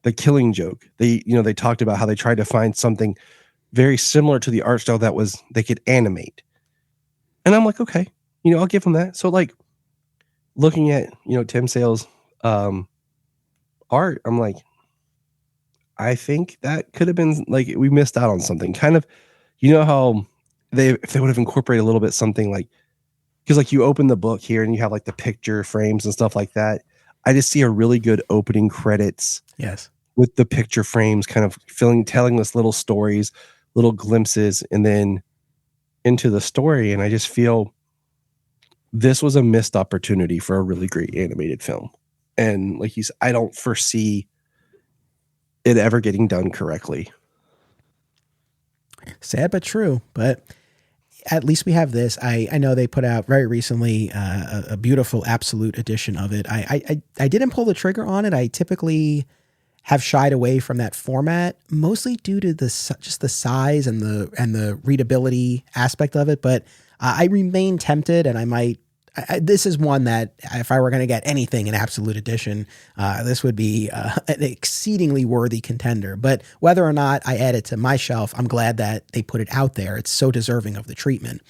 the Killing Joke, they talked about how they tried to find something very similar to the art style that was, they could animate. And I'm like, okay, you know, I'll give them that. So like looking at, you know, Tim Sale's art, I'm like, I think that could have been like, we missed out on something kind of, you know, how if they would have incorporated a little bit something like, because like you open the book here and you have like the picture frames and stuff like that. I just see a really good opening credits. Yes. With the picture frames kind of telling us little stories, little glimpses, and then into the story. And I just feel this was a missed opportunity for a really great animated film. And like I don't foresee it ever getting done correctly. Sad but true. But at least we have this. I know they put out very recently a beautiful absolute edition of it. I didn't pull the trigger on it. I typically have shied away from that format, mostly due to just the size and the readability aspect of it. But I remain tempted, and I might. This is one that if I were going to get anything in absolute edition, this would be an exceedingly worthy contender. But whether or not I add it to my shelf, I'm glad that they put it out there. It's so deserving of the treatment.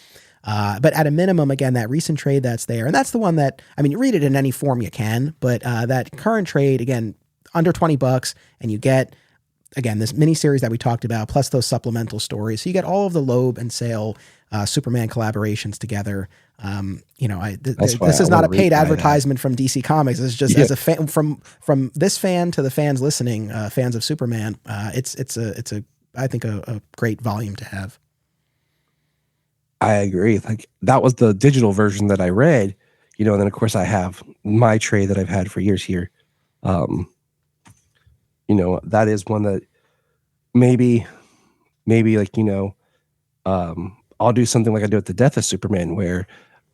But at a minimum, again, that recent trade that's there, and that's the one that, I mean, you read it in any form you can, but that current trade, again, under $20, and you get, again, this miniseries that we talked about, plus those supplemental stories. So you get all of the Loeb and Sale Superman collaborations together. You know, this is not a paid advertisement from DC Comics. It's just as a fan, from this fan to the fans listening, fans of Superman. It's I think a great volume to have. I agree. Like that was the digital version that I read, you know, and then of course I have my trade that I've had for years here. You know, that is one that maybe like, you know, I'll do something like I do at the Death of Superman, where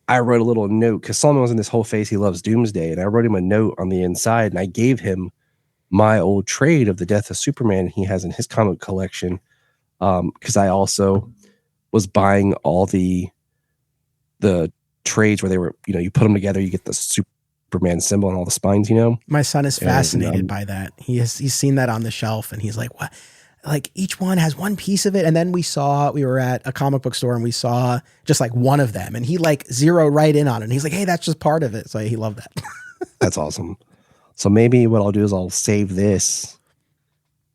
I wrote a little note, because Solomon was in this whole phase, he loves Doomsday, and I wrote him a note on the inside, and I gave him my old trade of the Death of Superman he has in his comic collection, because I also was buying all the trades where they were, you know, you put them together, you get the Superman symbol and all the spines, you know. My son is fascinated by that. He's seen that on the shelf, and he's like, what? like each one has one piece of it. And then we were at a comic book store and we saw just like one of them, and he like zeroed right in on it. And he's like, hey, that's just part of it. So he loved that. That's awesome. So maybe what I'll do is I'll save this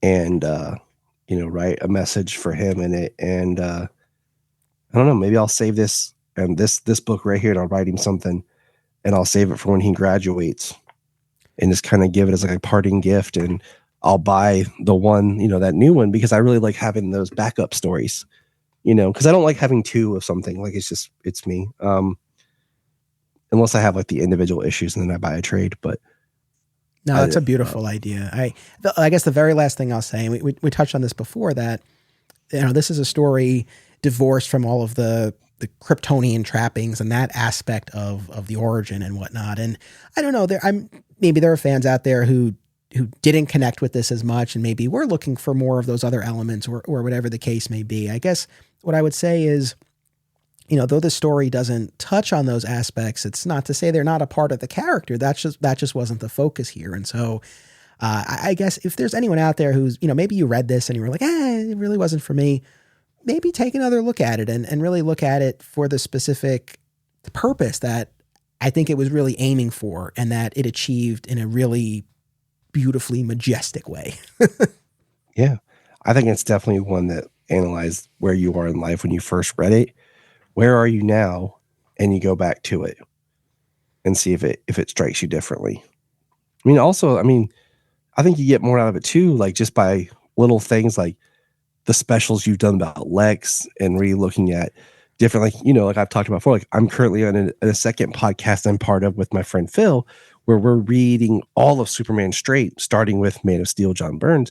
and, write a message for him in it. And I don't know, maybe I'll save this and this book right here, and I'll write him something, and I'll save it for when he graduates and just kind of give it as like a parting gift. And I'll buy the one, that new one, because I really like having those backup stories, because I don't like having two of something. Like it's me. Unless I have like the individual issues and then I buy a trade, but no, that's a beautiful idea. I guess the very last thing I'll say, and we touched on this before, that, this is a story divorced from all of the Kryptonian trappings and that aspect of the origin and whatnot. And I don't know, maybe there are fans out there who didn't connect with this as much, and maybe we're looking for more of those other elements or whatever the case may be. I guess what I would say is, though the story doesn't touch on those aspects, it's not to say they're not a part of the character. That just wasn't the focus here. And so I guess if there's anyone out there who's, maybe you read this and you were like, it really wasn't for me, maybe take another look at it and really look at it for the specific purpose that I think it was really aiming for, and that it achieved in a really beautifully majestic way. Yeah. I think it's definitely one that analyzed where you are in life when you first read it. Where are you now? And you go back to it and see if it strikes you differently. I think you get more out of it too, like just by little things like the specials you've done about Lex, and really looking at different, like I've talked about before, like I'm currently on a second podcast I'm part of with my friend Phil, where we're reading all of Superman straight, starting with Man of Steel, John Burns.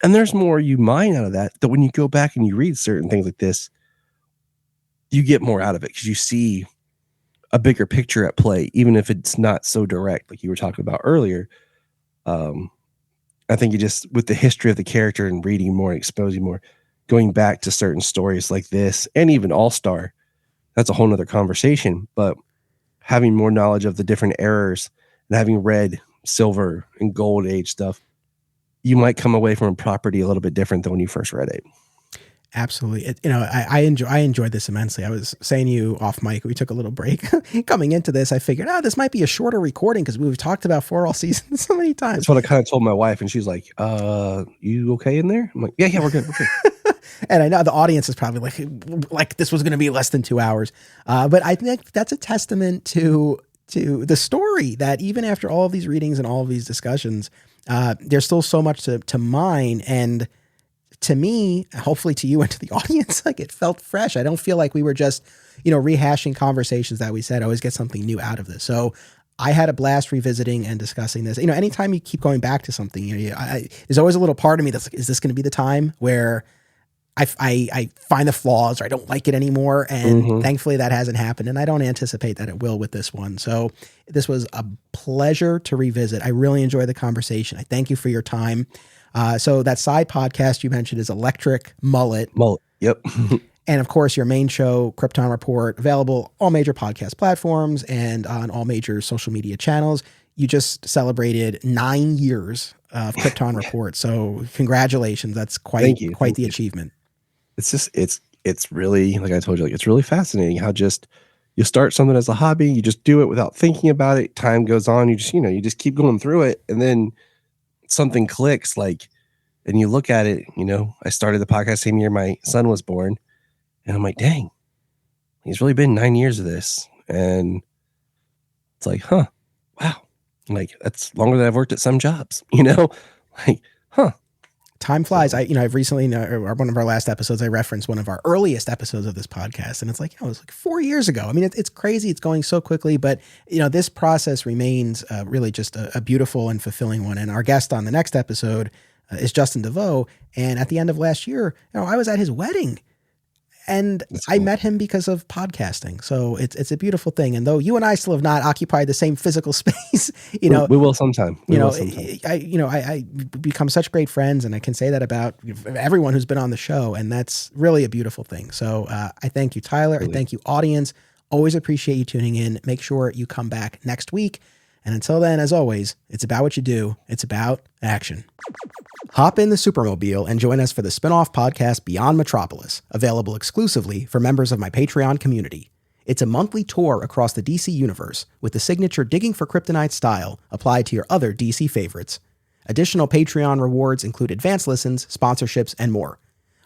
And there's more you mine out of that when you go back and you read certain things like this, you get more out of it because you see a bigger picture at play, even if it's not so direct, like you were talking about earlier. I think you just, with the history of the character and reading more, exposing more, going back to certain stories like this, and even All-Star, that's a whole nother conversation. But having more knowledge of the different eras and having read Silver and Gold Age stuff, you might come away from a property a little bit different than when you first read it. Absolutely. I enjoyed this immensely. I was saying to you off mic, we took a little break coming into this. I figured, this might be a shorter recording because we've talked about For All Seasons so many times. That's what I kind of told my wife, and she's like, you okay in there? I'm like, yeah, we're good. And I know the audience is probably like this was going to be less than 2 hours. But I think that's a testament to the story, that even after all of these readings and all of these discussions, there's still so much to mine. And to me, hopefully to you and to the audience, like it felt fresh. I don't feel like we were just, rehashing conversations that we said. I always get something new out of this. So I had a blast revisiting and discussing this. Anytime you keep going back to something, there's always a little part of me that's like, is this going to be the time where I find the flaws or I don't like it anymore? And thankfully that hasn't happened. And I don't anticipate that it will with this one. So this was a pleasure to revisit. I really enjoyed the conversation. I thank you for your time. So that side podcast you mentioned is Electric Mullet. Yep. And of course, your main show, Krypton Report, available all major podcast platforms and on all major social media channels. You just celebrated 9 years of Krypton Report. So congratulations. That's quite the achievement. It's just, it's really, like I told you, like it's really fascinating how just you start something as a hobby, you just do it without thinking about it. Time goes on. You just keep going through it. And then something clicks, and you look at it, I started the podcast same year my son was born, and I'm like, dang, he's really been 9 years of this. And it's like, wow, like that's longer than I've worked at some jobs, Time flies. I've recently, one of our last episodes, I referenced one of our earliest episodes of this podcast, and it's like, it was like 4 years ago. I mean, it's crazy. It's going so quickly, but this process remains really just a beautiful and fulfilling one. And our guest on the next episode is Justin DeVoe. And at the end of last year, I was at his wedding, and cool. I met him because of podcasting. So it's a beautiful thing. And though you and I still have not occupied the same physical space, we will sometime. I become such great friends, and I can say that about everyone who's been on the show. And that's really a beautiful thing. So I thank you, Tyler. Really? I thank you, audience. Always appreciate you tuning in. Make sure you come back next week. And until then, as always, it's about what you do. It's about action. Hop in the Supermobile and join us for the spin-off podcast Beyond Metropolis, available exclusively for members of my Patreon community. It's a monthly tour across the DC universe with the signature Digging for Kryptonite style applied to your other DC favorites. Additional Patreon rewards include advanced listens, sponsorships, and more.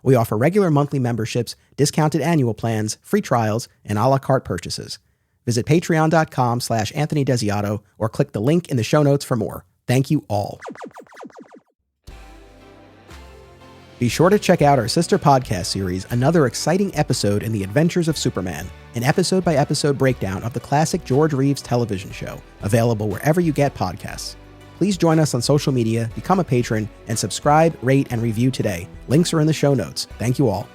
We offer regular monthly memberships, discounted annual plans, free trials, and a la carte purchases. Visit patreon.com/Anthony Desiato or click the link in the show notes for more. Thank you all. Be sure to check out our sister podcast series, Another Exciting Episode in the Adventures of Superman, an episode-by-episode breakdown of the classic George Reeves television show, available wherever you get podcasts. Please join us on social media, become a patron, and subscribe, rate, and review today. Links are in the show notes. Thank you all.